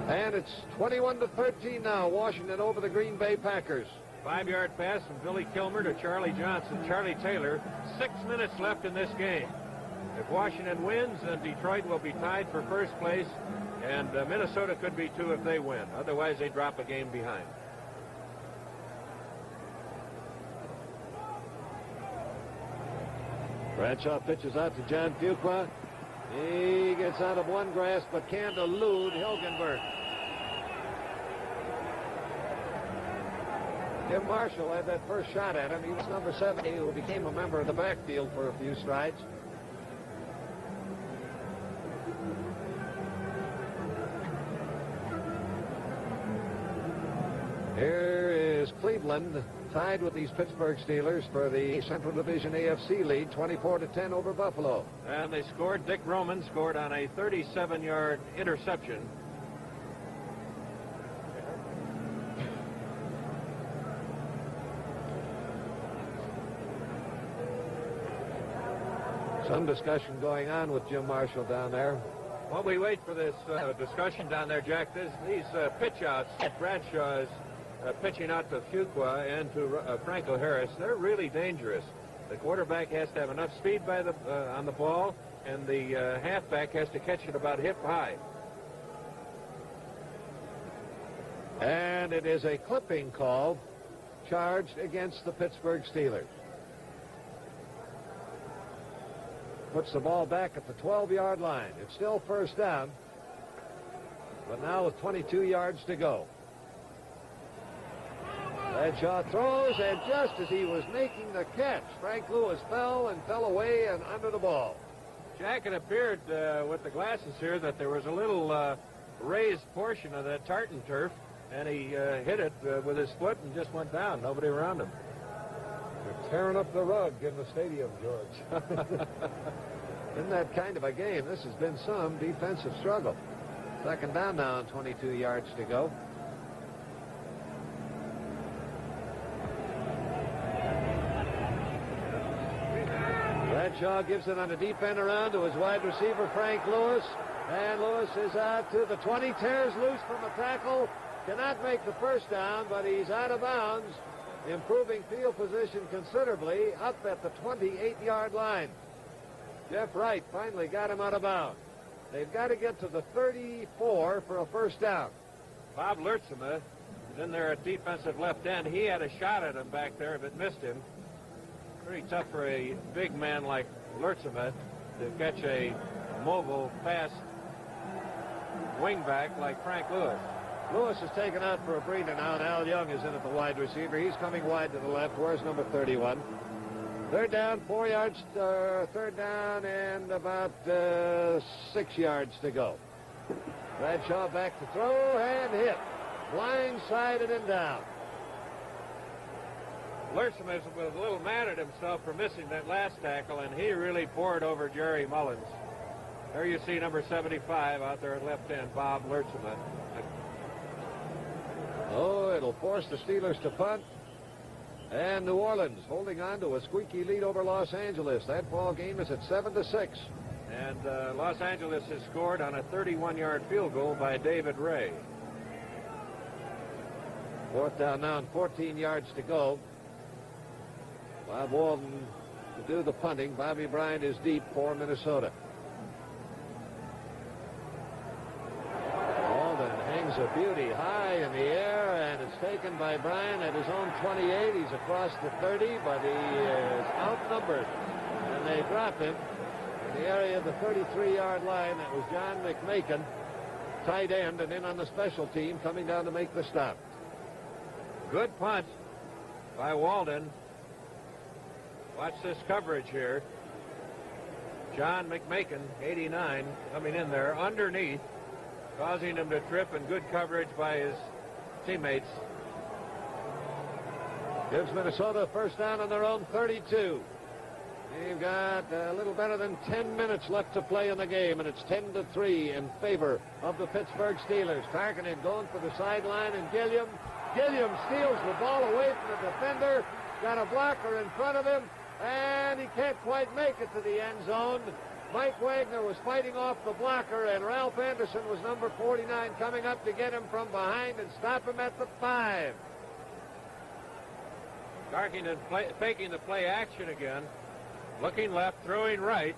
And it's 21-13 now. Washington over the Green Bay Packers. 5-yard pass from Billy Kilmer to Charlie Johnson. Charlie Taylor. 6 minutes left in this game. If Washington wins, then Detroit will be tied for first place, and Minnesota could be too if they win. Otherwise, they drop a game behind. Bradshaw pitches out to John Fuqua. He gets out of one grasp, but can't elude Hilgenberg. Jim Marshall had that first shot at him. He was number 70, who became a member of the backfield for a few strides. Here is Cleveland, tied with these Pittsburgh Steelers for the Central Division AFC lead, 24-10 over Buffalo. And they scored. Dick Roman scored on a 37-yard interception. Some discussion going on with Jim Marshall down there. While we wait for this discussion down there, Jack, these pitch outs that Bradshaw is pitching out to Fuqua and to Franco Harris, they're really dangerous. The quarterback has to have enough speed on the ball, and the halfback has to catch it about hip high. And it is a clipping call charged against the Pittsburgh Steelers. Puts the ball back at the 12-yard line. It's still first down, but now with 22 yards to go. Bradshaw throws, and just as he was making the catch, Frank Lewis fell away and under the ball. Jack, it appeared with the glasses here that there was a little raised portion of that tartan turf, and he hit it with his foot and just went down. Nobody around him. They're tearing up the rug in the stadium, George. In that kind of a game, this has been some defensive struggle. Second down now, 22 yards to go. Bradshaw gives it on a deep end around to his wide receiver, Frank Lewis. And Lewis is out to the 20, tears loose from a tackle. Cannot make the first down, but he's out of bounds, improving field position considerably up at the 28-yard line. Jeff Wright finally got him out of bounds. They've got to get to the 34 for a first down. Bob Lertzema is in there at defensive left end. He had a shot at him back there, but missed him. Pretty tough for a big man like Lertzema to catch a mobile, fast wingback like Frank Lewis. Lewis is taken out for a breather now, and Al Young is in at the wide receiver. He's coming wide to the left. Where's number 31? Third down, 4 yards. Third down and about 6 yards to go. Bradshaw back to throw and hit. Blindsided and down. Lertzema was a little mad at himself for missing that last tackle, and he really poured over Jerry Mullins. There you see number 75 out there at left end, Bob Lertzema. Oh, it'll force the Steelers to punt. And New Orleans holding on to a squeaky lead over Los Angeles. That ball game is at 7-6. And Los Angeles has scored on a 31-yard field goal by David Ray. Fourth down now and 14 yards to go. Bob Walden to do the punting. Bobby Bryant is deep for Minnesota. Walden hangs a beauty high in the air, and it's taken by Bryant at his own 28. He's across the 30, but he is outnumbered. And they drop him in the area of the 33-yard line. That was John McMakin, tight end, and in on the special team, coming down to make the stop. Good punt by Walden. Watch this coverage here. John McMakin, 89, coming in there underneath, causing him to trip, and good coverage by his teammates. Gives Minnesota a first down on their own 32. They've got a little better than 10 minutes left to play in the game, and it's 10-3 in favor of the Pittsburgh Steelers. Tarkenton going for the sideline, and Gilliam steals the ball away from the defender. Got a blocker in front of him, and he can't quite make it to the end zone. Mike Wagner was fighting off the blocker, and Ralph Anderson was number 49 coming up to get him from behind and stop him at the 5. Tarkenton faking the play action again. Looking left, throwing right.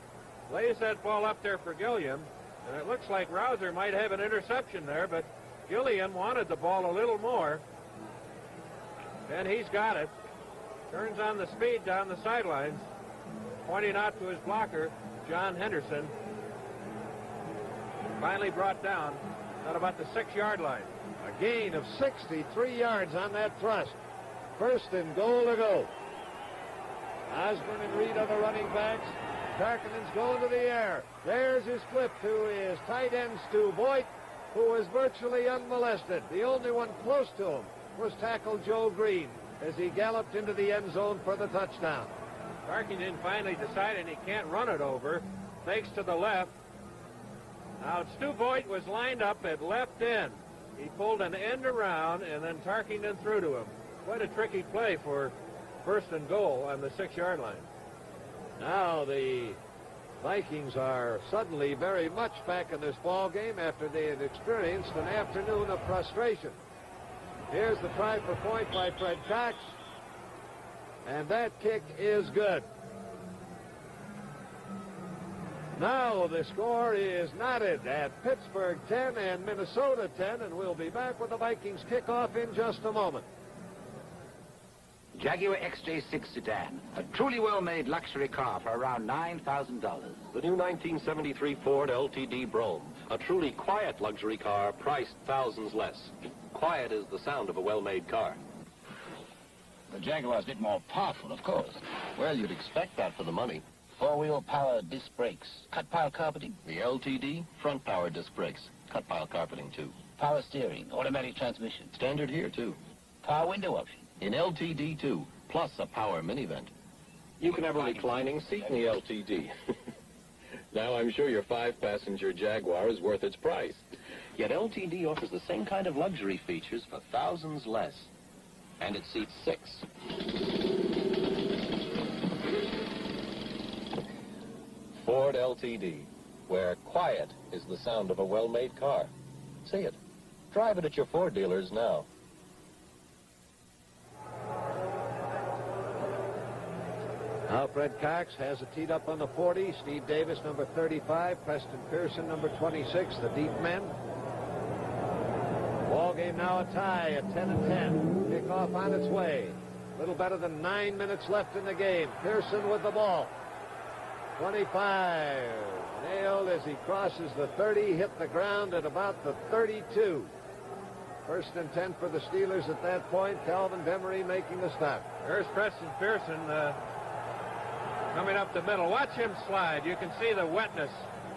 Lays that ball up there for Gilliam, and it looks like Rouser might have an interception there, but Gilliam wanted the ball a little more. And he's got it. Turns on the speed down the sidelines, pointing out to his blocker, John Henderson. Finally brought down at about the 6-yard line. A gain of 63 yards on that thrust. First and goal to go. Osborne and Reed are the running backs. Tarkenton's going to the air. There's his flip to his tight end, Stu Voigt, who was virtually unmolested. The only one close to him was tackle Joe Green as he galloped into the end zone for the touchdown. Tarkenton finally decided he can't run it over. Fakes to the left. Now Stu Voigt was lined up at left end. He pulled an end around, and then Tarkenton threw to him. Quite a tricky play for first and goal on the 6-yard line. Now the Vikings are suddenly very much back in this ball game after they had experienced an afternoon of frustration. Here's the try for point by Fred Cox. And that kick is good. Now the score is knotted at Pittsburgh 10 and Minnesota 10, and we'll be back with the Vikings kickoff in just a moment. Jaguar XJ6 sedan, a truly well-made luxury car for around $9,000. The new 1973 Ford LTD Brougham, a truly quiet luxury car priced thousands less. Quiet is the sound of a well-made car. The Jaguar's a bit more powerful, of course. Well, you'd expect that for the money. Four-wheel power disc brakes, cut pile carpeting. The LTD, front power disc brakes, cut pile carpeting too. Power steering, automatic transmission. Standard here too. Power window option. In LTD too, plus a power mini vent. You can have a reclining seat in the LTD. Now I'm sure your 5-passenger Jaguar is worth its price. Yet LTD offers the same kind of luxury features for thousands less. And it seats 6. Ford LTD, where quiet is the sound of a well-made car. See it. Drive it at your Ford dealers now. Now Fred Cox has it teed up on the 40. Steve Davis, number 35. Preston Pearson, number 26. The deep men. Ball game now a tie at 10 and 10. Kickoff on its way. A little better than 9 minutes left in the game. Pearson with the ball. 25. Nailed as he crosses the 30. Hit the ground at about the 32. First and 10 for the Steelers at that point. Calvin Demery making the stop. There's Preston Pearson coming up the middle. Watch him slide. You can see the wetness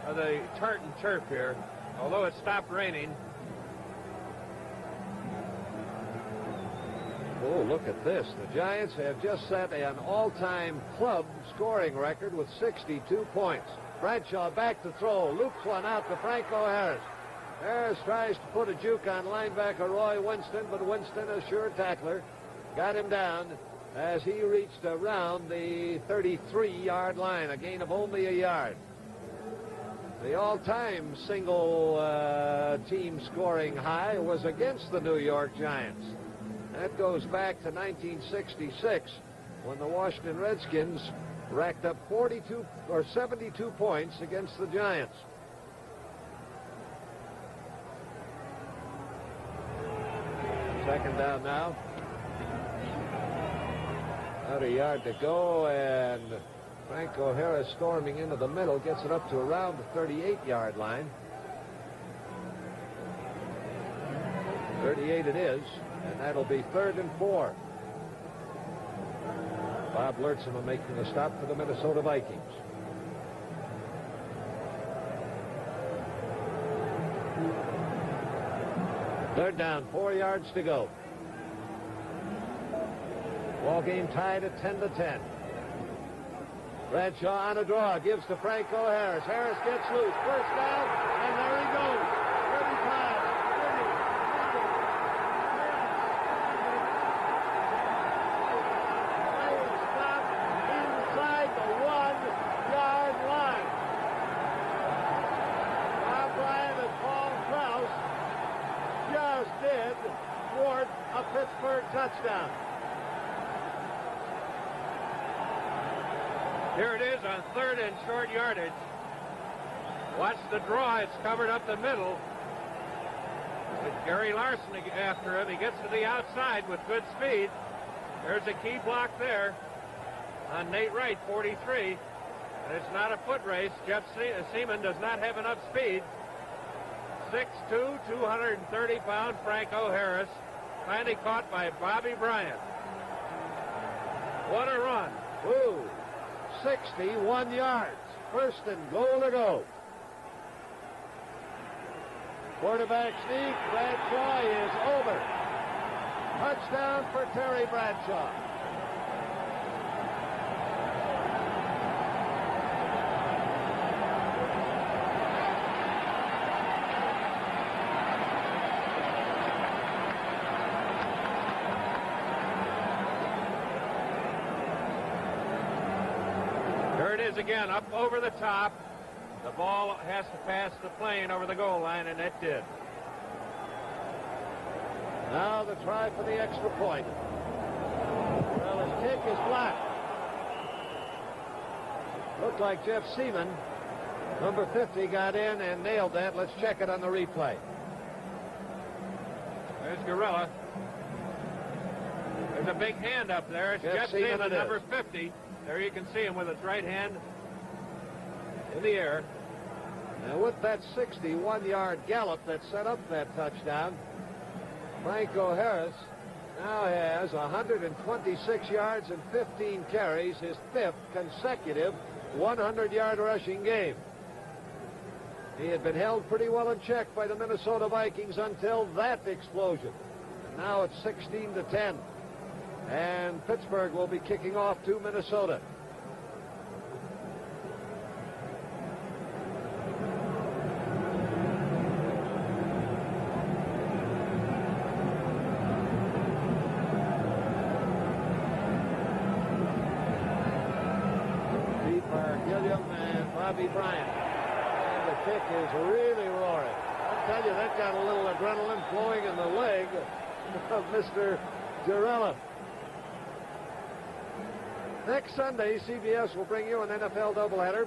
of the tartan turf here, although it stopped raining. Oh, look at this. The Giants have just set an all-time club scoring record with 62 points. Bradshaw back to throw. Loops one out to Franco Harris. Harris tries to put a juke on linebacker Roy Winston, but Winston, a sure tackler, got him down as he reached around the 33-yard line, a gain of only a yard. The all-time single team scoring high was against the New York Giants. That goes back to 1966 when the Washington Redskins racked up 72 points against the Giants. Second down now. About a yard to go, and Franco Harris storming into the middle gets it up to around the 38-yard line. 38 it is, and that'll be 3rd and 4. Bob Lurtzema making the stop for the Minnesota Vikings. Third down, 4 yards to go. Ball game tied at 10 to 10. Bradshaw on a draw, gives to Franco Harris. Harris gets loose, first down, and there he goes. 35, 30, stop inside the 1-yard line. Bob Bryant and Paul Krause just did thwart a Pittsburgh touchdown. Here it is on 3rd and short yardage. Watch the draw. It's covered up the middle. With Gary Larson after him. He gets to the outside with good speed. There's a key block there on Nate Wright, 43. And it's not a foot race. Jeff Seaman does not have enough speed. 6'2", 230-pound Franco Harris. Finally caught by Bobby Bryant. What a run. Woo. 61 yards. First and goal to go. Quarterback sneak. Bradshaw is over. Touchdown for Terry Bradshaw. Again, up over the top. The ball has to pass the plane over the goal line, and it did. Now the try for the extra point. Well, his kick is blocked. Looked like Jeff Seaman, number 50, got in and nailed that. Let's check it on the replay. There's Gorilla. There's a big hand up there. It's Jeff Seaman, number 50. There you can see him with his right hand in the air. Now with that 61-yard gallop that set up that touchdown, Franco Harris now has 126 yards and 15 carries, his 5th consecutive 100-yard rushing game. He had been held pretty well in check by the Minnesota Vikings until that explosion. And now it's 16-10. And Pittsburgh will be kicking off to Minnesota. Bobby Bryant. And the kick is really roaring. I'll tell you, that got a little adrenaline flowing in the leg of Mr. Girella. Next Sunday, CBS will bring you an NFL doubleheader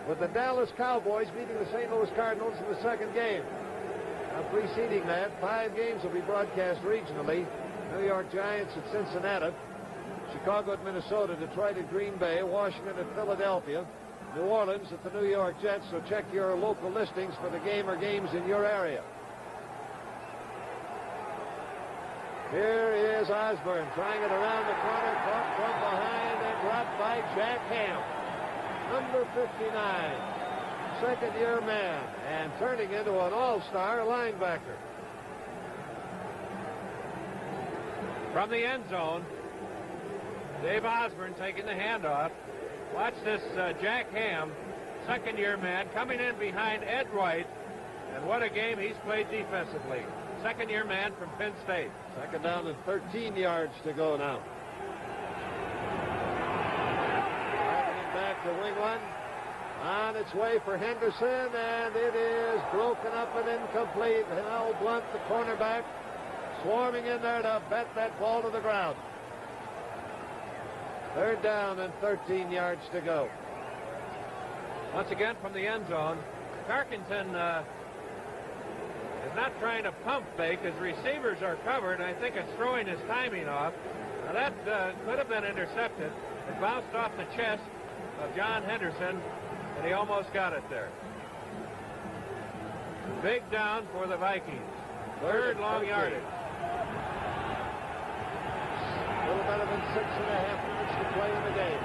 with the Dallas Cowboys beating the St. Louis Cardinals in the second game. Now, preceding that, 5 games will be broadcast regionally. New York Giants at Cincinnati, Chicago at Minnesota, Detroit at Green Bay, Washington at Philadelphia, New Orleans at the New York Jets, so check your local listings for the game or games in your area. Here is Osborne trying it around the corner, caught from behind and dropped by Jack Ham, number 59, second-year man, and turning into an all-star linebacker. From the end zone, Dave Osborne taking the handoff. Watch this Jack Ham, second-year man, coming in behind Ed White. And what a game he's played defensively. Second-year man from Penn State. Second down and 13 yards to go now. Driving back to wing one. On its way for Henderson, and it is broken up and incomplete. And Al Blunt, the cornerback, swarming in there to bet that ball to the ground. Third down and 13 yards to go. Once again from the end zone, Tarkenton is not trying to pump fake. His receivers are covered, and I think it's throwing his timing off. Now that could have been intercepted. It bounced off the chest of John Henderson, and he almost got it there. Big down for the Vikings. Third long yardage. A little better than 6.5 minutes to play in the game.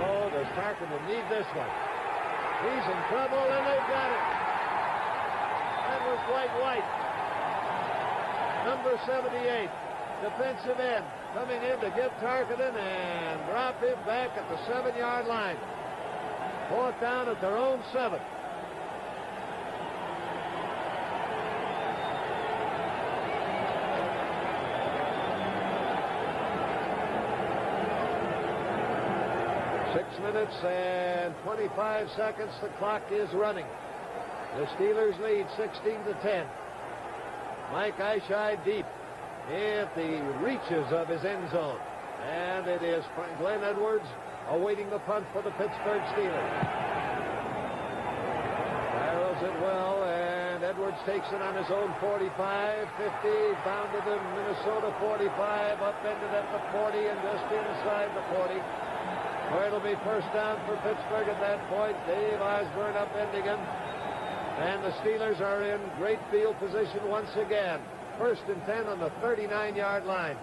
Oh, does Tarkenton need this one? He's in trouble, and they've got it. That was Dwight White, number 78, defensive end, coming in to get Tarkenton and drop him back at the 7-yard line. Fourth down at their own 7. Minutes and 25 seconds. The clock is running. The Steelers lead 16-10. Mike Eyeshide deep at the reaches of his end zone. And it is Glenn Edwards awaiting the punt for the Pittsburgh Steelers. Barrels it well, and Edwards takes it on his own 45, 50, down to the Minnesota 45, upended at the 40, and just inside the 40. Where it'll be first down for Pittsburgh at that point. Dave Osborne upending him. And the Steelers are in great field position once again. First and 10 on the 39-yard line.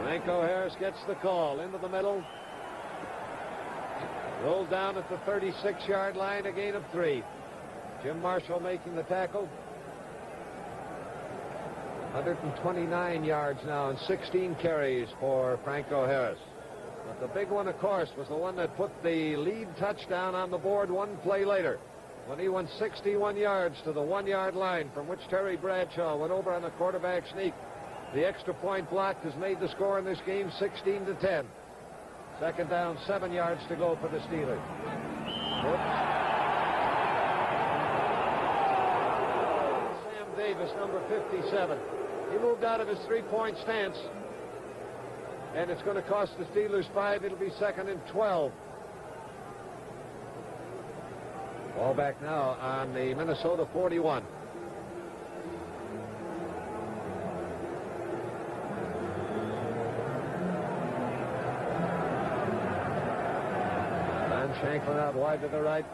Franco Harris gets the call into the middle. Rolled down at the 36-yard line, a gain of 3. Jim Marshall making the tackle. 129 yards now and 16 carries for Franco Harris. But the big one, of course, was the one that put the lead touchdown on the board one play later. when he went 61 yards to the 1-yard line, from which Terry Bradshaw went over on the quarterback sneak. The extra point blocked has made the score in this game 16-10. Second down, 7 yards to go for the Steelers. Sam Davis, number 57. He moved out of his three-point stance, and it's going to cost the Steelers 5. It'll be 2nd and 12. Ball back now on the Minnesota 41. Don Shanklin out wide to the right.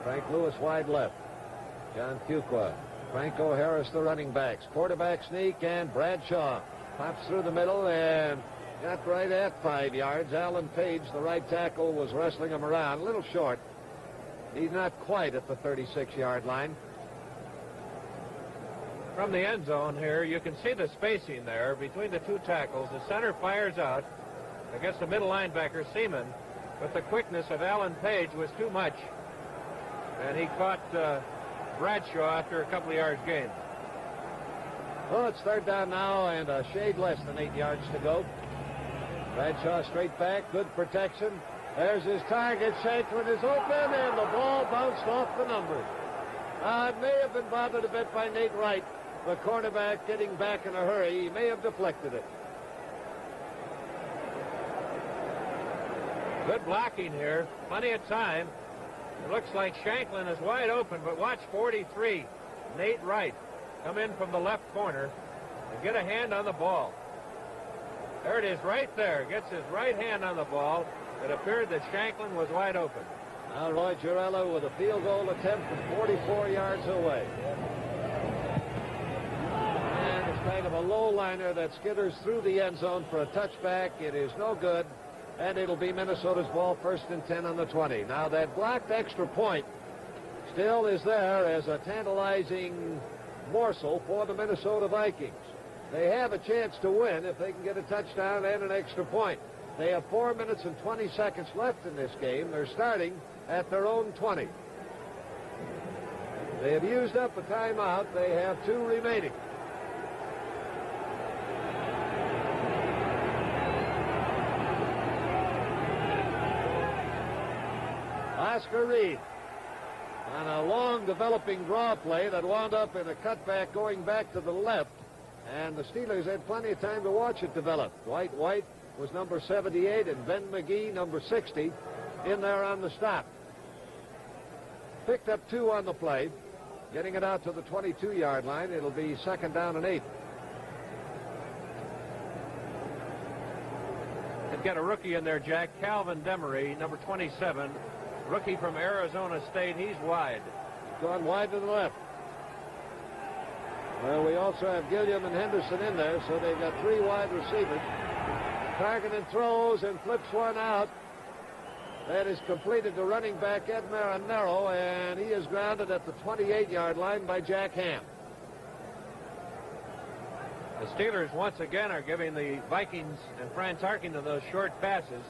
Frank Lewis wide left. John Fuqua. Franco Harris, the running backs. Quarterback sneak, and Bradshaw pops through the middle and got right at 5 yards. Alan Page, the right tackle, was wrestling him around. A little short. He's not quite at the 36-yard line. From the end zone here, you can see the spacing there between the two tackles. The center fires out against the middle linebacker, Seaman, but the quickness of Alan Page was too much, and he caught Bradshaw after a couple of yards gained. Well, it's third down now and a shade less than 8 yards to go. Bradshaw straight back, good protection. There's his target. Shanklin is open, and the ball bounced off the numbers. It may have been bothered a bit by Nate Wright, the cornerback, getting back in a hurry. He may have deflected it. Good blocking here. Plenty of time. It looks like Shanklin is wide open, but watch 43, Nate Wright, come in from the left corner and get a hand on the ball. There it is right there. Gets his right hand on the ball. It appeared that Shanklin was wide open. Now Roy Girella with a field goal attempt from 44 yards away. And it's kind of a low liner that skitters through the end zone for a touchback. It is no good. And it'll be Minnesota's ball, 1st and 10 on the 20. Now that blocked extra point still is there as a tantalizing morsel for the Minnesota Vikings. They have a chance to win if they can get a touchdown and an extra point. They have 4 minutes and 20 seconds left in this game. They're starting at their own 20. They have used up a timeout. They have 2 remaining. Oscar Reed on a long developing draw play that wound up in a cutback going back to the left, and the Steelers had plenty of time to watch it develop. Dwight White was number 78 and Ben McGee number 60 in there on the stop. Picked up 2 on the play, getting it out to the 22-yard line. It'll be 2nd down and 8. They've got a rookie in there, Jack, Calvin Demery, number 27. Rookie from Arizona State. He's wide. Gone wide to the left. Well, we also have Gilliam and Henderson in there, so they've got 3 wide receivers. Targeting throws and flips one out. That is completed to running back Ed Marinero, and he is grounded at the 28-yard line by Jack Ham. The Steelers once again are giving the Vikings and Fran Tarkenton those short passes,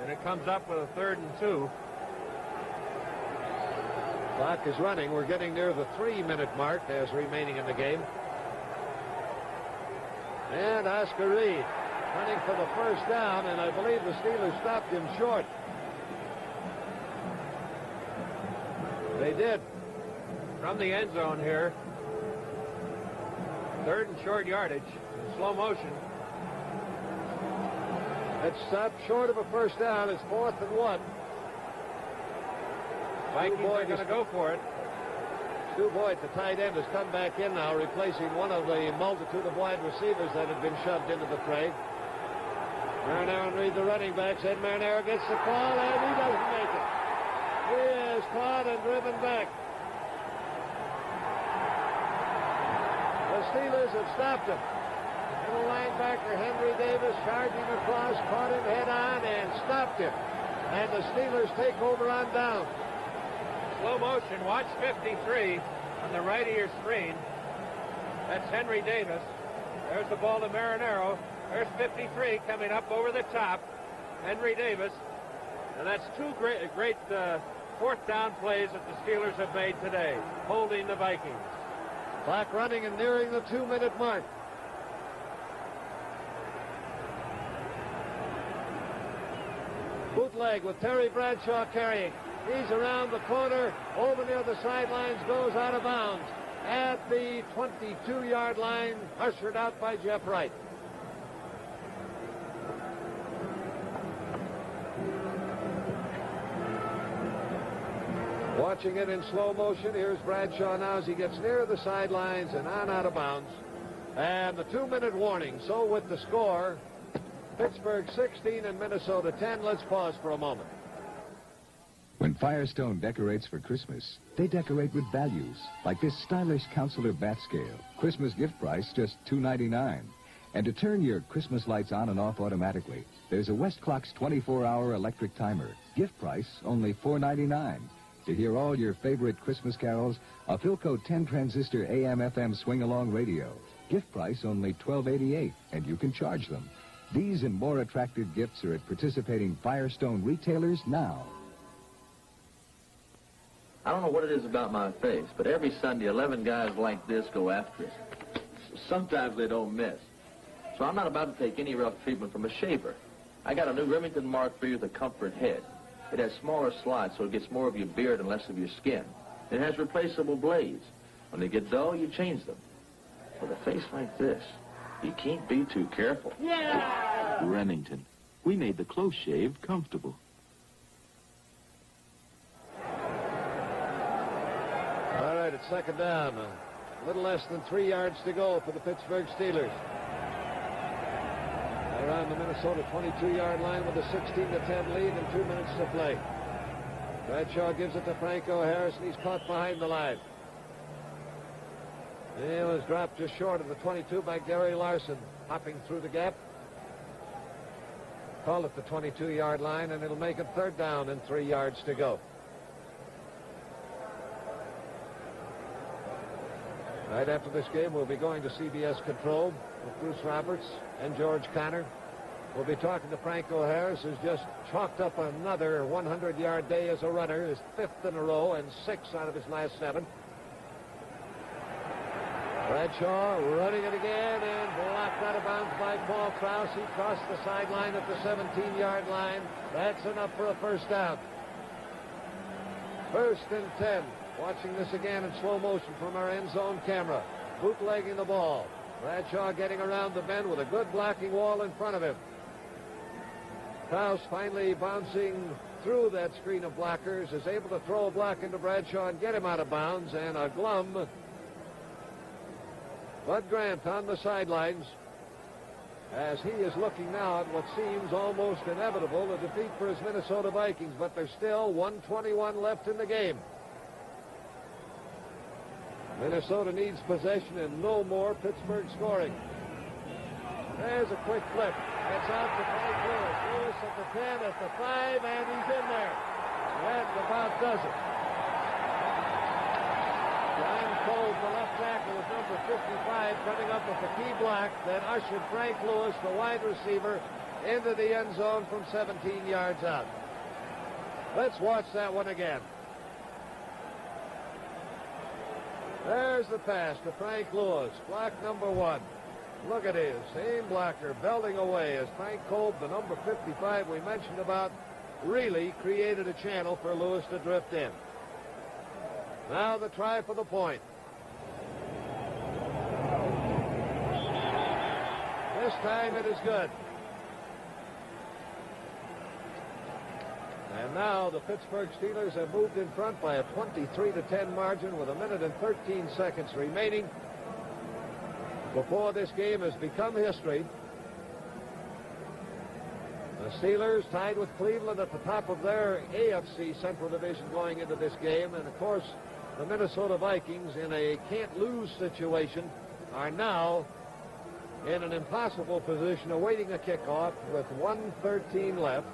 and it comes up with a 3rd and 2. Clock is running. We're getting near the 3-minute mark as remaining in the game. And Oscar Reed running for the 1st down, and I believe the Steelers stopped him short. They did. From the end zone here. 3rd and short yardage in slow motion. It's stopped short of a 1st down. It's 4th and 1. Vikings are going to go for it. Stu Boyd, the tight end, has come back in now, replacing one of the multitude of wide receivers that had been shoved into the fray. Marinero and Reed, the running backs. Ed Marinero gets the call, and he doesn't make it. He is caught and driven back. The Steelers have stopped him. Middle linebacker Henry Davis charging across, caught him head on, and stopped him. And the Steelers take over on down. Slow motion. Watch 53 on the right of your screen. That's Henry Davis. There's the ball to Marinero. There's 53 coming up over the top. Henry Davis. And that's 2 great fourth down plays that the Steelers have made today, holding the Vikings. Clock running and nearing the 2-minute mark. Bootleg with Terry Bradshaw carrying. He's around the corner, over near the sidelines, goes out of bounds at the 22-yard line, ushered out by Jeff Wright. Watching it in slow motion, here's Bradshaw now as he gets near the sidelines and on out of bounds. And the 2-minute warning. So with the score, Pittsburgh 16 and Minnesota 10. Let's pause for a moment. When Firestone decorates for Christmas, they decorate with values, like this stylish Counselor bath scale. Christmas gift price just $2.99. And to turn your Christmas lights on and off automatically, there's a Westclock's 24-hour electric timer. Gift price only $4.99. To hear all your favorite Christmas carols, a Philco 10-transistor AM/FM swing-along radio. Gift price only $12.88, and you can charge them. These and more attractive gifts are at participating Firestone retailers now. I don't know what it is about my face, but every Sunday, 11 guys like this go after us. Sometimes they don't miss. So I'm not about to take any rough treatment from a shaver. I got a new Remington Mark III with a comfort head. It has smaller slots, so it gets more of your beard and less of your skin. It has replaceable blades. When they get dull, you change them. With a face like this, you can't be too careful. Yeah! Remington. We made the close shave comfortable. All right, it's second down. A little less than 3 yards to go for the Pittsburgh Steelers. They're on the Minnesota 22-yard line with a 16-10 lead and 2 minutes to play. Bradshaw gives it to Franco Harris, and he's caught behind the line. It was dropped just short of the 22 by Gary Larson, hopping through the gap. Call it the 22-yard line, and it'll make it third down and 3 yards to go. Right after this game, we'll be going to CBS Control with Bruce Roberts and George Connor. We'll be talking to Franco Harris, who's just chalked up another 100-yard day as a runner, his 5th in a row and 6 out of his last 7. Bradshaw running it again and blocked out of bounds by Paul Krause. He crossed the sideline at the 17-yard line. That's enough for a first down. 1st and 10. Watching this again in slow motion from our end zone camera. Bootlegging the ball. Bradshaw getting around the bend with a good blocking wall in front of him. Krause finally bouncing through that screen of blockers, is able to throw a block into Bradshaw and get him out of bounds, and a glum Bud Grant on the sidelines as he is looking now at what seems almost inevitable, a defeat for his Minnesota Vikings, but there's still 1:21 left in the game. Minnesota needs possession and no more Pittsburgh scoring. There's a quick flip. That's out to Frank Lewis. Lewis at the 10, at the 5, and he's in there. That about does it. Brian Cole, the left tackle, is number 55, coming up with the key block that ushered Frank Lewis, the wide receiver, into the end zone from 17 yards out. Let's watch that one again. There's the pass to Frank Lewis, block number 1. Look at his same blocker belting away as Frank Kolb, the number 55 we mentioned about, really created a channel for Lewis to drift in. Now the try for the point. This time it is good. And now the Pittsburgh Steelers have moved in front by a 23-10 margin with 1 minute and 13 seconds remaining before this game has become history. The Steelers tied with Cleveland at the top of their AFC Central Division going into this game. And, of course, the Minnesota Vikings, in a can't-lose situation, are now in an impossible position awaiting a kickoff with 1:13 left.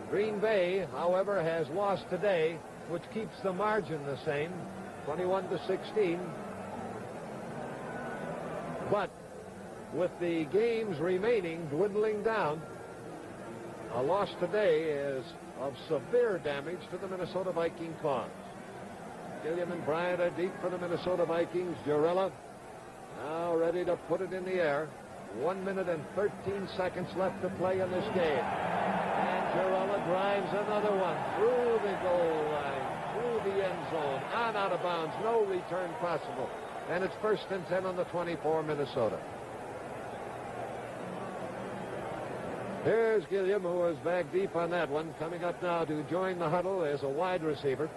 Green Bay, however, has lost today, which keeps the margin the same, 21-16. But with the games remaining dwindling down, a loss today is of severe damage to the Minnesota Viking cause. Gilliam and Bryant are deep for the Minnesota Vikings. Giurella now ready to put it in the air. 1 minute and 13 seconds left to play in this game. And Giurella drives another one through the goal line, through the end zone, on out of bounds, no return possible. And it's 1st and 10 on the 24, Minnesota. Here's Gilliam, who was back deep on that one, coming up now to join the huddle as a wide receiver.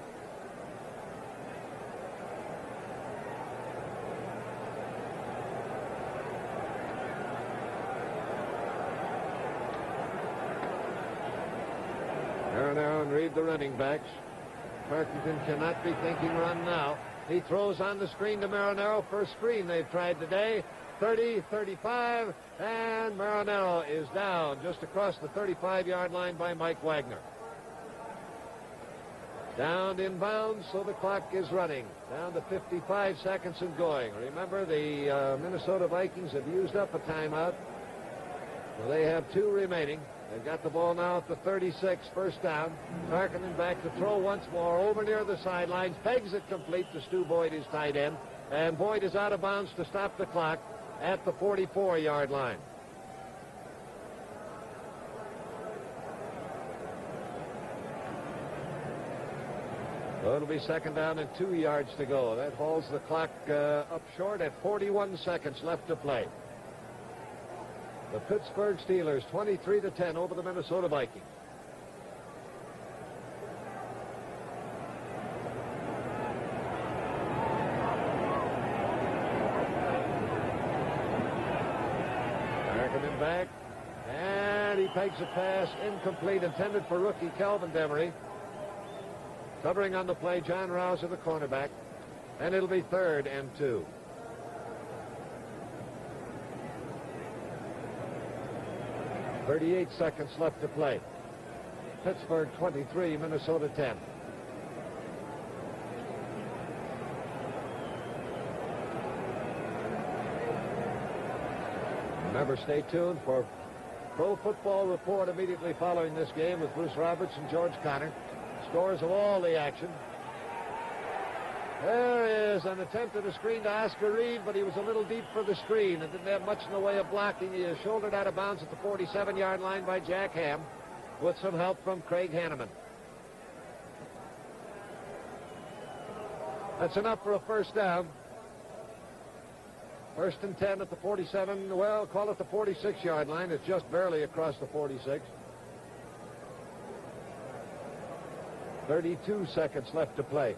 Aaron, read the running backs. Parkington cannot be thinking run now. He throws on the screen to Marinero. First screen they've tried today. 30, 35, and Marinero is down just across the 35-yard line by Mike Wagner. Down inbounds, so the clock is running. Down to 55 seconds and going. Remember, the Minnesota Vikings have used up a timeout. So they have 2 remaining. They've got the ball now at the 36, 1st down. Tarkinen back to throw once more over near the sidelines. Pegs it complete to Stu Boyd, his tight end. And Boyd is out of bounds to stop the clock at the 44-yard line. So it'll be 2nd down and 2 yards to go. That hauls the clock up short at 41 seconds left to play. The Pittsburgh Steelers 23-10 over the Minnesota Vikings. Tarkinen back, and he pegs a pass incomplete, intended for rookie Calvin Demery. Covering on the play, John Rouser, the cornerback, and it'll be 3rd and 2. .38 seconds left to play. Pittsburgh 23, Minnesota 10. Remember, stay tuned for Pro Football Report immediately following this game with Bruce Roberts and George Connor. Scores of all the action. There is an attempt at a screen to Oscar Reed, but he was a little deep for the screen and didn't have much in the way of blocking. He is shouldered out of bounds at the 47-yard line by Jack Ham with some help from Craig Hanneman. That's enough for a 1st down. 1st and 10 at the 47, well, call it the 46-yard line. It's just barely across the 46. 32 seconds left to play.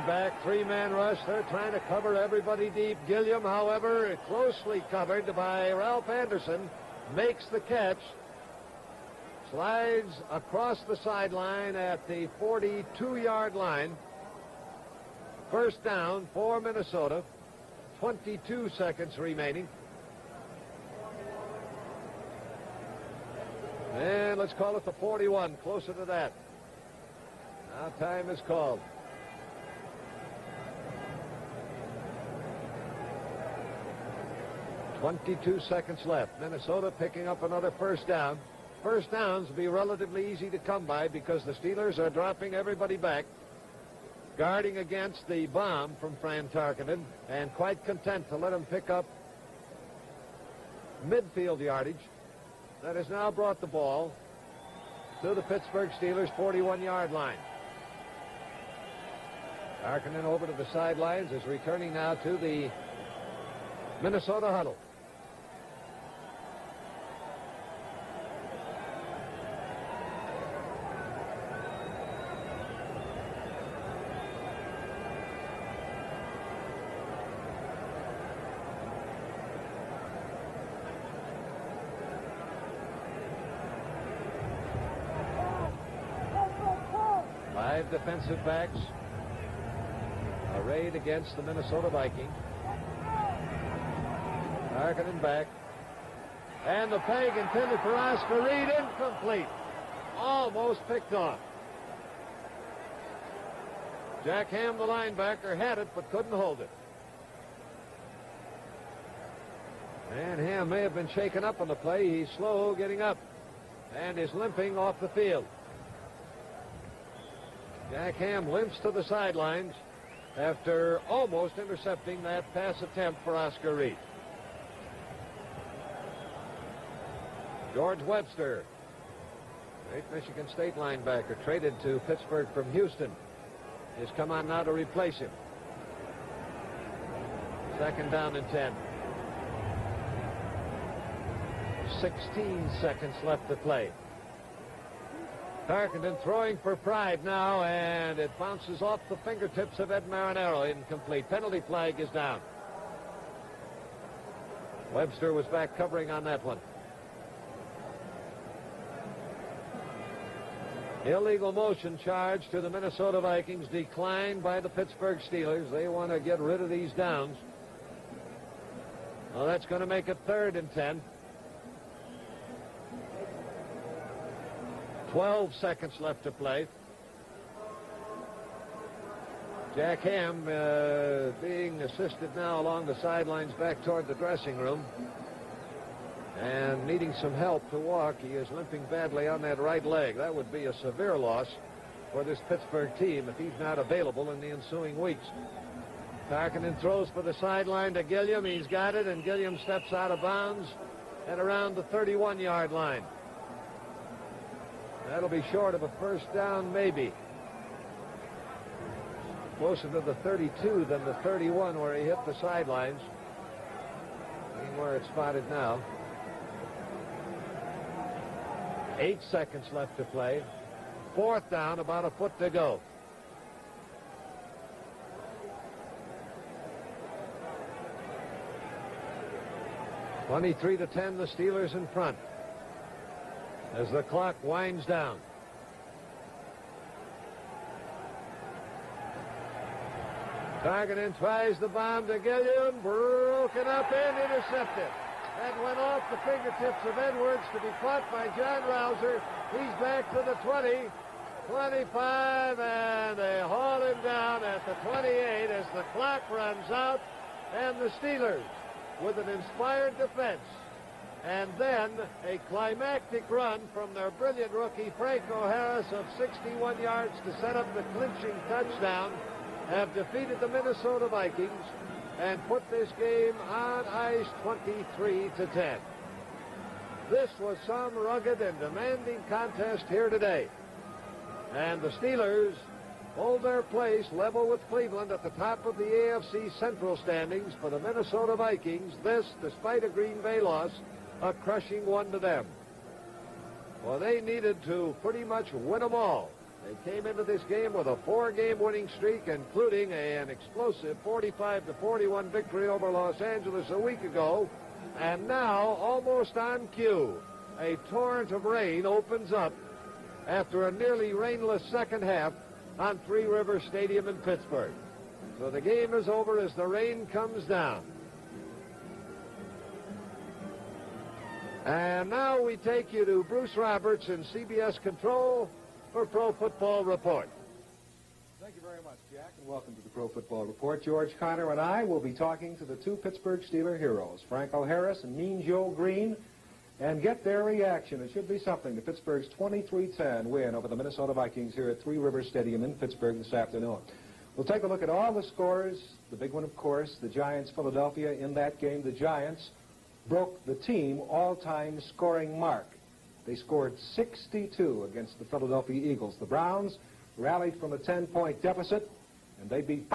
Back, 3-man rush. They're trying to cover everybody deep. Gilliam, however, closely covered by Ralph Anderson, makes the catch. Slides across the sideline at the 42-yard line. 1st down for Minnesota. 22 seconds remaining. And let's call it the 41, closer to that. Now time is called. 22 seconds left. Minnesota picking up another 1st down. 1st downs will be relatively easy to come by because the Steelers are dropping everybody back, guarding against the bomb from Fran Tarkinen, and quite content to let him pick up midfield yardage. That has now brought the ball to the Pittsburgh Steelers' 41-yard line. Tarkinen over to the sidelines, is returning now to the Minnesota huddle. Five defensive backs arrayed against the Minnesota Vikings. Tarkinen back. And the peg intended for Oscar Reed, incomplete. Almost picked off. Jack Ham, the linebacker, had it but couldn't hold it. And Ham may have been shaken up on the play. He's slow getting up and is limping off the field. Jack Ham limps to the sidelines after almost intercepting that pass attempt for Oscar Reed. George Webster, great Michigan State linebacker, traded to Pittsburgh from Houston, has come on now to replace him. 2nd down and 10. 16 seconds left to play. Tarkenton throwing for pride now, and it bounces off the fingertips of Ed Marinaro. Incomplete. Penalty flag is down. Webster was back covering on that one. Illegal motion charge to the Minnesota Vikings declined by the Pittsburgh Steelers. They want to get rid of these downs. Well, that's going to make it 3rd and 10. 12 seconds left to play. Jack Ham being assisted now along the sidelines back toward the dressing room and needing some help to walk. He is limping badly on that right leg. That would be a severe loss for this Pittsburgh team if he's not available in the ensuing weeks. Tarkenton throws for the sideline to Gilliam. He's got it, and Gilliam steps out of bounds at around the 31-yard line. That'll be short of a 1st down, maybe. Closer to the 32 than the 31 where he hit the sidelines. Seeing where it's spotted now. 8 seconds left to play. 4th down, about a foot to go. (23-10), the Steelers in front as the clock winds down. Tarkenton tries the bomb to Gilliam, broken up and intercepted. That went off the fingertips of Edwards to be caught by John Rouser. He's back to the 20, 25, and they haul him down at the 28 as the clock runs out, and the Steelers, with an inspired defense and then a climactic run from their brilliant rookie Franco Harris of 61 yards to set up the clinching touchdown, have defeated the Minnesota Vikings and put this game on ice 23-10. This was some rugged and demanding contest here today. And the Steelers hold their place level with Cleveland at the top of the AFC Central standings. For the Minnesota Vikings, this, despite a Green Bay loss, a crushing one to them. Well, they needed to pretty much win them all. They came into this game with a 4-game winning streak, including an explosive 45-41 victory over Los Angeles a week ago. And now, almost on cue, a torrent of rain opens up after a nearly rainless second half on Three Rivers Stadium in Pittsburgh. So the game is over as the rain comes down. And now we take you to Bruce Roberts in CBS Control for Pro Football Report. Thank you very much, Jack, and welcome to the Pro Football Report. George Connor and I will be talking to the two Pittsburgh Steeler heroes, Franco Harris and Mean Joe Green, and get their reaction. It should be something to Pittsburgh's 23-10 win over the Minnesota Vikings here at Three Rivers Stadium in Pittsburgh this afternoon. We'll take a look at all the scores. The big one, of course, the Giants-Philadelphia. In that game, the Giants broke the team all-time scoring mark. They scored 62 against the Philadelphia Eagles. The Browns rallied from a 10-point deficit, and they beat